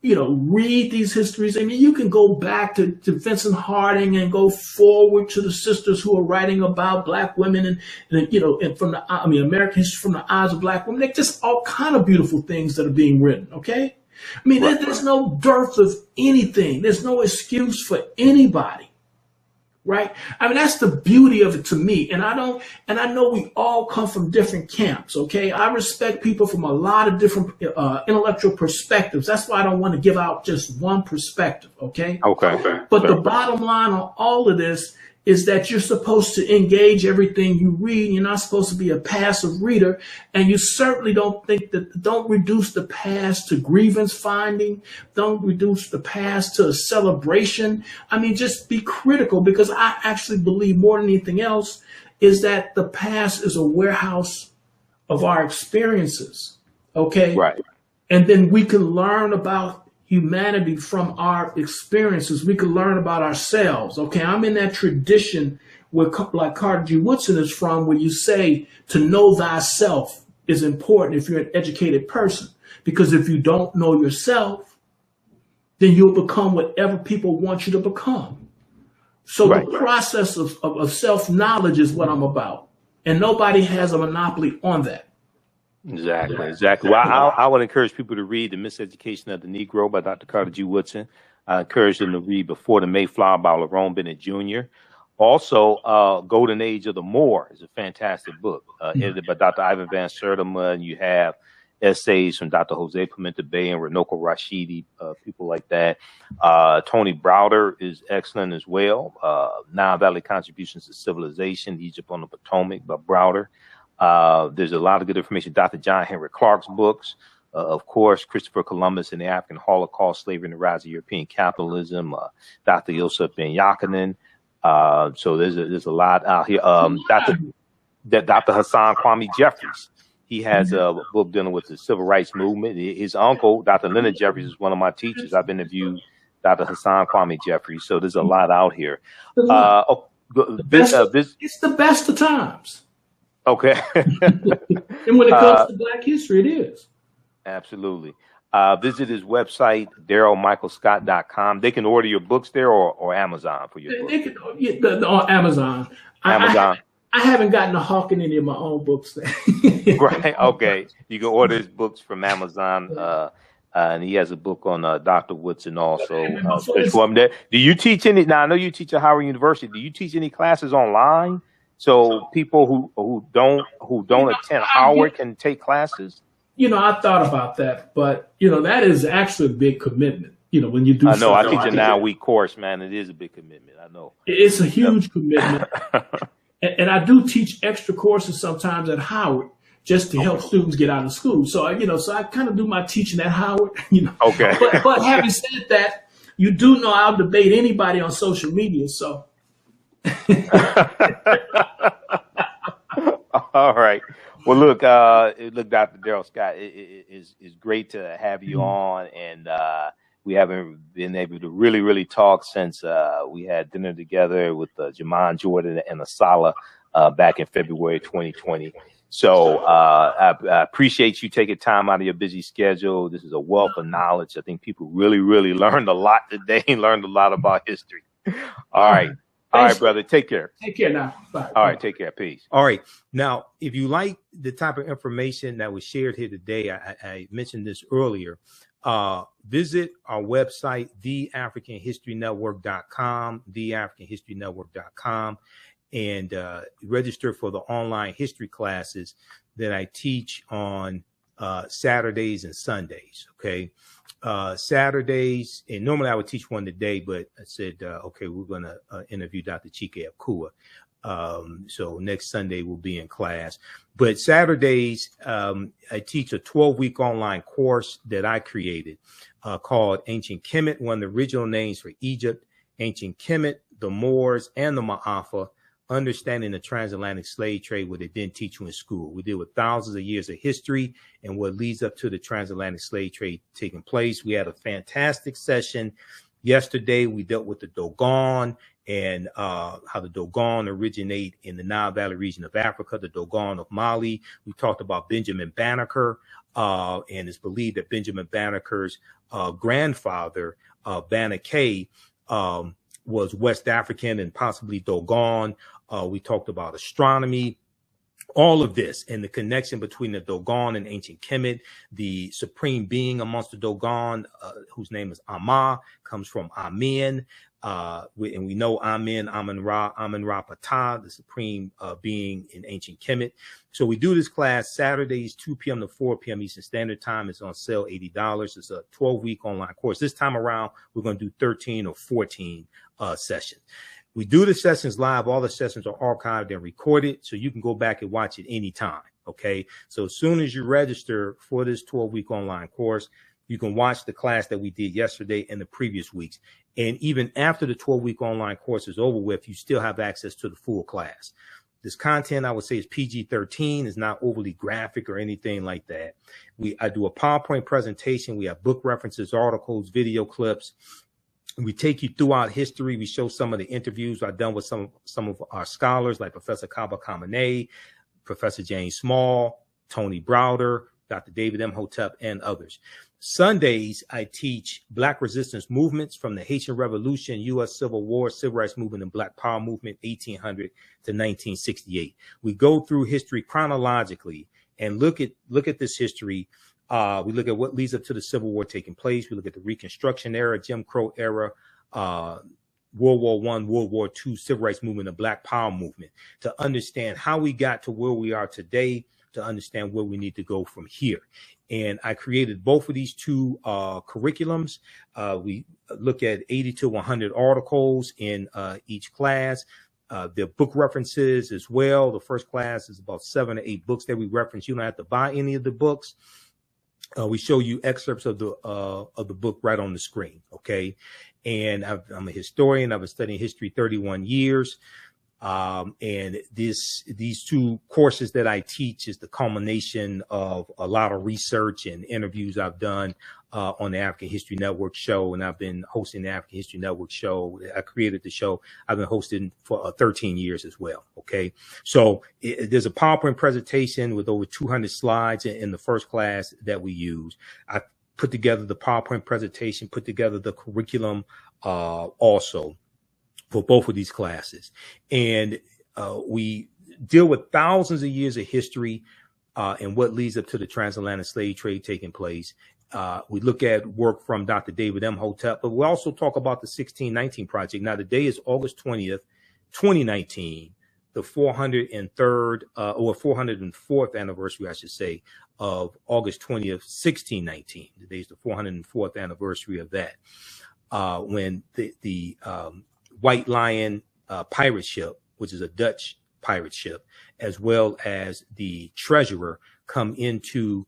read these histories. I mean, you can go back to Vincent Harding and go forward to the sisters who are writing about Black women and from American history from the eyes of Black women. They're just all kind of beautiful things that are being written. Okay. I mean, there's no dearth of anything. There's no excuse for anybody. Right. I mean, that's the beauty of it to me. And I know we all come from different camps. OK, I respect people from a lot of different intellectual perspectives. That's why I don't want to give out just one perspective. OK. But the bottom line on all of this is that you're supposed to engage everything you read. You're not supposed to be a passive reader. And you certainly don't reduce the past to grievance finding. Don't reduce the past to a celebration. I mean, just be critical, because I actually believe more than anything else is that the past is a warehouse of our experiences. Okay. Right. And then we can learn about humanity from our experiences. We can learn about ourselves. Okay, I'm in that tradition where, like Carter G. Woodson is from, where you say to know thyself is important if you're an educated person, because if you don't know yourself, then you'll become whatever people want you to become. So the process of self-knowledge is what I'm about, and nobody has a monopoly on that. Exactly. Well, I would encourage people to read The Miseducation of the Negro by Dr. Carter G. Woodson. I encourage them to read Before the Mayflower by Lerone Bennett Jr. Also, Golden Age of the Moor is a fantastic book, edited by Dr. Ivan Van Sertima, and you have essays from Dr. Jose Pimenta Bay and Renoko Rashidi, people like that. Tony Browder is excellent as well. Nile Valley Contributions to Civilization, Egypt on the Potomac by Browder. There's a lot of good information. Dr. John Henry Clark's books, of course, Christopher Columbus and the African Holocaust, Slavery and the Rise of European Capitalism, Dr. Yosef Ben Yakinen. So there's a lot out here. Dr. Hassan Kwame Jeffries, he has a book dealing with the civil rights movement. His uncle, Dr. Leonard Jeffries, is one of my teachers. I've interviewed Dr. Hassan Kwame Jeffries. So there's a lot out here. It's the best of times. Okay. And when it comes to Black history, it is. Absolutely. Visit his website, DarylMichaelScott.com. They can order your books there or Amazon for your books. They can, on Amazon. Amazon. I haven't gotten to hawking any of my own books there. Right. Okay. You can order his books from Amazon. And he has a book on Dr. Woodson also. Do you teach any? Now, I know you teach at Howard University. Do you teach any classes online? So people who don't attend Howard can take classes. I thought about that, but that is actually a big commitment. When you do. I know. I teach a 9-week course, man. It is a big commitment. I know. It's a huge commitment. And I do teach extra courses sometimes at Howard just to help students get out of school. So, so I kind of do my teaching at Howard, Okay. But having said that, you do know I'll debate anybody on social media. So. All right. Well, look, Dr. Daryl Scott, it is great to have you on, and we haven't been able to really talk since we had dinner together with Jamon Jordan and Asala back in February 2020. So I appreciate you taking time out of your busy schedule. This is a wealth of knowledge. I think people really learned a lot today, learned a lot about history. All right. All right, brother. Take care. Take care now. Bye. All right. Take care. Peace. All right. Now, if you like the type of information that was shared here today, I mentioned this earlier. Visit our website, TheAfricanHistoryNetwork.com, TheAfricanHistoryNetwork.com, and register for the online history classes that I teach on Saturdays and Sundays. Okay. Saturdays, and normally I would teach one today, but I said, okay, we're going to interview Dr. Chike Akua. So next Sunday we'll be in class. But Saturdays, I teach a 12-week online course that I created called Ancient Kemet, one of the original names for Egypt, Ancient Kemet, the Moors, and the Ma'afa, Understanding the Transatlantic Slave Trade, what they didn't teach you in school. We deal with thousands of years of history and what leads up to the transatlantic slave trade taking place. We had a fantastic session yesterday. We dealt with the Dogon and how the Dogon originate in the Nile Valley region of Africa, the Dogon of Mali. We talked about Benjamin Banneker, and it's believed that Benjamin Banneker's grandfather, Banneker, was West African and possibly Dogon. We talked about astronomy, all of this, and the connection between the Dogon and ancient Kemet. The supreme being amongst the Dogon, whose name is Ama, comes from Amen. And we know Amen, Amen-Ra Ptah, the supreme being in ancient Kemet. So we do this class Saturdays, 2 p.m. to 4 p.m. Eastern Standard Time. It's on sale, $80. It's a 12-week online course. This time around, we're going to do 13 or 14 sessions. We do the sessions live. All the sessions are archived and recorded, so you can go back and watch it anytime. Okay. So as soon as you register for this 12-week online course, you can watch the class that we did yesterday and the previous weeks. And even after the 12-week online course is over with, you still have access to the full class. This content, I would say, is PG-13, is not overly graphic or anything like that. I do a PowerPoint presentation. We have book references, articles, video clips. We take you throughout history. We show some of the interviews I've done with some of our scholars, like Professor Kaba Kamene, Professor James Small, Tony Browder, Dr. David Imhotep, and others. Sundays, I teach Black resistance movements from the Haitian Revolution, U.S. Civil War, Civil Rights Movement, and Black Power Movement, 1800 to 1968. We go through history chronologically and look at this history. We look at what leads up to the Civil War taking place. We look at the Reconstruction era, Jim Crow era, World War I, World War II, Civil Rights Movement, and Black Power Movement, to understand how we got to where we are today, to understand where we need to go from here. And I created both of these two curriculums. We look at 80 to 100 articles in each class. There are book references as well. The first class is about 7 to 8 books that we reference. You don't have to buy any of the books. We show you excerpts of the book right on the screen. Okay. And I'm a historian. I've been studying history 31 years. And these two courses that I teach is the culmination of a lot of research and interviews I've done on the African History Network show. And I've been hosting the African History Network show. I created the show. I've been hosting for 13 years as well. Okay. So there's a PowerPoint presentation with over 200 slides in the first class that we use. I put together the PowerPoint presentation, put together the curriculum also for both of these classes. And we deal with thousands of years of history and what leads up to the transatlantic slave trade taking place. We look at work from Dr. David Imhotep, but we also talk about the 1619 Project. Now, today is August 20th, 2019, the 403rd or 404th anniversary, I should say, of August 20th, 1619. Today is the 404th anniversary of that, when the White Lion pirate ship, which is a Dutch pirate ship, as well as the treasurer, come into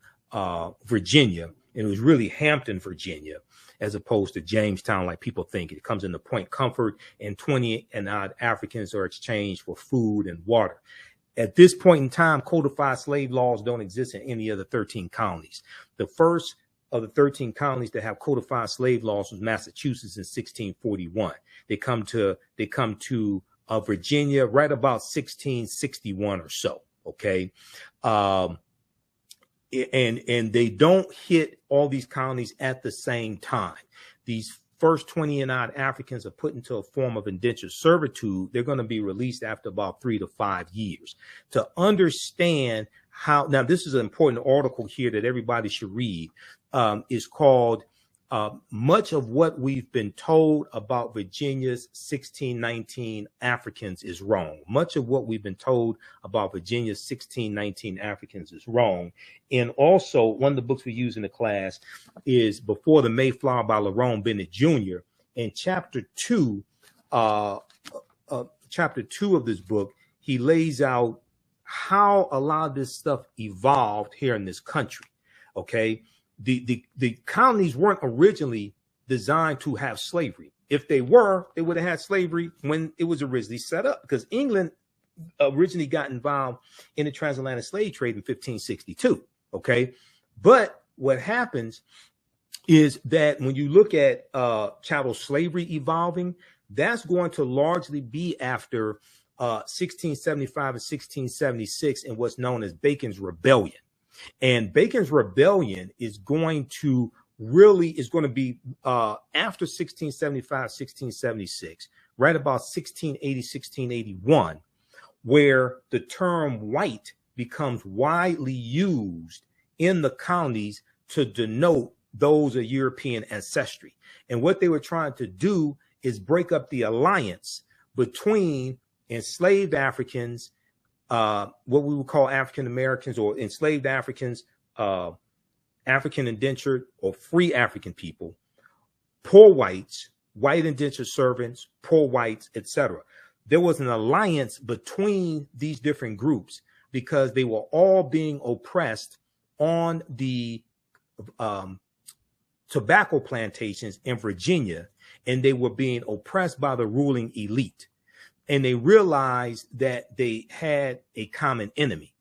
Virginia. And it was really Hampton, Virginia, as opposed to Jamestown, like people think. It comes into Point Comfort, and 20 and odd Africans are exchanged for food and water. At this point in time, codified slave laws don't exist in any of the 13 colonies. The first of the 13 colonies that have codified slave laws was Massachusetts in 1641. They come to Virginia right about 1661 or so. Okay. And they don't hit all these colonies at the same time. These first 20 and odd Africans are put into a form of indentured servitude. They're going to be released after about 3 to 5 years. To understand how, now this is an important article here that everybody should read, is called Much of What We've Been Told About Virginia's 1619 Africans is Wrong. Much of what we've been told about Virginia's 1619 Africans is wrong. And also, one of the books we use in the class is Before the Mayflower by Lerone Bennett Jr. In chapter 2 of this book, he lays out how a lot of this stuff evolved here in this country. Okay. The colonies weren't originally designed to have slavery. If they were, they would have had slavery when it was originally set up, because England originally got involved in the transatlantic slave trade in 1562. Okay. But what happens is that when you look at chattel slavery evolving, that's going to largely be after 1675 and 1676 and what's known as Bacon's Rebellion. And Bacon's Rebellion is going to be after 1675, 1676, right about 1680, 1681, where the term white becomes widely used in the colonies to denote those of European ancestry. And what they were trying to do is break up the alliance between enslaved Africans, what we would call African Americans, or enslaved Africans, African indentured or free African people, poor whites, white indentured servants, poor whites, etc. There was an alliance between these different groups because they were all being oppressed on the tobacco plantations in Virginia, and they were being oppressed by the ruling elite. And they realized that they had a common enemy.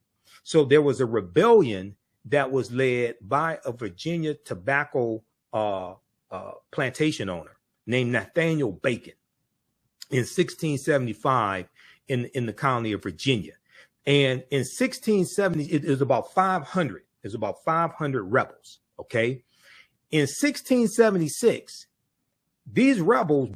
So there was a rebellion that was led by a Virginia tobacco plantation owner named Nathaniel Bacon in 1675 in the colony of Virginia. And in 1670, it was about 500. There's about 500 rebels. Okay. In 1676, these rebels